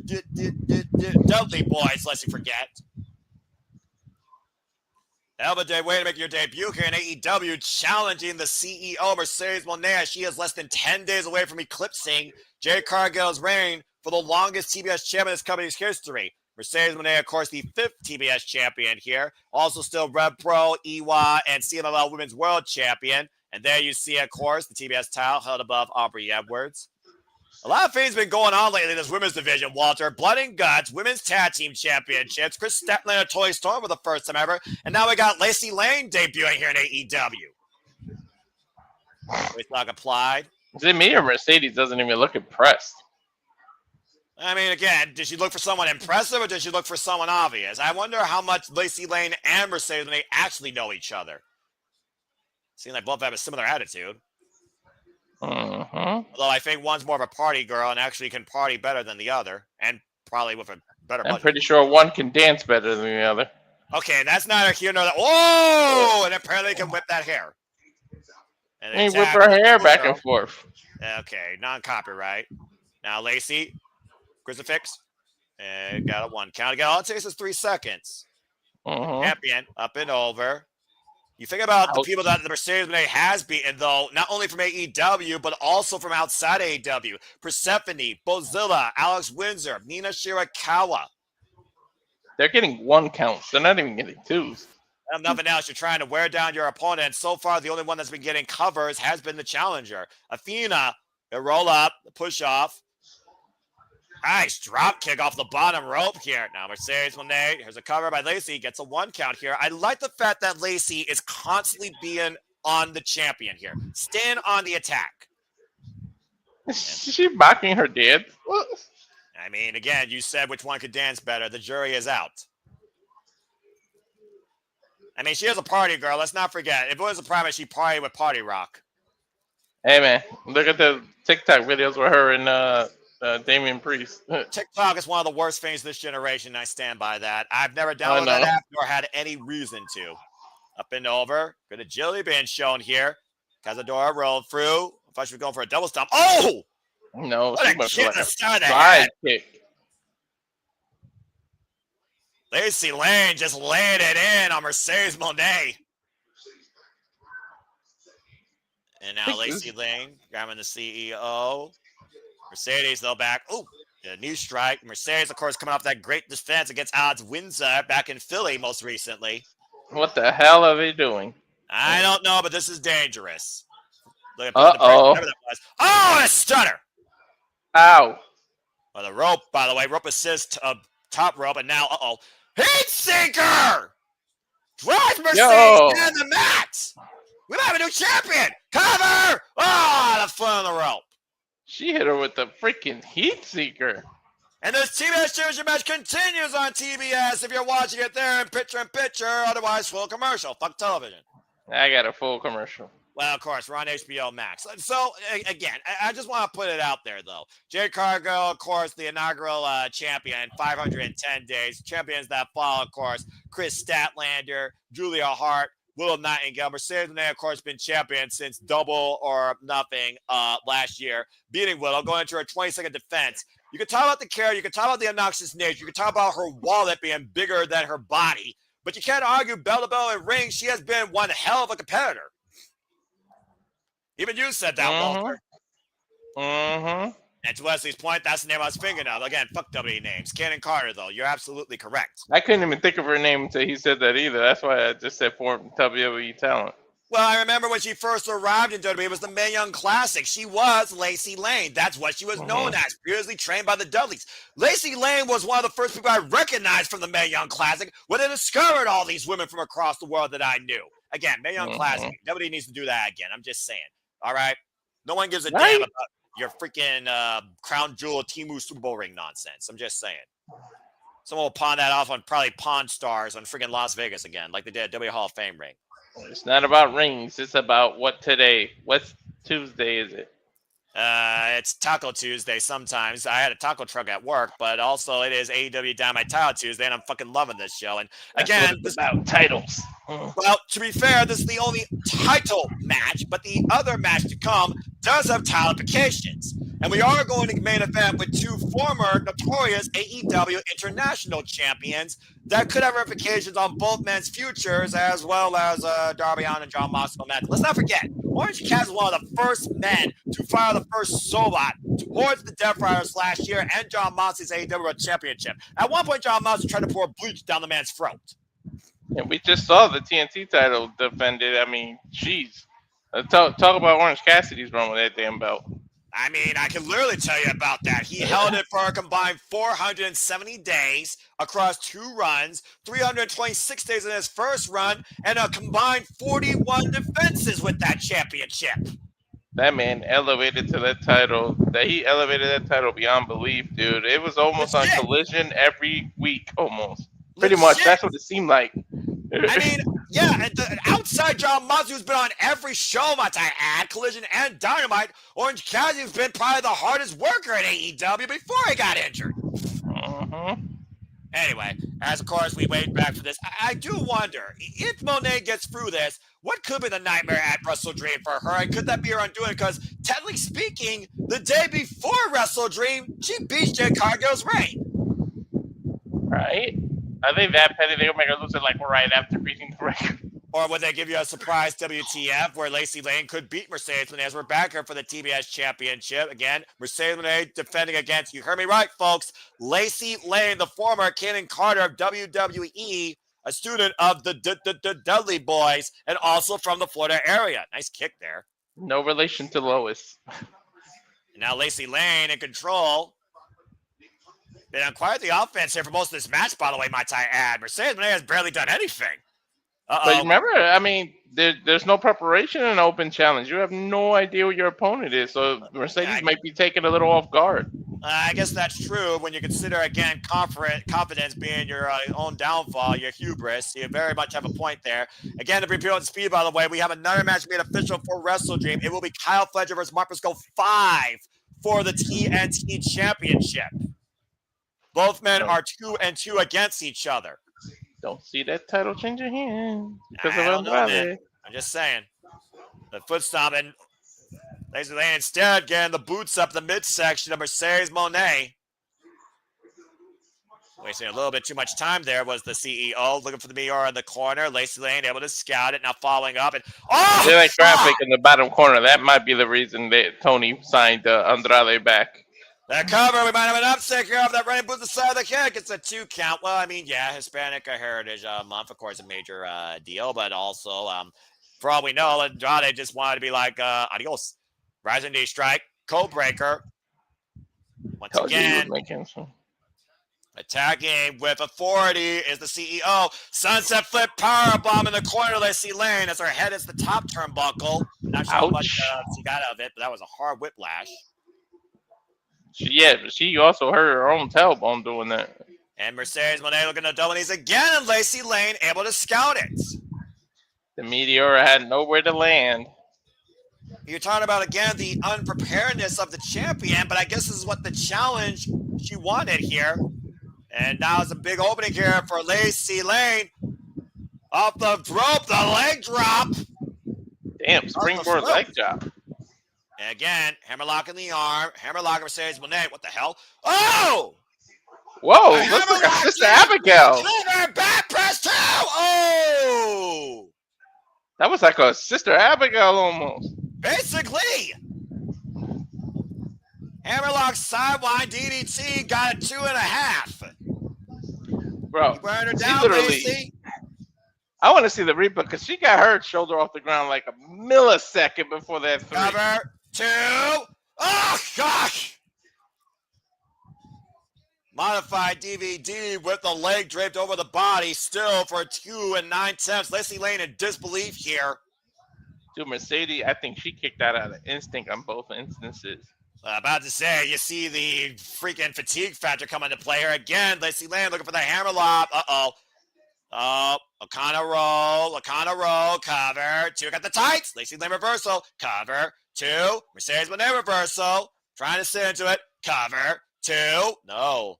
Dudley boys, lest you forget. Elba Day, way to make your debut here in AEW, challenging the CEO, Mercedes Mone. She is less than 10 days away from eclipsing Jade Cargill's reign for the longest TBS champion in this company's history. Mercedes Mone, of course, the 5th TBS champion here. Also still Rev Pro, EWA, and CMLL Women's World Champion. And there you see, of course, the TBS title held above Aubrey Edwards. A lot of things been going on lately in this women's division, Walter. Blood and Guts, Women's Tag Team Championships, Chris Statler and Toy Storm for the first time ever, and now we got Lacey Lane debuting here in AEW. It's not applied. Is it me or Mercedes doesn't even look impressed? I mean, again, did she look for someone impressive or did she look for someone obvious? I wonder how much Lacey Lane and Mercedes Lane actually know each other. Seems like both have a similar attitude. Although I think one's more of a party girl and actually can party better than the other, and probably with a better budget. I'm pretty sure one can dance better than the other. Okay, that's neither here nor there. Oh, and apparently can whip that hair. And whip her hair back and forth. Okay, non-copyright. Now Lacey, crucifix, and got a 1 count. Again, all it takes is 3 seconds. Champion, up and over. You think about the people that the Mercedes Mone has beaten, though, not only from AEW, but also from outside AEW. Persephone, Bozilla, Alex Windsor, Nina Shirakawa. They're getting 1 count. They're not even getting 2s. If nothing else, you're trying to wear down your opponent. So far, the only one that's been getting covers has been the challenger. Athena, a roll up, push off. Nice drop kick off the bottom rope here. Now Mercedes Moné, here's a cover by Lacey, gets a 1 count here. I like the fact that Lacey is constantly being on the champion here. Staying on the attack. Is she mocking her dad? What? I mean, again, you said which one could dance better. The jury is out. I mean, she is a party girl. Let's not forget. If it was a private, she'd party with Party Rock. Hey, man. Look at the TikTok videos with her and Damian Priest. TikTok is one of the worst things this generation. I stand by that. I've never downloaded that app nor had any reason to. Up and over. Good agility being shown here. Cazadora rolled through. I thought she was going for a double stomp. Oh! No, what she a must kick like to a start the side head. kick. Lacey Lane just laying it in on Mercedes Moné. And now Lacey Lane grabbing the CEO. Mercedes, though, back. Oh, a new strike. Mercedes, of course, coming off that great defense against Odds Windsor back in Philly most recently. What the hell are they doing? I don't know, but this is dangerous. Look at Uh-oh. whatever that was. Oh, a stunner. Ow. Well, the rope, by the way, rope assist top rope, and now, heat sinker! Drives Mercedes down the mat! We might have a new champion! Cover! Oh, the foot on the rope. She hit her with the freaking heat seeker. And this TBS Championship match continues on TBS if you're watching it there in picture, otherwise full commercial. Fuck television. I got a full commercial. Well, of course, we're on HBO Max. So, again, I just want to put it out there, though. Jade Cargill, of course, the inaugural champion, 510 days. Champions that follow, of course, Chris Statlander, Julia Hart, Willow Nightingale. Mercedes Moné, of course, been champion since Double or Nothing last year, beating Willow, going into her 22nd defense. You can talk about the care, you can talk about the obnoxious nature, you can talk about her wallet being bigger than her body, but you can't argue bell to bell in ring. She has been one hell of a competitor. Even you said that, Walter. Mm-hmm. And to Wesley's point, that's the name I was thinking of. Again, fuck WWE names. Cannon Carter, though. You're absolutely correct. I couldn't even think of her name until he said that either. That's why I just said for WWE talent. Well, I remember when she first arrived in WWE, it was the Mae Young Classic. She was Lacey Lane. That's what she was known as, previously trained by the Dudleys. Lacey Lane was one of the first people I recognized from the Mae Young Classic when they discovered all these women from across the world that I knew. Again, Mae Young Classic. WWE needs to do that again. I'm just saying. All right? No one gives a damn about your freaking Crown Jewel Temu Super Bowl ring nonsense. I'm just saying. Someone will pawn that off on probably Pawn Stars on freaking Las Vegas again, like they did at WWE Hall of Fame ring. It's not about rings. It's about what today. What Tuesday is it? It's Taco Tuesday sometimes. I had a taco truck at work, but also it is AEW Dynamite Title Tuesday, and I'm fucking loving this show. And again, it's about titles. Well, to be fair, this is the only title match, but the other match to come does have title implications. And we are going to main event with two former notorious AEW International Champions that could have ramifications on both men's futures, as well as Darby Allin and John Moxley match. Let's not forget, Orange Cassidy was one of the first men to fire the first Solot towards the Death Riders last year and John Moxley's AEW World Championship. At one point, John Moxley tried to pour bleach down the man's throat. And we just saw the TNT title defended. I mean, jeez. Talk about Orange Cassidy's run with that damn belt. I mean, I can literally tell you about that. He held it for a combined 470 days across 2 runs, 326 days in his first run, and a combined 41 defenses with that championship. That man elevated to that title. He elevated that title beyond belief, dude. It was almost on Collision every week, almost. Pretty much. That's what it seemed like. I mean, yeah, outside John Moxley, who's been on every show, might I add, Collision and Dynamite, Orange Cassidy's been probably the hardest worker at AEW before he got injured. Anyway, as of course we wait back for this, I do wonder, if Moné gets through this, what could be the nightmare at Wrestle Dream for her? And could that be her undoing? Because technically speaking, the day before Wrestle Dream, she beat Jade Cargill's reign. Right? Are they that petty? They'll make her lose it like right after beating the record. Or would they give you a surprise WTF where Lacey Lane could beat Mercedes Moné as we're back here for the TBS Championship? Again, Mercedes Moné defending against, you heard me right, folks, Lacey Lane, the former Cannon Carter of WWE, a student of the Dudley boys, and also from the Florida area. Nice kick there. No relation to Lois. And now Lacey Lane in control. Been on quite the offense here for most of this match, by the way, might I add. Mercedes Moné has barely done anything. But remember, I mean, there's no preparation in an open challenge. You have no idea who your opponent is, so Mercedes might be taken a little off guard. I guess that's true when you consider, again, confidence being your own downfall, your hubris. You very much have a point there. Again, to preview on speed, by the way, we have another match made official for Wrestle Dream. It will be Kyle Fletcher versus Mark Briscoe 5 for the TNT Championship. Both men are 2-2 against each other. Don't see that title changing hands because I of don't know, man. Andrade. I'm just saying. The foot stomp and Lacey Lane instead getting the boots up the midsection of Mercedes Moné. Wasting a little bit too much time there was the CEO looking for the Miura in the corner. Lacey Lane able to scout it, now following up. And They like traffic in the bottom corner. That might be the reason that Tony signed Andrade back. That cover, we might have an upset here off that running boot the side of the kick. It's a 2 count. Well, I mean, yeah, Hispanic Heritage Month, of course, a major deal, but also, for all we know, Andrade just wanted to be like, adios. Rising knee strike, code breaker. Once again, attacking with authority is the CEO. Sunset flip power bomb in the corner. Lacey Lane as her head is the top turnbuckle. Not sure how much she got out of it, but that was a hard whiplash. She also hurt her own tailbone doing that. And Mercedes Moné looking to double knees again, and Lacey Lane able to scout it. The Meteor had nowhere to land. You're talking about, again, the unpreparedness of the champion, but I guess this is what the challenge she wanted here. And now it's a big opening here for Lacey Lane. Off the rope, the leg drop. Damn, springboard leg drop. And again, hammerlock in the arm. Hammerlock Mercedes Moné. What the hell? Oh! Whoa, looks like a Sister Abigail. Back press too! Oh! That was like a Sister Abigail almost. Basically. Hammerlock sideline DDT got a 2.5. Bro, wearing her down, literally. Lacey. I want to see the replay because she got her shoulder off the ground like a millisecond before that 3. Cover 2. Oh, gosh. Modified DVD with the leg draped over the body, still for 2 9/10. Lacey Lane in disbelief here. Dude, Mercedes, I think she kicked out of instinct on both instances. About to say, you see the freaking fatigue factor come into play here again. Lacey Lane looking for the hammerlock. Uh-oh. Oh, Okada roll, cover 2, got the tights. Lacey Lane reversal, cover 2. Mercedes Moné reversal, trying to sit into it, cover 2. No.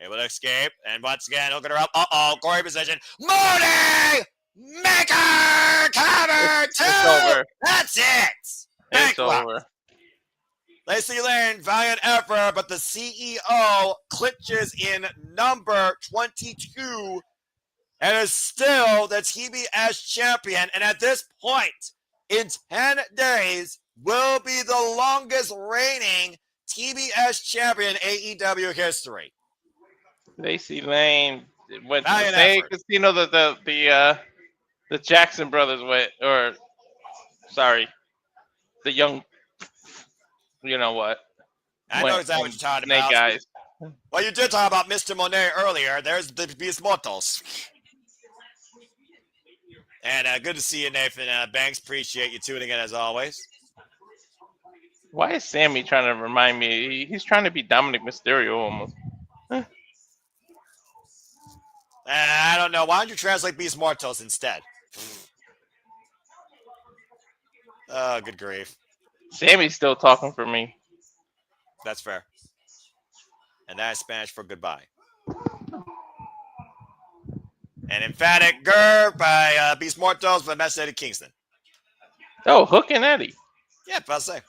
Able to escape, and once again, hooking her up. Uh-oh, Corey position. Mone! Maker! Cover 2! It's over. That's it! It's over. Lacey Lane, valiant effort, but the CEO clinches in number 22 and is still the TBS champion. And at this point, in 10 days, will be the longest reigning TBS champion in AEW history. Lacey Lane went to Valiant the same effort. casino that the Jackson brothers went, or sorry, the young, you know what? I know exactly what you're talking about. Guys. Well, you did talk about Mr. Moné earlier. There's the Beast Mortals. And good to see you, Nathan Banks. Appreciate you tuning in as always. Why is Sammy trying to remind me? He's trying to be Dominic Mysterio almost. I don't know. Why don't you translate Beast Mortals instead? Oh, good grief. Sammy's still talking for me. That's fair. And that's Spanish for goodbye. An emphatic grr by Beast Mortals for Matt Eddie Kingston. Oh, Hook and Eddie. Yeah, I'll say.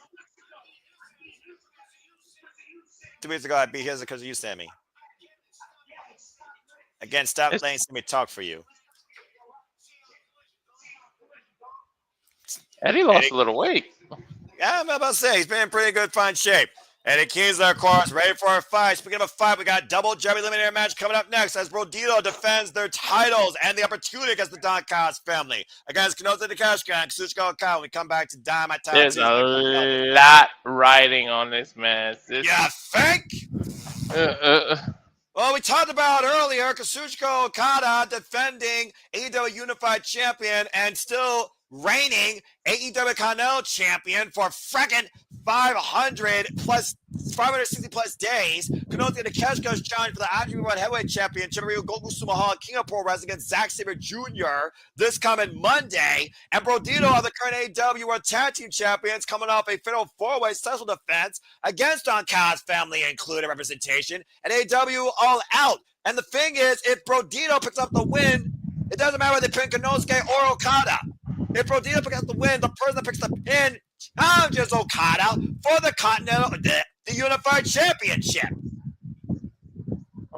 2 weeks ago, I'd be here because of you, Sammy. Again, stop letting Sammy talk for you. Eddie lost a little weight. Yeah, I'm about to say, he's been in pretty good, fine shape. And the Kings are, of course, ready for a fight. Speaking of a fight, we got a double jeopardy eliminator match coming up next as Brodido defends their titles and the opportunity against the Don Callis family against Konosuke Takeshita and Kazuchika Okada when we come back to Dynamite Title There's Tuesday. a lot riding on this match. You think? Well, we talked about earlier Kazuchika Okada defending AEW Unified Champion and still reigning AEW Continental Champion for frickin' 560 plus days. Konosuke Takeshita's challenge for the IWGP World Heavyweight Championship, Goku Sumaha, King of Pro Wrestling against Zack Sabre Jr. this coming Monday. And Brodido are the current AEW World Tag Team Champions coming off a fatal four-way special defense against Don Callis family included representation and AEW All Out. And the thing is, if Brodido picks up the win, it doesn't matter whether they pin Konosuke or Okada. If Brodido picks up the win, the person that picks the pin challenges Okada for the Continental, the Unified Championship.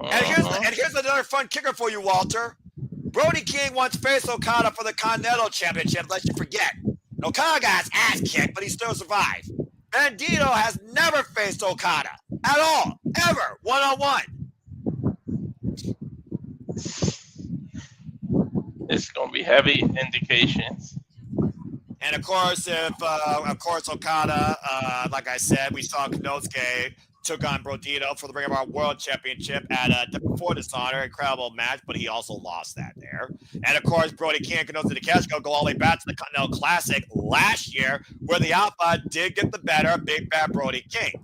And here's another fun kicker for you, Walter. Brody King once faced Okada for the Continental Championship, lest you forget. Okada got his ass kicked, but he still survived. Bandido has never faced Okada at all, ever, one-on-one. It's going to be heavy indications. And of course, Okada, like I said, we saw Konosuke took on Brodido for the Ring of Honor World Championship at before Dishonor, incredible match, but he also lost that there. And of course, Brody King and Konosuke Takeshita go all the way back to the Continental Classic last year, where the Alpha did get the better of Big Bad Brody King.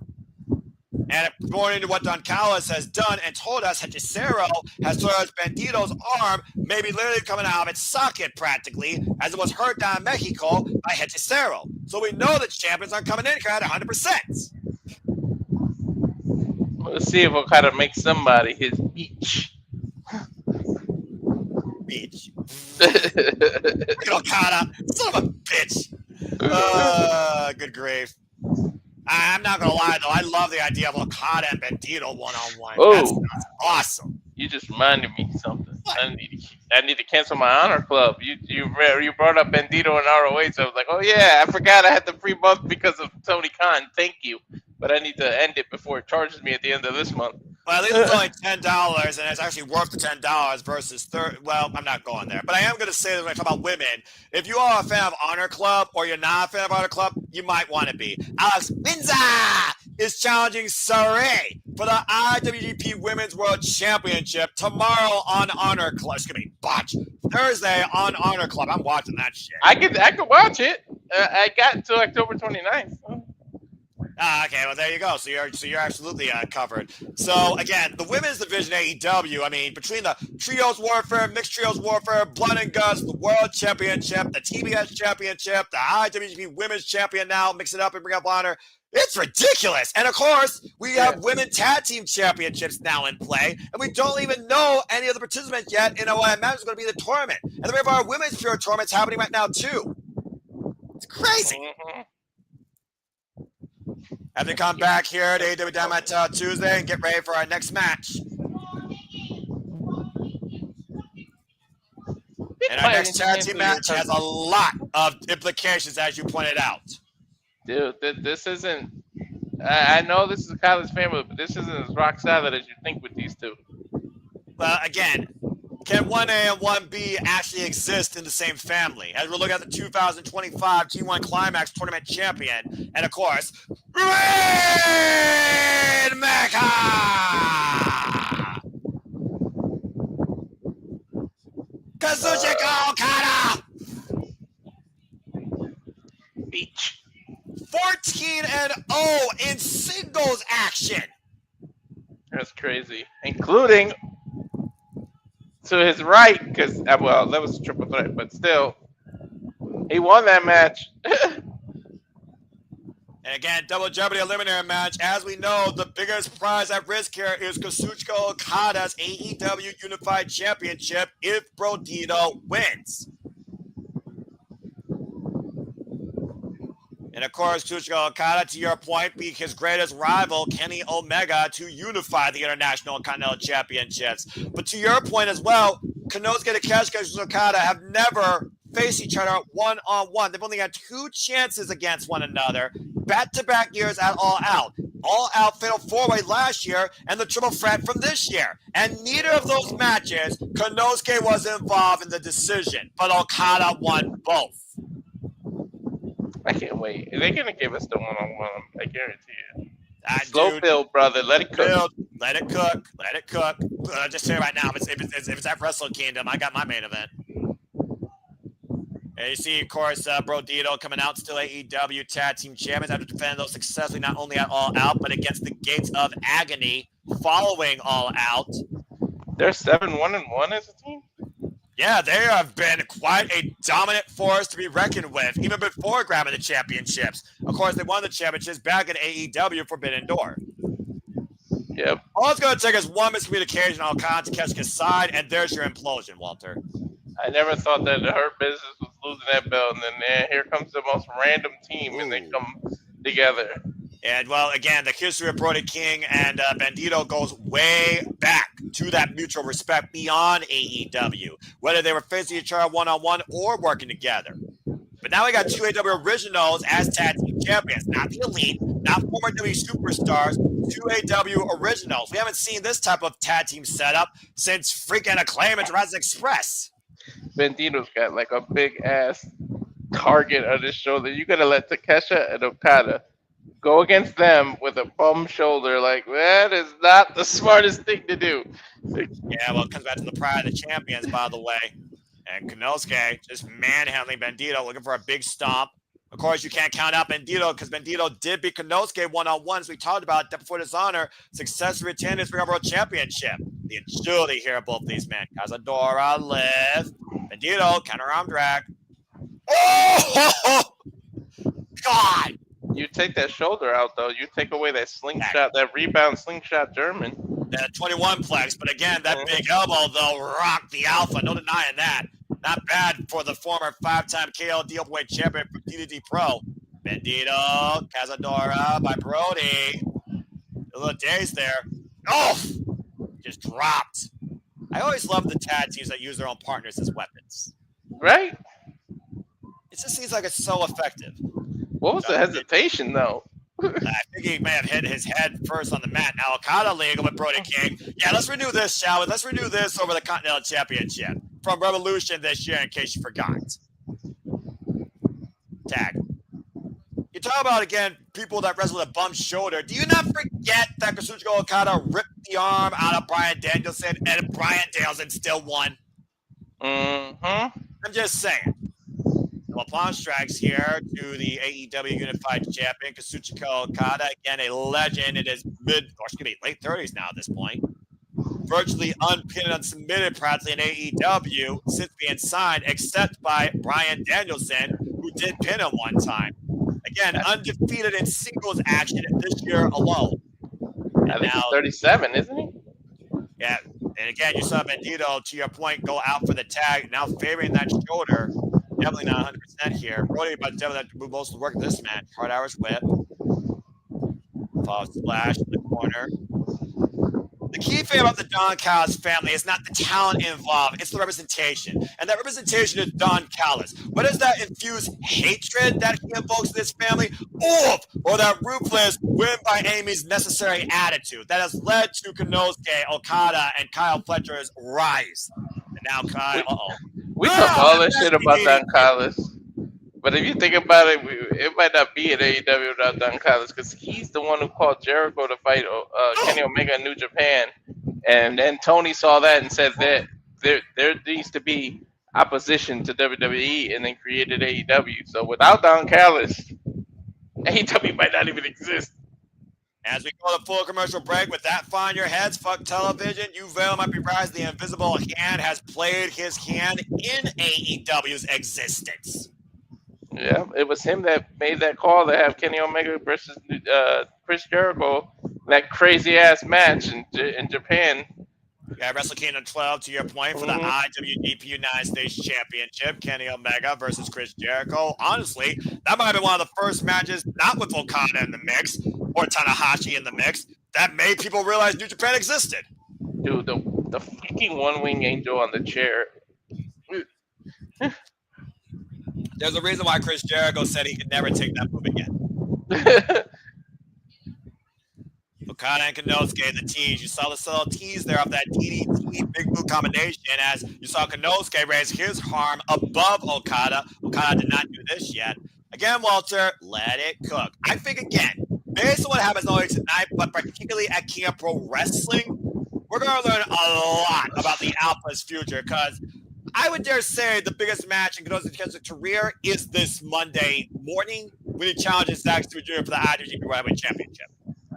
And going into what Don Callis has done and told us, Hechicero has told us Bandido's arm may be literally coming out of its socket practically, as it was hurt down in Mexico by Hechicero. So we know that champions aren't coming in at 100%. Let's see if Okada makes somebody his beach. Beach. Okada, son of a bitch. Good grief. I'm not gonna lie though, I love the idea of Okada and Bandido one-on-one. Oh, that's awesome. You just reminded me of something. I need to cancel my honor club. You brought up Bandido and ROH, so I was like, oh yeah, I forgot I had the free month because of Tony Khan. Thank you, but I need to end it before it charges me at the end of this month. Well, at least it's only $10, and it's actually worth the $10 versus Well, I'm not going there, but I am going to say that when I talk about women, if you are a fan of Honor Club or you're not a fan of Honor Club, you might want to be. Alex Minza is challenging Saray for the IWGP Women's World Championship tomorrow on Honor Club. Excuse me, botch. Thursday on Honor Club. I'm watching that shit. I could watch it. I got until October 29th. So. Okay, well there you go. So you're absolutely covered. So again, the women's division AEW. I mean, between the trios warfare, mixed trios warfare, blood and guts, the World Championship, the TBS Championship, the IWGP Women's Champion now, mix it up and bring up honor. It's ridiculous. And of course, we have women tag team championships now in play, and we don't even know any of the participants yet in what I imagine is going to be the tournament. And then we have our women's pure tournaments happening right now too. It's crazy. Mm-hmm. Have to come back here to AEW Dynamite Tuesday and get ready for our next match. And our next tag team match has a lot of implications, as you pointed out. Dude, this isn't... I know this is a college family, but this isn't as rock solid as you think with these two. Well, again, can 1A and 1B actually exist in the same family? As we're looking at the 2025 G1 Climax Tournament Champion, and of course, Rainmaker! Kazuchika Okada! Beach. 14-0 in singles action. That's crazy. Including to his right, because, well, that was a triple threat, but still, he won that match. And again, Double Jeopardy Eliminator match. As we know, the biggest prize at risk here is Kazuchika Okada's AEW Unified Championship if Brodido wins. And of course, Kazuchika Okada, to your point, beat his greatest rival, Kenny Omega, to unify the International and Continental Championships. But to your point as well, Konosuke Takeshita and Kazuchika Okada have never faced each other one-on-one. They've only had 2 chances against one another, back-to-back years at All Out. all-out fatal four-way last year and the triple threat from this year. And neither of those matches, Konosuke was involved in the decision, but Okada won both. I can't wait. They're gonna give us the one-on-one. I guarantee you. That Slow dude, build, brother. Let it cook. build, let it cook, let it cook. Just say right now, if it's at Wrestle Kingdom, I got my main event. And you see, of course, Brodido coming out, still AEW Tag Team Champions after defending those successfully not only at All Out, but against the Gates of Agony following All Out. They're 7-1-1 as a team. Yeah, they have been quite a dominant force to be reckoned with, even before grabbing the championships. Of course, they won the championships back in AEW Forbidden Door. Yep. All it's going to take is one miscommunication on Kaun to catch his side, and there's your implosion, Walter. I never thought that the Hurt Business was losing that belt, and then here comes the most random team, and they come together. And, well, again, the history of Brody King and Bandido goes way back to that mutual respect beyond AEW, whether they were facing each other one-on-one or working together. But now we got two AEW originals as tag team champions, not the elite, not former W superstars, two AEW originals. We haven't seen this type of tag team setup since freaking Acclaim and Jurassic Express. Bandido's got like a big-ass target on his shoulder. You got to let Takeshita and Okada go against them with a bum shoulder. Like, that is not the smartest thing to do. Yeah, well, it comes back to the pride of the champions, by the way. And Konosuke just manhandling Bandido, looking for a big stomp. Of course, you can't count out Bandido because Bandido did beat Konosuke one-on-one, as we talked about, before Dishonor, successfully retained his World Championship. The agility here of both these men. Cazadora lift. Bandido, counter arm drag. Oh! God! You take that shoulder out, though. You take away that slingshot, that rebound slingshot German. That 21 plex, but again, that big elbow, though, rocked the alpha. No denying that. Not bad for the former five-time KOD openweight champion from DDT Pro. Bandido, Cazadora by Brody. A little dazed there. Oh! Just dropped. I always love the tag teams that use their own partners as weapons. Right? It just seems like it's so effective. What was the hesitation, though? I think he may have hit his head first on the mat. Now, Okada legal with Brody King. Yeah, let's renew this, shall we? Let's renew this over the Continental Championship from Revolution this year, in case you forgot. Tag. You talk about, again, people that wrestle with a bum shoulder. Do you not forget that Kazuchika Okada ripped the arm out of Bryan Danielson, and Bryan Danielson still won? Mm-hmm. I'm just saying. LaPlante strikes here to the AEW Unified Champion, Kazuchika Okada. Again, a legend in his late 30s now at this point. Virtually unpinned and unsubmitted practically in AEW since being signed, except by Bryan Danielson, who did pin him one time. Again, undefeated in singles action this year alone. I think he's 37, isn't he? Yeah, and again, you saw Bandido, to your point, go out for the tag, now favoring that shoulder. Definitely not 100% here. Brody about to definitely have to move most of the work in this match. Hard hours whip. Fall splash in the corner. The key thing about the Don Callis family is not the talent involved, it's the representation. And that representation is Don Callis. What does that infuse hatred that he invokes in this family? Or that ruthless, win by any means necessary attitude that has led to Konosuke, Okada, and Kyle Fletcher's rise. And now Kyle, We talk all this shit about Don Callis. But if you think about it, it might not be an AEW without Don Callis, because he's the one who called Jericho to fight Kenny Omega in New Japan. And then Tony saw that and said that there needs to be opposition to WWE, and then created AEW. So without Don Callis, AEW might not even exist. As we go to full commercial break, with that fine your heads, fuck television, you veil might be rising. The invisible hand has played his hand in AEW's existence. Yeah, it was him that made that call to have Kenny Omega versus Chris Jericho, that crazy ass match in Japan. Yeah, Wrestle Kingdom 12, to your point, for the IWGP United States Championship, Kenny Omega versus Chris Jericho. Honestly, that might have been one of the first matches, not with Okada in the mix, or Tanahashi in the mix, that made people realize New Japan existed. Dude, the freaking one-wing angel on the chair. There's a reason why Chris Jericho said he could never take that move again. Okada and Konosuke, the tease. You saw the subtle tease there of that DDT Big Blue combination as you saw Konosuke raise his arm above Okada. Okada did not do this yet. Again, Walter, let it cook. I think, again, based on what happens not only tonight, but particularly at King of Pro Wrestling, we're going to learn a lot about the Alpha's future because I would dare say the biggest match in Konosuke's career is this Monday morning when he challenges Zack Sabre Jr. for the IWGP Heavyweight Championship.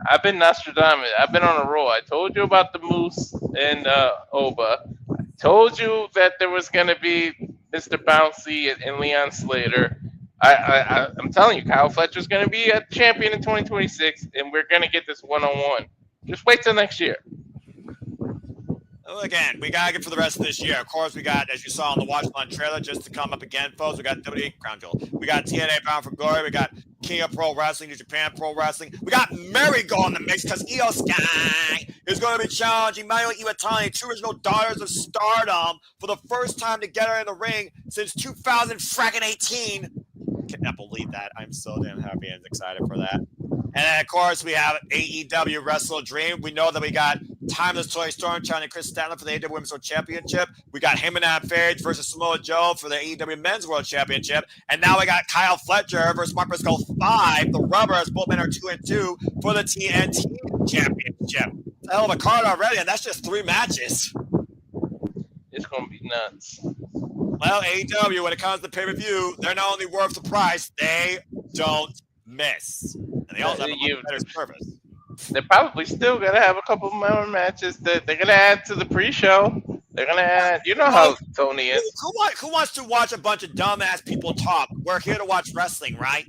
I've been Nostradamus. I've been on a roll. I told you about the Moose and Oba. I told you that there was going to be Mr. Bouncy and Leon Slater. I'm telling you, Kyle Fletcher's going to be a champion in 2026, and we're going to get this one-on-one. Just wait till next year. Well, again, we got to get for the rest of this year. Of course, we got, as you saw in the Watch On trailer, just to come up again, folks, we got WWE Crown Jewel. We got TNA Bound for Glory. We got King of Pro Wrestling, New Japan Pro Wrestling. We got Marigold in the mix because Io Sky is going to be challenging Mayu Iwatani, two original Daughters of Stardom, for the first time together in the ring since 2018. Cannot believe that. I'm so damn happy and excited for that. And then, of course, we have AEW Wrestle Dream. We know that we got Timeless Toy Storm challenging Chris Statler for the AEW Women's World Championship. We got Hangman Page versus Samoa Joe for the AEW Men's World Championship. And now we got Kyle Fletcher versus Mark Briscoe 5. The Rubbers, both men are 2-2 for the TNT Championship. It's a hell of a card already, and that's just 3 matches. It's going to be nuts. Well, AEW, when it comes to pay-per-view, they're not only worth the price, they don't miss. And they also have a much better service. They're probably still going to have a couple more matches that they're going to add to the pre-show. They're going to add, you know how Tony is. Who wants to watch a bunch of dumbass people talk? We're here to watch wrestling, right?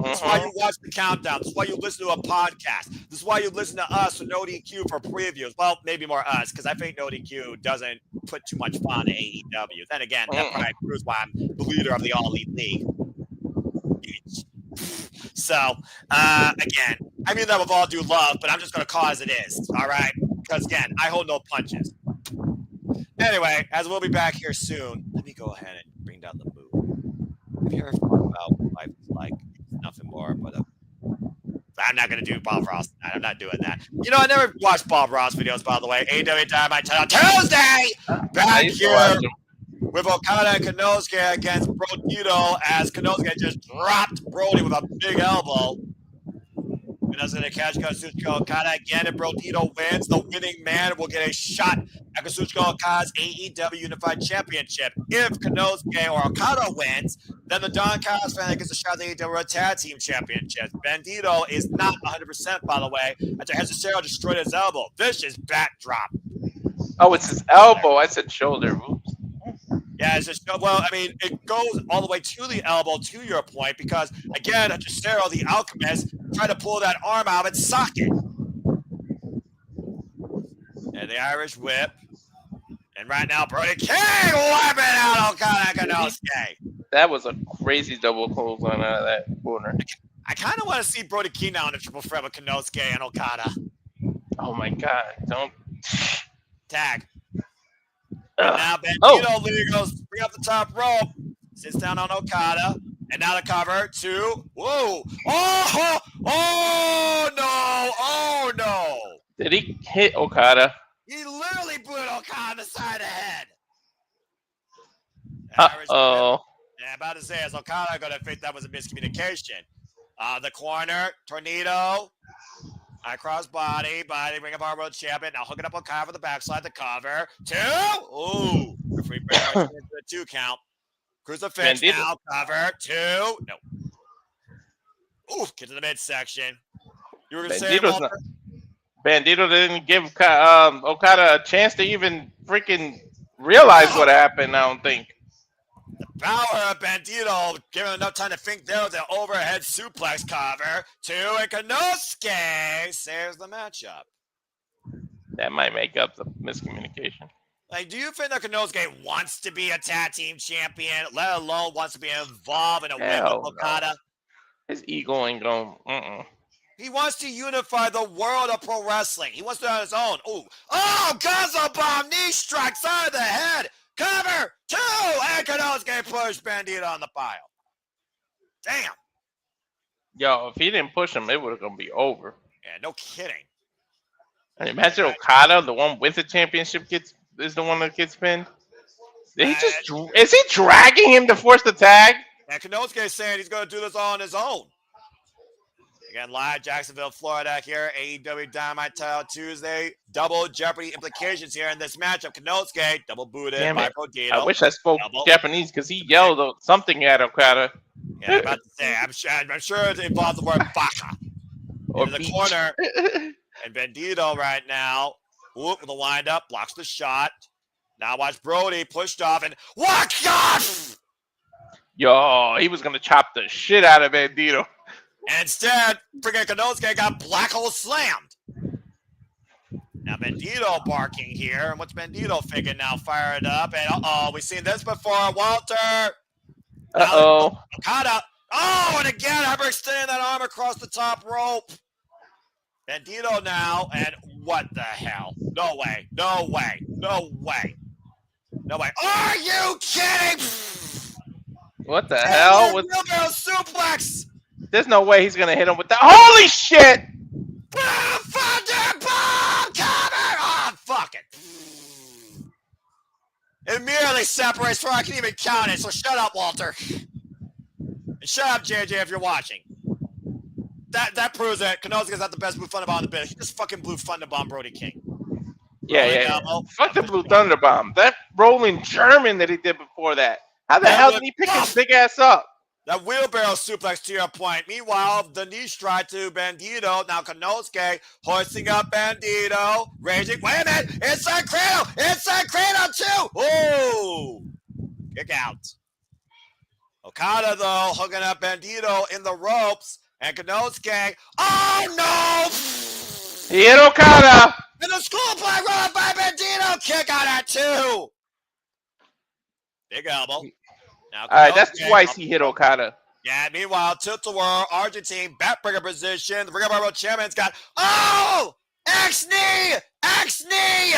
That's why you watch the countdown. That's why you listen to a podcast. This is why you listen to us for No DQ for previews. Well, maybe more us, because I think No DQ doesn't put too much fun in AEW. Then again, that probably proves why I'm the leader of the All Elite League. So, again, I mean that with all due love, but I'm just going to call as it is, all right? Because, again, I hold no punches. Anyway, as we'll be back here soon, let me go ahead and bring down the mood. Have you ever thought about what life is like? Nothing more but I'm not going to do Bob Ross tonight. I'm not doing that. You know, I never watched Bob Ross videos, by the way. AEW Dynamite title Tuesday! Back here with Okada and Konosuke against Brodido as Konosuke just dropped Brody with a big elbow. Konosuke going to catch Kazuchika Okada again, and Brodido wins. The winning man will get a shot at Kazuchika Okada's AEW Unified Championship. If Konosuke or Okada wins, then the Don Callis family gets a shot at the AEW Tag Team Championship. Bandido is not 100%, by the way, after Hezusero destroyed his elbow. Vicious backdrop. Oh, it's his elbow. I said shoulder. Oops. Yeah, it's just, well, I mean, it goes all the way to the elbow, to your point, because, again, Hezusero, the Alchemist, tried to pull that arm out of its socket. And the Irish whip. And right now, Brody King wiping out Okada and Konosuke. That was a crazy double clothesline out of that corner. I kind of want to see Brody King now in a triple threat with Konosuke and Okada. Oh, my God. Don't. Tag. And now Bandido goes bring up the top rope, sits down on Okada, and now the cover to whoa! Oh no! Did he hit Okada? He literally put Okada on the side of the head. Oh. Yeah, about to say, is Okada going to think that was a miscommunication? The corner, tornado. High cross body, Ring of Honor World Champion. Now hooking up Okada for the backslide, the cover. 2. Ooh. Referee brings it to the 2 count. Crucifix now, cover. 2. No. Ooh, get to the midsection. You were going to say, Bandido didn't give Okada a chance to even freaking realize what happened, I don't think. The power of Bandido, giving him enough time to think there with the overhead suplex cover. 2, and Konosuke saves the matchup. That might make up the miscommunication. Like, do you think that Konosuke wants to be a tag team champion, let alone wants to be involved in a win with Okada? No. His ego ain't going. He wants to unify the world of pro wrestling. He wants to do it on his own. Gazo bomb, knee strike, side of the head. Cover 2, and Konosuke pushed Bandido on the pile. Damn. Yo, if he didn't push him, it would have gonna be over. Yeah, no kidding. And imagine Okada, the one with the championship, is the one that gets pinned. Is he dragging him to force the tag? And Konosuke is saying he's going to do this all on his own. Again, live Jacksonville, Florida here. AEW Dynamite title Tuesday. Double Jeopardy implications here in this matchup. Konosuke double booted by Brodido. I wish I spoke Japanese because he yelled something at Okada. Yeah, I'm about to say. I'm sure it involves the word baka. In the corner. And Bandido right now. With the wind up. Blocks the shot. Now watch Brody pushed off and what God! Yo, he was going to chop the shit out of Bandido. Instead, freaking Konosuke got black hole slammed. Now Bandido barking here. And what's Bandido thinking now? Fired up. And we've seen this before. Walter. Okada. Oh, and again, hyperextending that arm across the top rope. Bandido now. And what the hell? No way. No way. No way. No way. Are you kidding? What the hell? Wheelbarrow suplex. There's no way he's gonna hit him with that. Holy shit! Thunderbomb cover! Oh, fuck it. Immediately separates before I can even count it. So shut up, Walter. And shut up, JJ, if you're watching. That proves that Konosuke's not the best Blue Thunderbomb in the business. He just fucking Blue Thunderbomb Brody King. Yeah. Fuck the Blue Thunderbomb. That rolling German that he did before that. How the hell did he pick his big ass up? That wheelbarrow suplex to your point. Meanwhile, the knee strike to Bandido. Now Konosuke hoisting up Bandido. Raging. Wait a minute. Inside cradle. Inside cradle too. Oh. Kick out. Okada, though, hooking up Bandido in the ropes. And Konosuke. Oh, no. He hit Okada. And the schoolboy run by Bandido. Kick out at two. Big elbow. Now, all right, that's twice he hit Okada. Yeah, meanwhile, tilt-a-whirl, Argentine, backbreaker position. The Ring of Honor champion's got, X-knee! X-knee!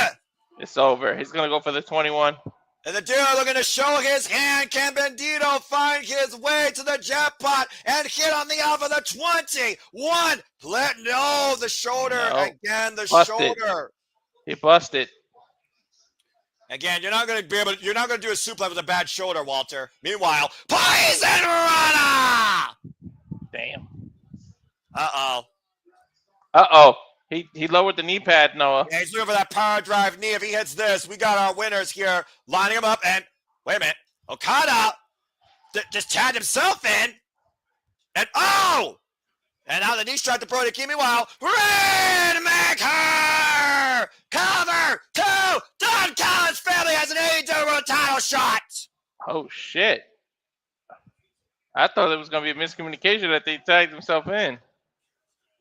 It's over. He's going to go for the 21. And the dude looking to show his hand. Can Bandido find his way to the jackpot and hit on the out of the 21? No, the shoulder. Again, the shoulder. He busted. Again, you're not going to do a suplex with a bad shoulder, Walter. Meanwhile, Poison Rana! Damn. Uh-oh. He lowered the knee pad, Noah. Yeah, he's looking for that power drive knee. If he hits this, we got our winners here. Lining him up, and wait a minute. Okada just tagged himself in. And and now the knee strike to Brody. Meanwhile, Rainmaker! Cover 2! Don Callis family has an AEW title shot! Oh, shit. I thought it was going to be a miscommunication that they tagged themselves in.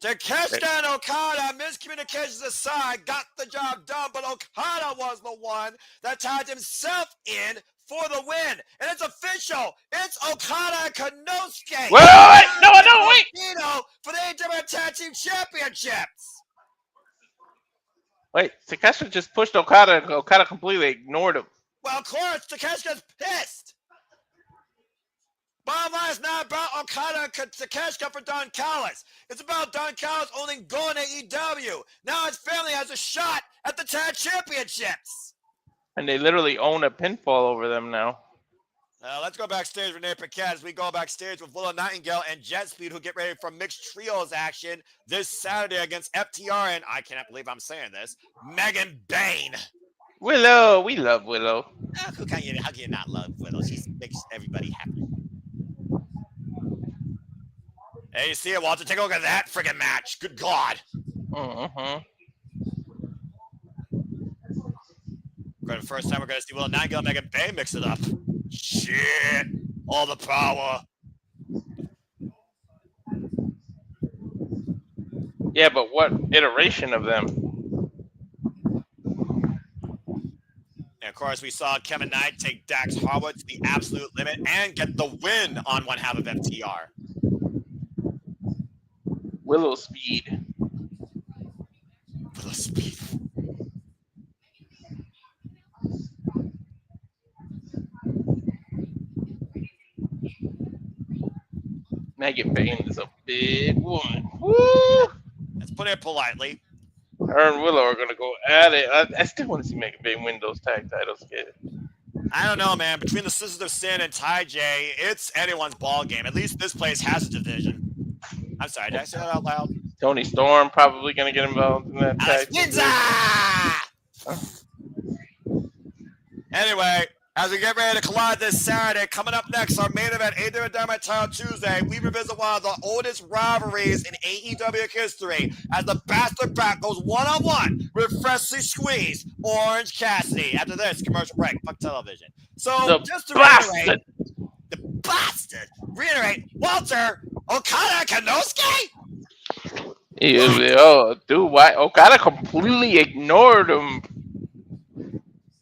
Takeshita and Okada, miscommunications aside, got the job done, but Okada was the one that tagged himself in for the win. And it's official. It's Okada and Konosuke. Wait. No, wait. For the AEW Tag Team Championships. Wait, Takeshita just pushed Okada, and Okada completely ignored him. Well, of course, Takeshita's pissed. Bottom line is not about Okada and Takeshita for Don Callis. It's about Don Callis only going to AEW. Now his family has a shot at the Tag Championships. And they literally own a pinfall over them now. Let's go backstage with Nate Paquette as we go backstage with Willow Nightingale and Jet Speed, who get ready for mixed trios action this Saturday against FTR and, I cannot believe I'm saying this, Megan Bain. Willow, we love Willow. How can you not love Willow? She makes everybody happy. Hey, you see it, Walter? Take a look at that friggin' match. Good God. For the first time, we're going to see Willow Nightingale and Megan Bain mix it up. Shit. All the power. Yeah, but what iteration of them? And, of course, we saw Kevin Knight take Dax Harwood to the absolute limit and get the win on one half of FTR. Willow Speed. Willow Speed. Megan Bain is a big woman. Woo! Let's put it politely. Her and Willow are gonna go at it. I still want to see Mega Bay win those tag titles, kid. I don't know, man. Between the Sisters of Sin and Ty J, it's anyone's ball game. At least this place has a division. I'm sorry, did I say that out loud? Tony Storm probably gonna get involved in that tag. Anyway, as we get ready to collide this Saturday, coming up next, our main event, AEW Dynamite Title Tuesday, we revisit one of the oldest rivalries in AEW history as the Bastard Pack goes one-on-one with freshly squeezed Orange Cassidy. After this commercial break, fuck television. So, just to reiterate, Walter, Okada Konosuke? Oh, dude, why? Okada completely ignored him.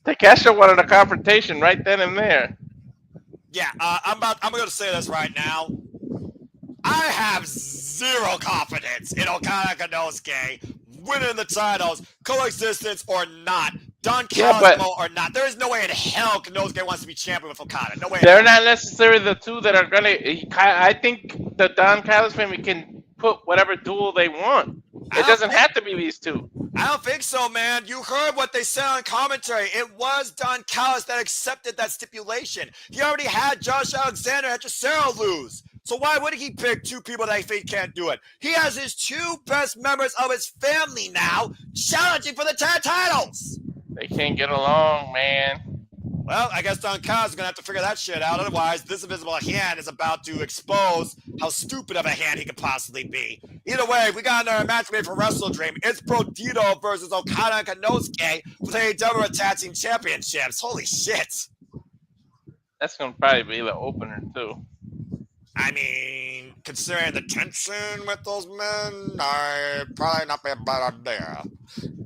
Takeshita wanted a confrontation right then and there. Yeah, I'm going to say this right now. I have zero confidence in Okada Konosuke winning the titles, coexistence or not, Don Callis or not. There is no way in hell Konosuke wants to be champion with Okada. No way. They're not necessarily the two that are going to... I think the Don Callis family can put whatever duel they want. It doesn't have to be these two. I don't think so, man. You heard what they said on commentary. It was Don Callis that accepted that stipulation. He already had Josh Alexander and Cesaro lose. So why would he pick two people that he thinks can't do it? He has his two best members of his family now challenging for the tag titles. They can't get along, man. Well, I guess Don Callis is going to have to figure that shit out. Otherwise, this invisible hand is about to expose how stupid of a hand he could possibly be. Either way, we got another match made for Wrestle Dream. It's Brodido versus Okada and Konosuke for the AEW Tag Team Championships. Holy shit. That's going to probably be the opener, too. I mean, considering the tension with those men, I'd probably not be a bad idea.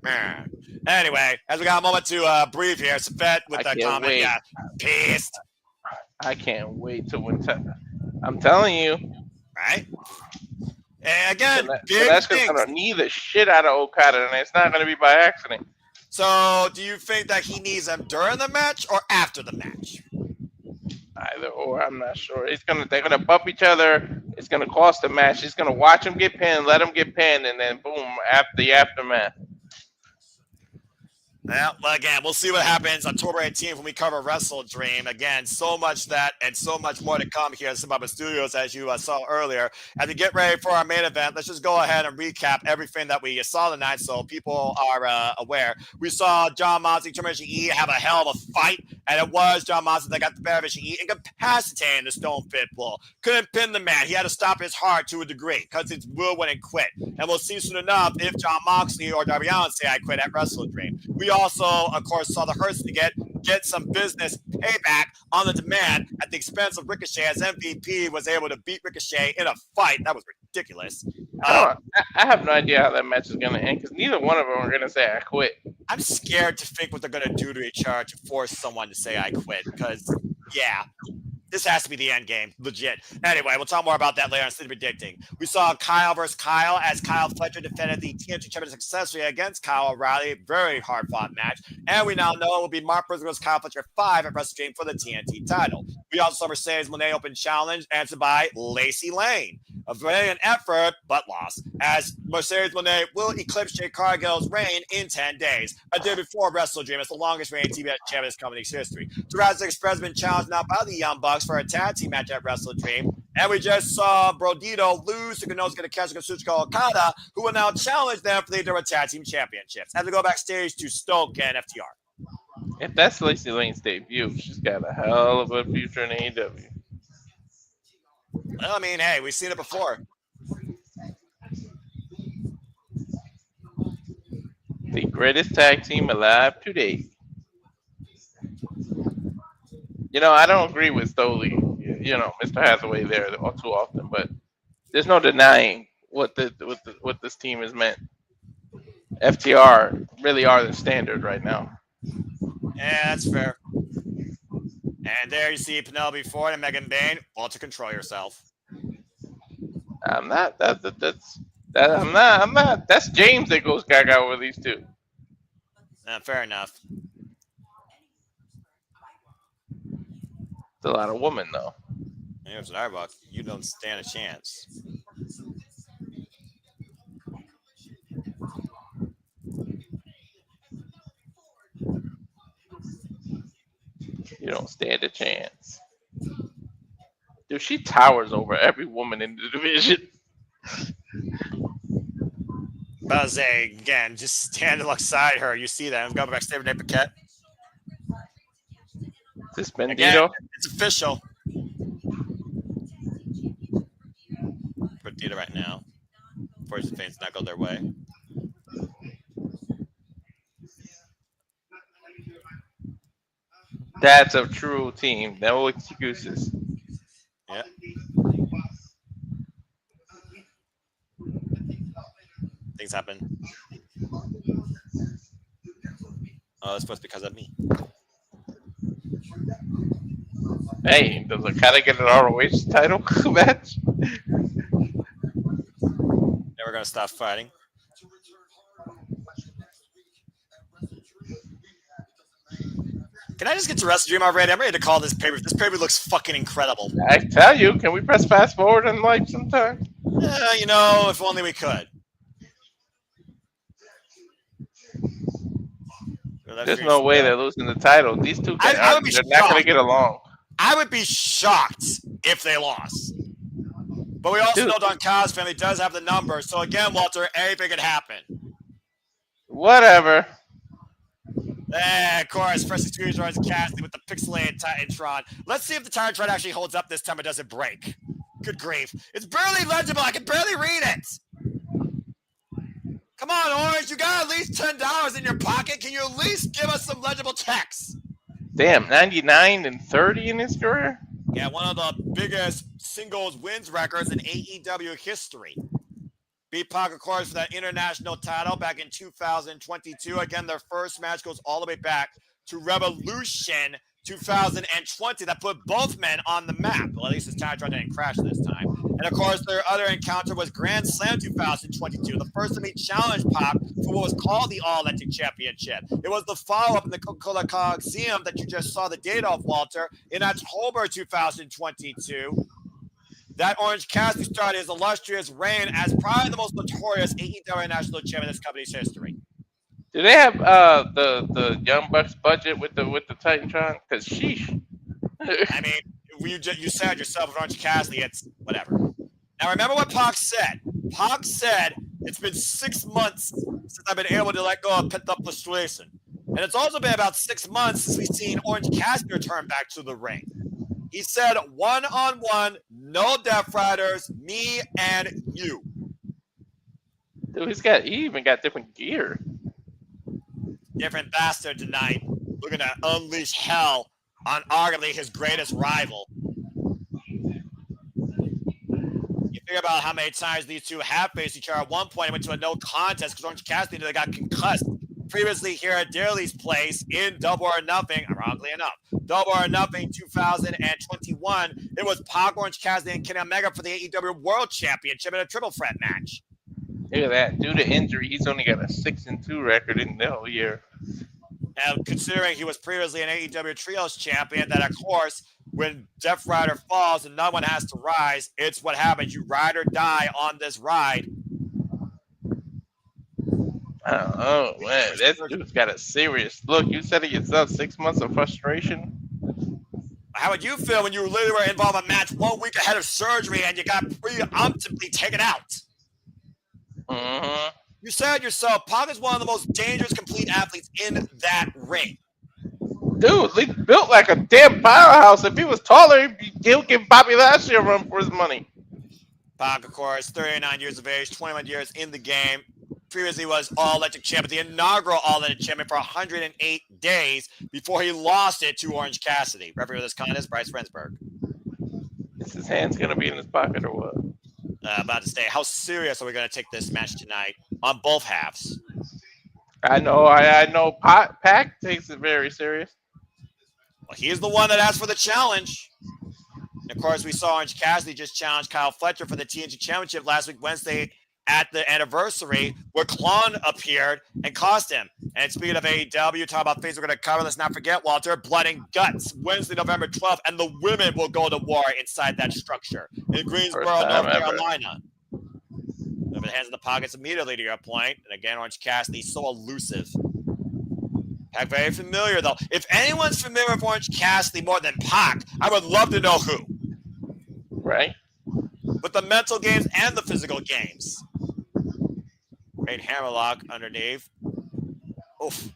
Man. Anyway, as we got a moment to breathe here, Safet with that comment. Wait. Yeah, pissed. I can't wait to win. I'm telling you. Right? And again, that's going to need the shit out of Okada, and it's not going to be by accident. So, do you think that he needs them during the match or after the match? Either or, I'm not sure. They're gonna bump each other. It's gonna cost the match. He's gonna watch him get pinned, let him get pinned, and then boom, after the aftermath. Well, again, we'll see what happens October 18th when we cover Wrestle Dream. Again, so much that and so much more to come here at Zimbabwe Studios, as you saw earlier. As we get ready for our main event, let's just go ahead and recap everything that we saw tonight so people are aware. We saw Jon Moxley, Ishii have a hell of a fight, and it was Jon Moxley that got the better of Ishii, incapacitating the Stone Pit Bull. Couldn't pin the man. He had to stop his heart to a degree because his will went and quit. And we'll see soon enough if Jon Moxley or Darby Allin say I quit at Wrestle Dream. We also, of course, saw the Hurts to get some business payback on the demand at the expense of Ricochet, as MVP was able to beat Ricochet in a fight. That was ridiculous. I have no idea how that match is going to end because neither one of them are going to say I quit. I'm scared to think what they're going to do to each other to force someone to say I quit because, yeah. This has to be the end game, legit. Anyway, we'll talk more about that later instead of predicting. We saw Kyle versus Kyle as Kyle Fletcher defended the TNT Championship successfully against Kyle O'Reilly. Very hard-fought match. And we now know it will be Mark Briscoe versus Kyle Fletcher 5 at Wrestle Dream for the TNT title. We also saw Mercedes Moné Open Challenge answered by Lacey Lane. A brilliant effort, but lost, as Mercedes Moné will eclipse Jade Cargill's reign in 10 days. A day before Wrestle Dream, it's the longest reigning TV champion in this company's history. Jurassic Express has been challenged now by the Young Bucks for a tag team match at Wrestle Dream. And we just saw Brodido lose to Konosuke Kazuchika Okada, who will now challenge them for the AEW Tag Team Championships. As we go backstage to Stoke and FTR. If that's Lacey Lane's debut, she's got a hell of a future in AEW. Well, I mean, hey, we've seen it before. The greatest tag team alive today. You know, I don't agree with Daly, Mr. Hathaway there too often, but there's no denying what this team has meant. FTR really are the standard right now. Yeah, that's fair. And there you see Penelope Ford and Megan Bayne. Well, to control yourself. I'm not. I'm not. That's James that goes gaga over these two. Fair enough. It's a lot of women, though. Here's an Arbuck. You don't stand a chance. You don't stand a chance. Dude, she towers over every woman in the division. But as again, just stand alongside her. You see that. I'm going backstage with Nate Paquette. This Again, Bandido. it's official. Brodido right now. Force the fans not go their way. That's a true team. No excuses. Yeah. Things happen. Oh, it's supposed to be because of me. Hey, does Okada get an ROH title match? Never gonna stop fighting. Can I just get to Wrestle Dream already? I'm ready to call this paper. This paper looks fucking incredible. I tell you, can we press fast forward in life sometime? You know, if only we could. There's no way they're losing the title. These two guys, I would be they're not going to get along. I would be shocked if they lost. But we also know Don Callis' family does have the number. So again, Walter, anything could happen. Whatever. Of course, first experience runs Cassidy with the pixelated Titantron. Let's see if the Titantron actually holds up this time or doesn't break. Good grief. It's barely legible. I can barely read it. Come on, Orange. You got at least $10 in your pocket. Can you at least give us some legible text? Damn, 99 and 30 in his career? Yeah, one of the biggest singles wins records in AEW history. Beat Pac, of course, for that international title back in 2022. Again, their first match goes all the way back to Revolution 2020 that put both men on the map. Well, at least his Titantron didn't crash this time. And, of course, their other encounter was Grand Slam 2022, the first time he challenged Pac for what was called the All-Atlantic Championship. It was the follow-up in the Coca-Cola Coliseum that you just saw the date of, Walter, in October 2022. That Orange Cassidy started his illustrious reign as probably the most notorious AEW national champion in this company's history. Do they have the Young Bucks budget with the Titantron? Because sheesh. I mean, you said yourself with Orange Cassidy, it's whatever. Now remember what Pac said. Pac said it's been 6 months since I've been able to let go of pent-up frustration. And it's also been about 6 months since we've seen Orange Cassidy return back to the ring. He said, one-on-one, no Death Riders, me and you. Dude, he even got different gear. Different bastard tonight. Looking to unleash hell on arguably his greatest rival. You think about how many times these two have faced each other. At one point, it went to a no contest because Orange Cassidy nearly got concussed. Previously here at Daly's place in Double or Nothing, ironically enough, Double or Nothing 2021, it was Pac, Orange Cassidy, and Kenny Omega for the AEW World Championship in a triple threat match. Look at that. Due to injury, he's only got a 6-2 record in the whole year. And considering he was previously an AEW Trios champion, that of course, when Death Rider falls and no one has to rise, it's what happens. You ride or die on this ride. Oh, man. That dude's got a serious look. You said it yourself, 6 months of frustration. How would you feel when you literally were involved in a match 1 week ahead of surgery and you got preemptively taken out? Mm-hmm. You said yourself, Pac is one of the most dangerous complete athletes in that ring. Dude, he's built like a damn powerhouse. If he was taller, he'll give Bobby Lashley a run for his money. Pac, of course, 39 years of age, 21 years in the game. Previously was All-Electric Champion, the inaugural All-Electric Champion for 108 days before he lost it to Orange Cassidy. Referee of this contest, Bryce Rensburg. Is his hands going to be in his pocket or what? About to say, how serious are we going to take this match tonight on both halves? I know Pac takes it very serious. Well, he's the one that asked for the challenge. And of course, we saw Orange Cassidy just challenge Kyle Fletcher for the TNT Championship last week, Wednesday, at the anniversary, where Kaun appeared and cost him. And speaking of AEW, talk about things we're going to cover. Let's not forget, Walter, Blood and Guts, Wednesday, November 12th, and the women will go to war inside that structure in Greensboro, North Carolina. Over the hands in the pockets immediately, to your point. And again, Orange Cassidy, so elusive. Pac very familiar, though. If anyone's familiar with Orange Cassidy more than Pac, I would love to know who. Right? With the mental games and the physical games. Great hammerlock underneath. Oof.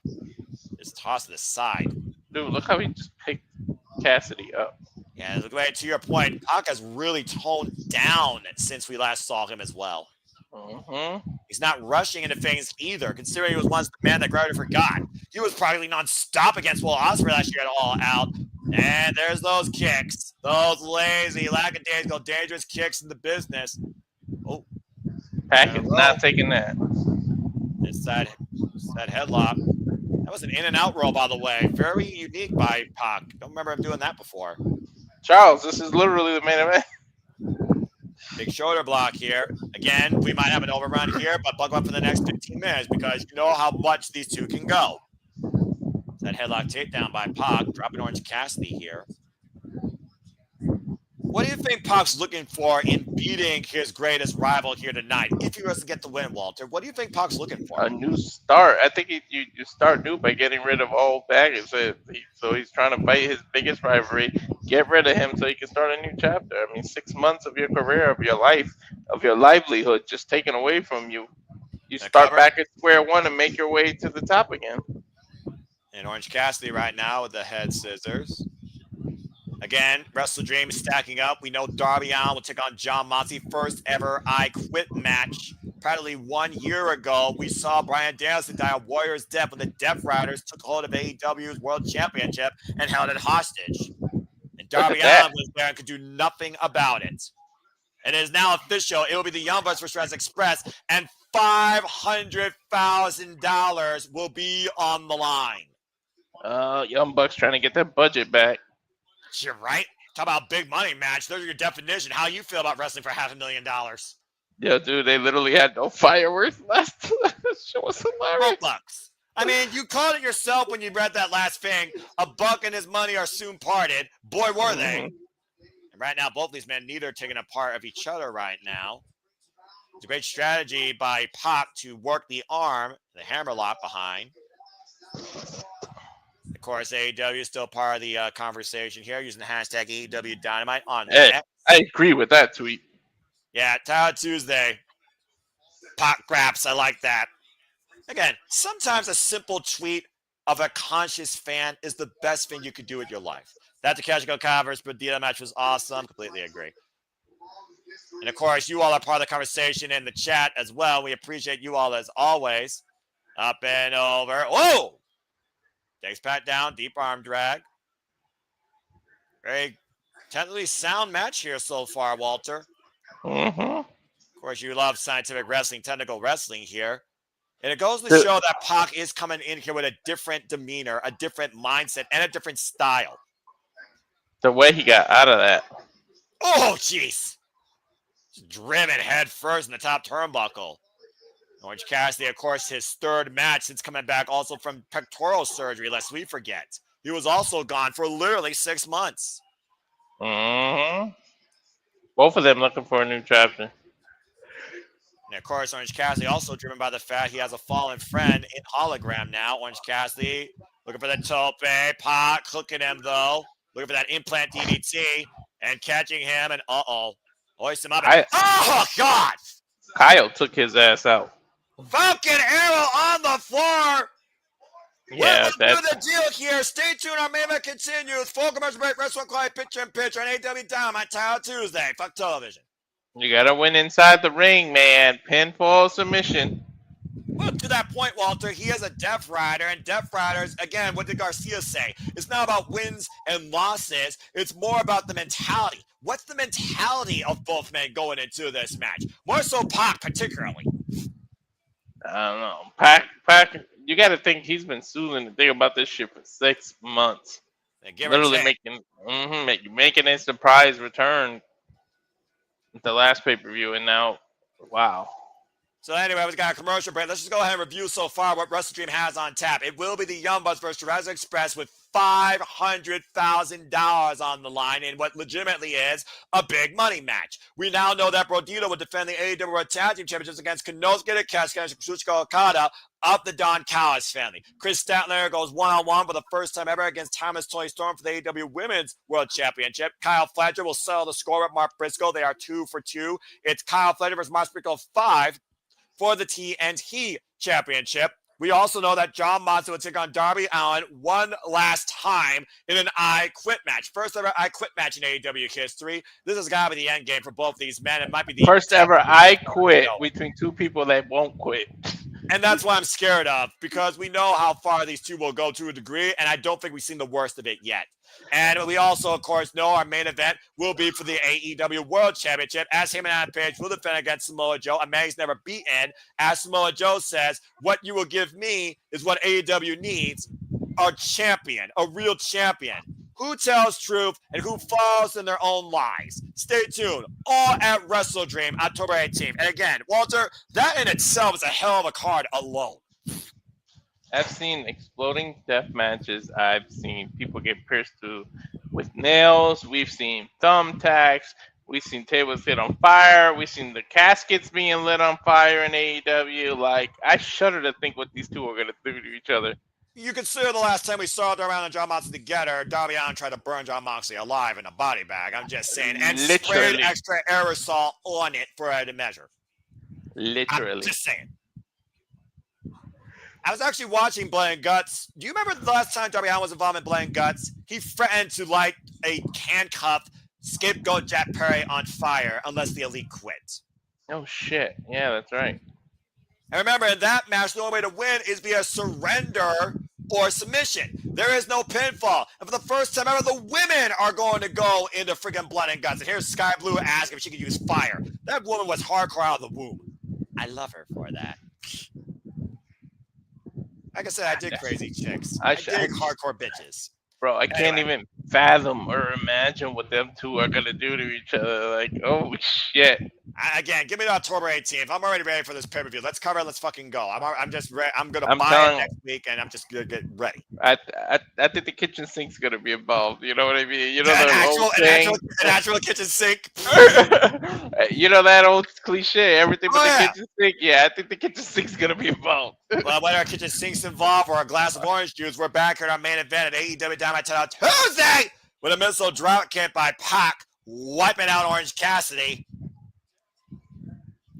Just tossed to the side. Dude, look how he just picked Cassidy up. Yeah, to your point, Pac has really toned down since we last saw him as well. Mm-hmm. He's not rushing into things either, considering he was once the man that gravity forgot. He was probably non-stop against Will Ospreay last year at All Out. And there's those kicks. Those lazy, lackadaisical, dangerous kicks in the business. Oh. Pac is not taking that. It's that headlock. That was an in-and-out roll, by the way. Very unique by Pac. Don't remember him doing that before. Charles, this is literally the main event. Big shoulder block here. Again, we might have an overrun here, but buckle up for the next 15 minutes because you know how much these two can go. That headlock takedown by Pac, dropping Orange Cassidy here. What do you think Pac's looking for in beating his greatest rival here tonight? If he was to get the win, Walter, what do you think Pac's looking for? A new start. I think you start new by getting rid of old baggage. So he's trying to fight his biggest rivalry, get rid of him so he can start a new chapter. I mean, 6 months of your career, of your life, of your livelihood just taken away from you. You start back at square one and make your way to the top again. And Orange Cassidy right now with the head scissors. Again, Wrestle Dream stacking up. We know Darby Allin will take on John Moxley. First ever I Quit match. Practically 1 year ago, we saw Bryan Danielson die a warrior's death when the Death Riders took hold of AEW's World Championship and held it hostage. And Darby Allin was there and could do nothing about it. And it is now official. It will be the Young Bucks vs. Jurassic Express, and $500,000 will be on the line. Young Bucks trying to get that budget back. You're right. Talk about big money match. Those are your definition. How you feel about wrestling for $500,000? Yeah, dude, they literally had no fireworks last. Show was hilarious. $12. I mean, you called it yourself when you read that last thing. A buck and his money are soon parted. Boy, were they. And right now, both these men, neither are taking a part of each other right now. It's a great strategy by Pac to work the arm, the hammerlock behind. Of course, AEW is still part of the conversation here, using the hashtag AEW Dynamite on Hey, I agree with that tweet. Yeah, Tyler Tuesday. Pac graps, I like that. Again, sometimes a simple tweet of a conscious fan is the best thing you could do with your life. That Takeshita Okada versus Brodido match was awesome. Completely agree. And of course, you all are part of the conversation in the chat as well. We appreciate you all as always. Up and over. Whoa! Takes Pat down, deep arm drag. Very technically sound match here so far, Walter. Mm-hmm. Of course, you love scientific wrestling, technical wrestling here. And it goes to show that Pac is coming in here with a different demeanor, a different mindset, and a different style. The way he got out of that. Oh, jeez. Driven head first in the top turnbuckle. Orange Cassidy, of course, his third match since coming back also from pectoral surgery, lest we forget. He was also gone for literally 6 months. Mm-hmm. Both of them looking for a new chapter. And of course, Orange Cassidy also driven by the fact he has a fallen friend in hologram now. Orange Cassidy looking for the tope. Pac hooking him, though. Looking for that implant DDT and catching him. And hoist him up. Oh, God! Kyle took his ass out. Falcon Arrow on the floor. Yeah, that's the deal here. Stay tuned. Our main event continues. Full commercial break. Wrestling Quiet Picture in Picture on AEW Dynamite Tyler Tuesday. Fuck television. You gotta win inside the ring, man. Pinfall submission. Well, to that point, Walter, he is a Death Rider, and Death Riders, again, what did Garcia say? It's not about wins and losses. It's more about the mentality. What's the mentality of both men going into this match? More so Pac, particularly. I don't know. Pac, you got to think he's been soothing the thing about this shit for 6 months. Literally making a surprise return at the last pay-per-view, and now, wow. So anyway, we've got a commercial break. Let's just go ahead and review so far what WrestleDream has on tap. It will be the Young Bucks versus Jurassic Express with $500,000 on the line in what legitimately is a big money match. We now know that Brodido would defend the AEW World Tag Team Championships against Konosuke, Cassidy, Kazuchika, Okada of the Don Callis family. Chris Statler goes one-on-one for the first time ever against Thomas Tony Storm for the AEW Women's World Championship. Kyle Fletcher will settle the score with Mark Briscoe. They are 2 for 2. It's Kyle Fletcher versus Mark Briscoe 5 for the TNT Championship. We also know that John Moxley will take on Darby Allin one last time in an I Quit match. First ever I Quit match in AEW history. This has got to be the end game for both these men. It might be the first ever I Quit between two people that won't quit. And that's what I'm scared of, because we know how far these two will go to a degree, and I don't think we've seen the worst of it yet. And we also, of course, know our main event will be for the AEW World Championship, as Hangman Adam Page will defend against Samoa Joe, a man he's never beaten. As Samoa Joe says, what you will give me is what AEW needs, a champion, a real champion. Who tells truth and who falls in their own lies? Stay tuned. All at Wrestle Dream, October 18th. And again, Walter, that in itself is a hell of a card alone. I've seen exploding death matches. I've seen people get pierced with nails. We've seen thumbtacks. We've seen tables lit on fire. We've seen the caskets being lit on fire in AEW. Like, I shudder to think what these two are going to do to each other. You consider the last time we saw Darby Allin and John Moxley together, Darby Allin tried to burn John Moxley alive in a body bag. I'm just saying. And sprayed extra aerosol on it for a measure. Literally. I'm just saying. I was actually watching Blood and Guts. Do you remember the last time Darby Allin was involved in Blood and Guts? He threatened to light a handcuffed scapegoat Jack Perry on fire unless the Elite quit. Oh, shit. Yeah, that's right. And remember, in that match, the only way to win is via surrender or submission. There is no pinfall. And for the first time ever, the women are going to go into freaking Blood and Guts. And here's Sky Blue asking if she could use fire. That woman was hardcore out of the womb. I love her for that. Like I said, I dig crazy chicks. I dig hardcore bitches. Bro, I can't even fathom or imagine what them two are going to do to each other. Like, oh, shit. Again, give me the October 18th. I'm already ready for this pay-per-view. Let's cover it. Let's fucking go. I'm just ready. I'm going to buy it next week, and I'm just going to get ready. I think the kitchen sink's going to be involved. You know what I mean? You know an actual kitchen sink. You know that old cliche, everything but the kitchen sink? Yeah, I think the kitchen sink's going to be involved. Well, whether our kitchen sink's involved or a glass of orange juice, we're back at our main event at AEW Dynamite on Tuesday with a missile drought kick by Pac, wiping out Orange Cassidy.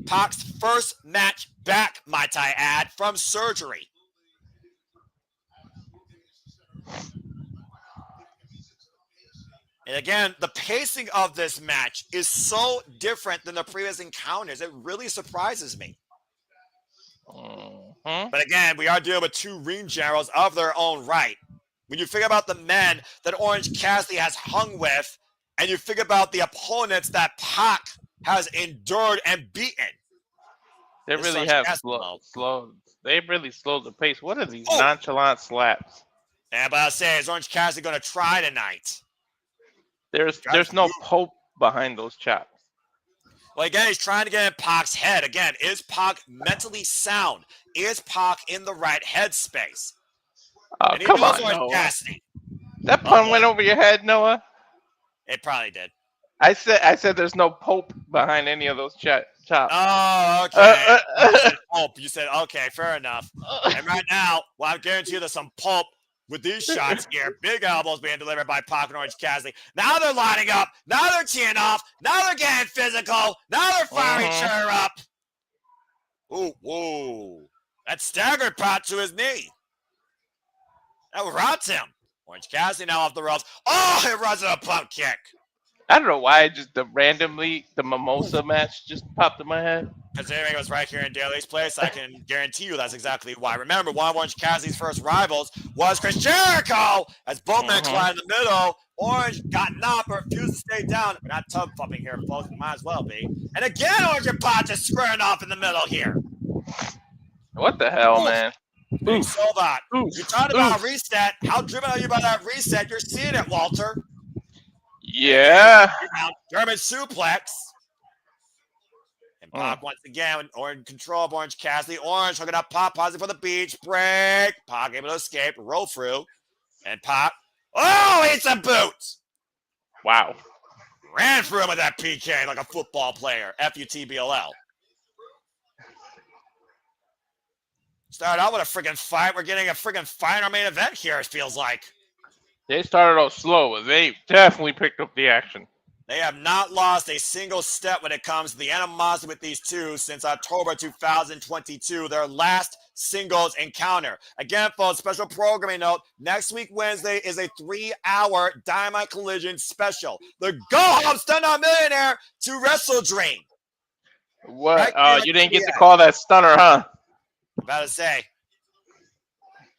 Pac's first match back, might I add, from surgery. And again, the pacing of this match is so different than the previous encounters. It really surprises me. But again, we are dealing with two ring generals of their own right. When you figure about the men that Orange Cassidy has hung with, and you figure about the opponents that Pac has endured and beaten. They really have slowed. They really slowed the pace. What are these nonchalant slaps? Yeah, but I'll say, is Orange Cassidy going to try tonight? There's no poke behind those chops. Well, again, he's trying to get in Pac's head. Again, is Pac mentally sound? Is Pac in the right headspace? Oh, and he come knows on, Orange Noah. Cassidy. That pun went over your head, Noah? It probably did. I said there's no pope behind any of those chops. Oh, okay. You said pulp. You said, okay, fair enough. And right now, well, I guarantee you there's some pulp with these shots here. Big elbows being delivered by Pac and Orange Cassidy. Now they're lining up. Now they're teeing off. Now they're getting physical. Now they're firing each other up. Ooh, whoa. That staggered Pac to his knee. That rots him. Orange Cassidy now off the ropes. Oh, it runs in a pump kick. I don't know why randomly the Mimosa match just popped in my head. Considering it was right here in Daly's place, I can guarantee you that's exactly why. Remember, one of Orange Cassidy's first rivals was Chris Jericho. As both men collided in the middle, Orange got knocked but refused to stay down. We're not tub thumping here, folks. We might as well be. And again, Orange and Pot just squaring off in the middle here. What the hell, man? You saw that. You talked about a reset. How driven are you by that reset? You're seeing it, Walter. Yeah. German suplex. And Pac once again, or in control of Orange Cassidy. Orange hooking up Pac, positive for the beach break. Pac able to escape, roll through. And Pac. Oh, it's a boot. Wow. Ran through him with that PK like a football player. FUTBLL. Started out with a friggin' fight. We're getting a friggin' fight in our main event here, it feels like. They started out slow, but they definitely picked up the action. They have not lost a single step when it comes to the animosity with these two since October 2022, their last singles encounter. Again, folks, special programming note, next week Wednesday is a 3-hour Dynamite Collision special. The Go Home Stun On Millionaire to Wrestle Dream. What? Right You didn't get to call that stunner, huh? About to say.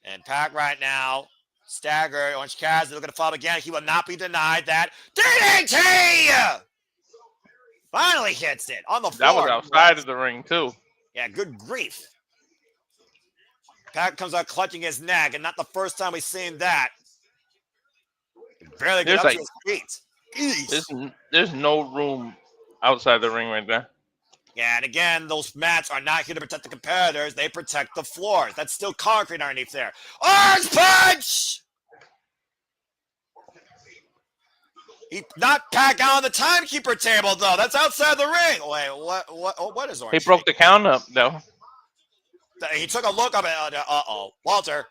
And Pac right now, staggered. Orange Cassidy looking to follow again. He will not be denied that. DDT! Finally hits it on the floor. That was outside of the ring, too. Yeah, good grief. Pac comes out clutching his neck, and not the first time we've seen that. He barely get up to his feet. There's no room outside the ring right there. Yeah, and again, those mats are not here to protect the competitors. They protect the floor. That's still concrete underneath there. Orange punch! He knocked Pac out on the timekeeper table, though. That's outside the ring. Wait, what is Orange? He broke the count up, though. He took a look up at, Walter.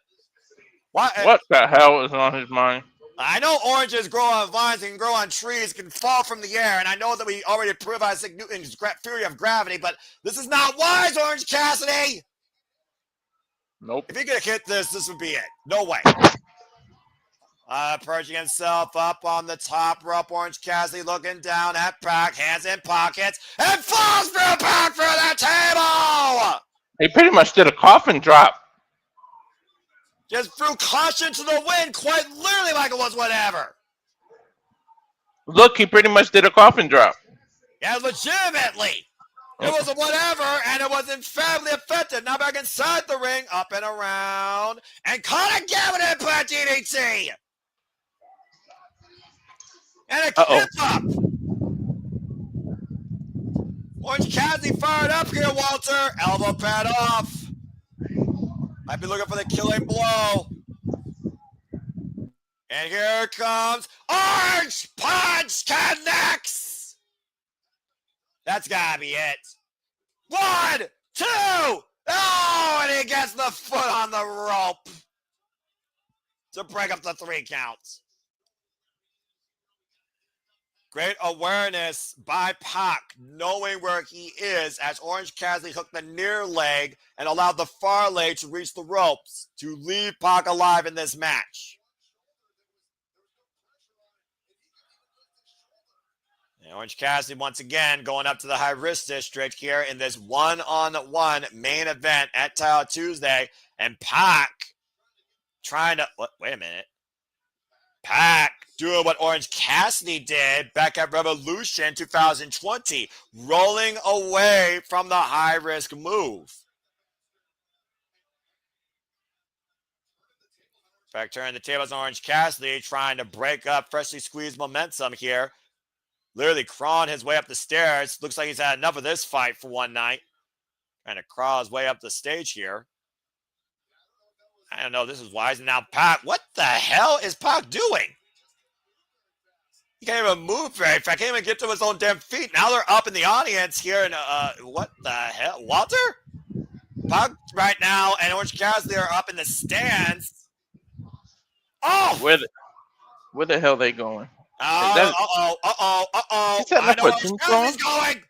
What the hell is on his mind? I know oranges grow on vines and can grow on trees, can fall from the air, and I know that we already proved Isaac Newton's theory of gravity, but this is not wise, Orange Cassidy! Nope. If he could hit this would be it. No way. Perching himself up on the top rope, Orange Cassidy looking down at Pac, hands in pockets, and falls through Pac through the table! He pretty much did a coffin drop. Just threw caution to the wind, quite literally like it was whatever. Look, he pretty much did a coffin drop. Yeah, legitimately. It was a whatever, and it was emphatically effective. Now back inside the ring, up and around, and caught again with an implant DDT. And a kick up. Orange Cassidy fired up here, Walter. Elbow pad off. Might be looking for the killing blow. And here comes Orange Punch connects. That's gotta be it. 1, 2. Oh, and he gets the foot on the rope to break up the 3 counts. Great awareness by Pac, knowing where he is as Orange Cassidy hooked the near leg and allowed the far leg to reach the ropes to leave Pac alive in this match. And Orange Cassidy once again going up to the high risk district here in this one-on-one main event at Title Tuesday. And Pac trying to, wait a minute. Pac doing what Orange Cassidy did back at Revolution 2020, rolling away from the high-risk move. In fact, turning the tables on Orange Cassidy, trying to break up freshly squeezed momentum here. Literally crawling his way up the stairs. Looks like he's had enough of this fight for one night. Trying to crawl his way up the stage here. I don't know, this is wise. And now Pac, what the hell is Pac doing? He can't even move very fast. Can't even get to his own damn feet. Now they're up in the audience here. And what the hell? Walter? Pac right now and Orange Cassidy are up in the stands. Oh! Where the hell are they going? Uh-oh. Is that I like know a where Cassidy's going.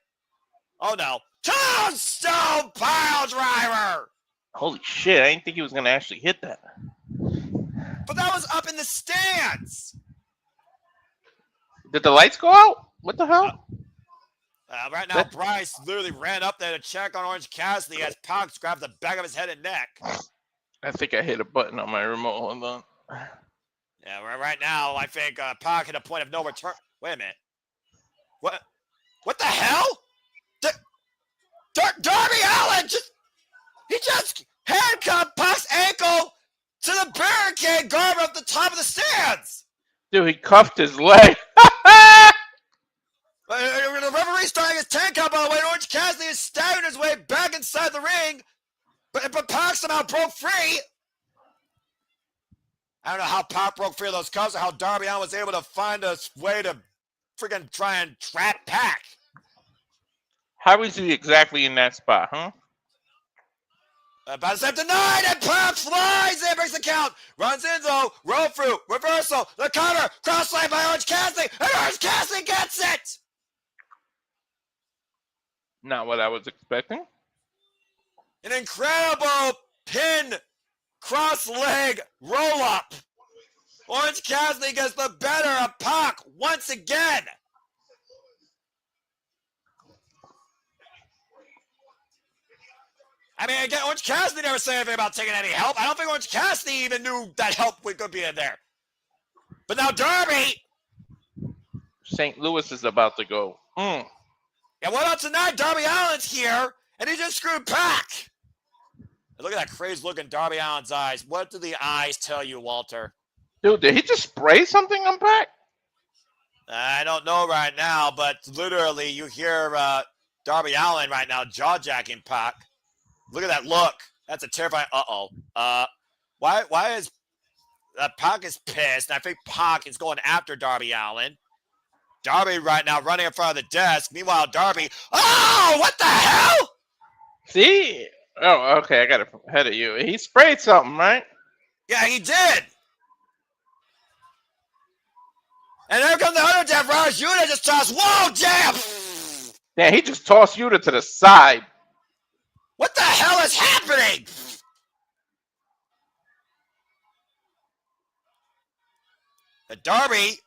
Oh, no. Tombstone pile driver. Holy shit, I didn't think he was going to actually hit that. But that was up in the stands. Did the lights go out? What the hell? Right now, Bryce literally ran up there to check on Orange Cassidy as Pac grabbed the back of his head and neck. I think I hit a button on my remote. Hold on. Yeah, right now, I think Pac hit a point of no return. Wait a minute. What the hell? Darby Allin just handcuffed Pac's ankle to the barricade guard up the top of the stands. Dude, he cuffed his leg. The referee's starting his 10 count, by the way. Orange Cassidy is staggering his way back inside the ring, but Pac somehow broke free. I don't know how Pac broke free of those cuffs or how Darby Allin was able to find a way to freaking try and trap Pac. How is he exactly in that spot, huh? About to step denied, and Pac flies in, breaks the count, runs in though, roll through, reversal, the cover, cross line by Orange Cassidy, and Orange Cassidy gets it! Not what I was expecting. An incredible pin cross leg roll up. Orange Cassidy gets the better of Pac once again. I mean, again, Orange Cassidy never said anything about taking any help. I don't think Orange Cassidy even knew that help could be in there. But now Darby. St. Louis is about to go. And what about tonight? Darby Allin's here, and he just screwed Pac. And look at that crazy-looking Darby Allin's eyes. What do the eyes tell you, Walter? Dude, did he just spray something on Pac? I don't know right now, but literally you hear Darby Allin right now jaw-jacking Pac. Look at that look. That's a terrifying. Why is Pac is pissed? And I think Pac is going after Darby Allin. Darby right now running in front of the desk. Meanwhile, Darby. Oh, what the hell? See? Oh, okay. I got it ahead of you. He sprayed something, right? Yeah, he did. And there comes the other Death Riders. Yuta just tossed. Whoa, damn. Yeah, he just tossed Yuta to the side. What the hell is happening? The Darby.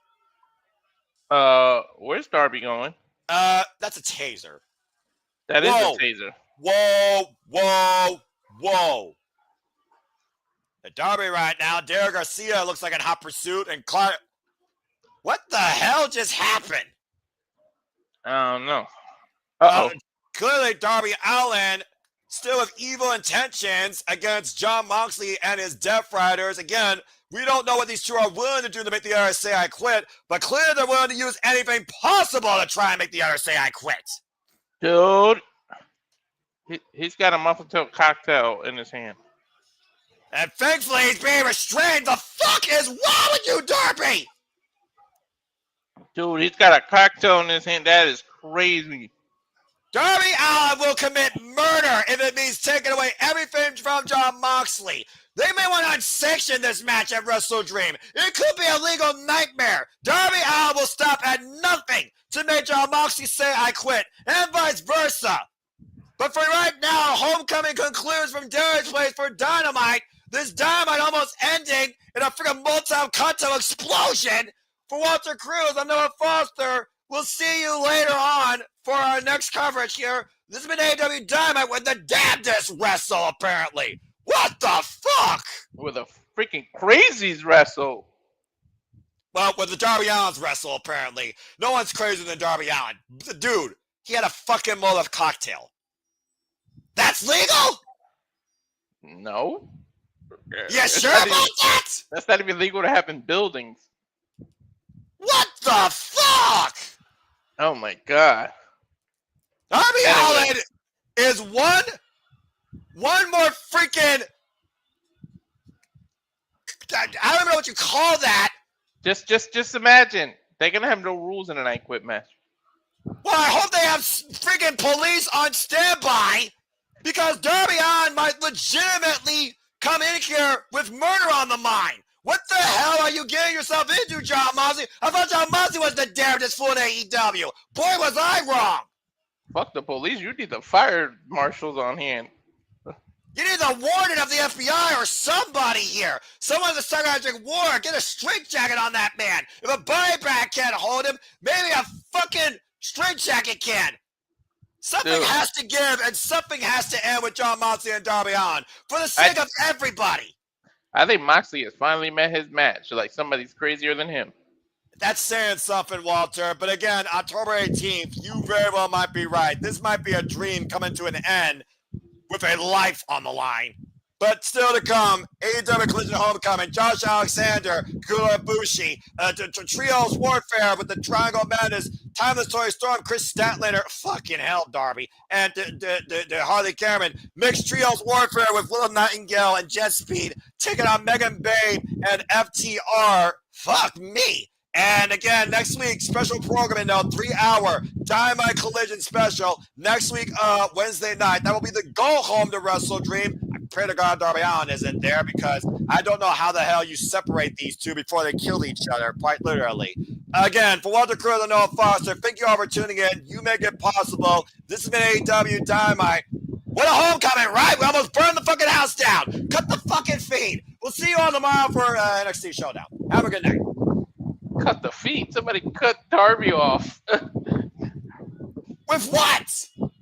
Where's Darby going? That's a taser. That is a taser. Whoa. The Darby right now. Derek Garcia looks like in hot pursuit, and Clark. What the hell just happened? I don't know. Clearly, Darby Allin still with evil intentions against Jon Moxley and his Death Riders. Again, we don't know what these two are willing to do to make the other say I quit, but clearly they're willing to use anything possible to try and make the other say I quit. Dude, he's got a muffin tail cocktail in his hand. And thankfully, he's being restrained. The fuck is wrong with you, Darby? Dude, he's got a cocktail in his hand. That is crazy. Darby Allin will commit murder if it means taking away everything from Jon Moxley. They may want to unsanction this match at Wrestle Dream. It could be a legal nightmare. Darby Allin will stop at nothing to make Jon Moxley say I quit, and vice versa. But for right now, homecoming concludes from Derek's place for Dynamite. This Dynamite almost ending in a freaking multi-conto explosion. For Walter Cruz, I'm Noah Foster. We'll see you later on for our next coverage here. This has been AEW Dynamite with the damnedest wrestle, apparently. What the fuck? With the freaking crazies wrestle. Well, with the Darby Allin's wrestle, apparently. No one's crazier than Darby Allin. The dude, he had a fucking Molotov cocktail. That's legal? No. You sure about that? That's not even legal to have in buildings. What the fuck? Oh my god. Darby Allin is one more freaking. I don't know what you call that. Just imagine. They're gonna have no rules in an I Quit match. Well, I hope they have freaking police on standby because Darby Allin might legitimately come in here with murder on the mind. What the hell are you getting yourself into, Jon Moxley? I thought Jon Moxley was the damnedest fool in AEW. Boy, was I wrong. Fuck the police. You need the fire marshals on hand. You need the warden of the FBI or somebody here. Someone in the psychiatric ward. Get a straitjacket on that man. If a body bag can't hold him, maybe a fucking straitjacket can. Something has to give and something has to end with Jon Moxley and Darby Allin for the sake of everybody. I think Moxley has finally met his match. Like somebody's crazier than him. That's saying something, Walter. But again, October 18th, you very well might be right. This might be a dream coming to an end with a life on the line. But still to come, AEW Collision Homecoming, Josh Alexander, Kula Ibushi, Trios Warfare with the Triangle Madness, Timeless Toy Storm, Chris Statlander, fucking hell, Darby, and the Harley Cameron, Mixed Trios Warfare with Little Nightingale and Jet Speed, taking on Megan Babe and FTR. Fuck me. And again, next week, special programming, 3-hour Dynamite Collision special. Next week, Wednesday night. That will be the go home to Wrestle Dream. I pray to God Darby Allin isn't there because I don't know how the hell you separate these two before they kill each other, quite literally. Again, for Walter Cruz and Noah Foster, thank you all for tuning in. You make it possible. This has been AEW Dynamite. What a homecoming, right? We almost burned the fucking house down. Cut the fucking feed. We'll see you all tomorrow for NXT Showdown. Have a good night. Cut the feet. Somebody cut Darby off. With what?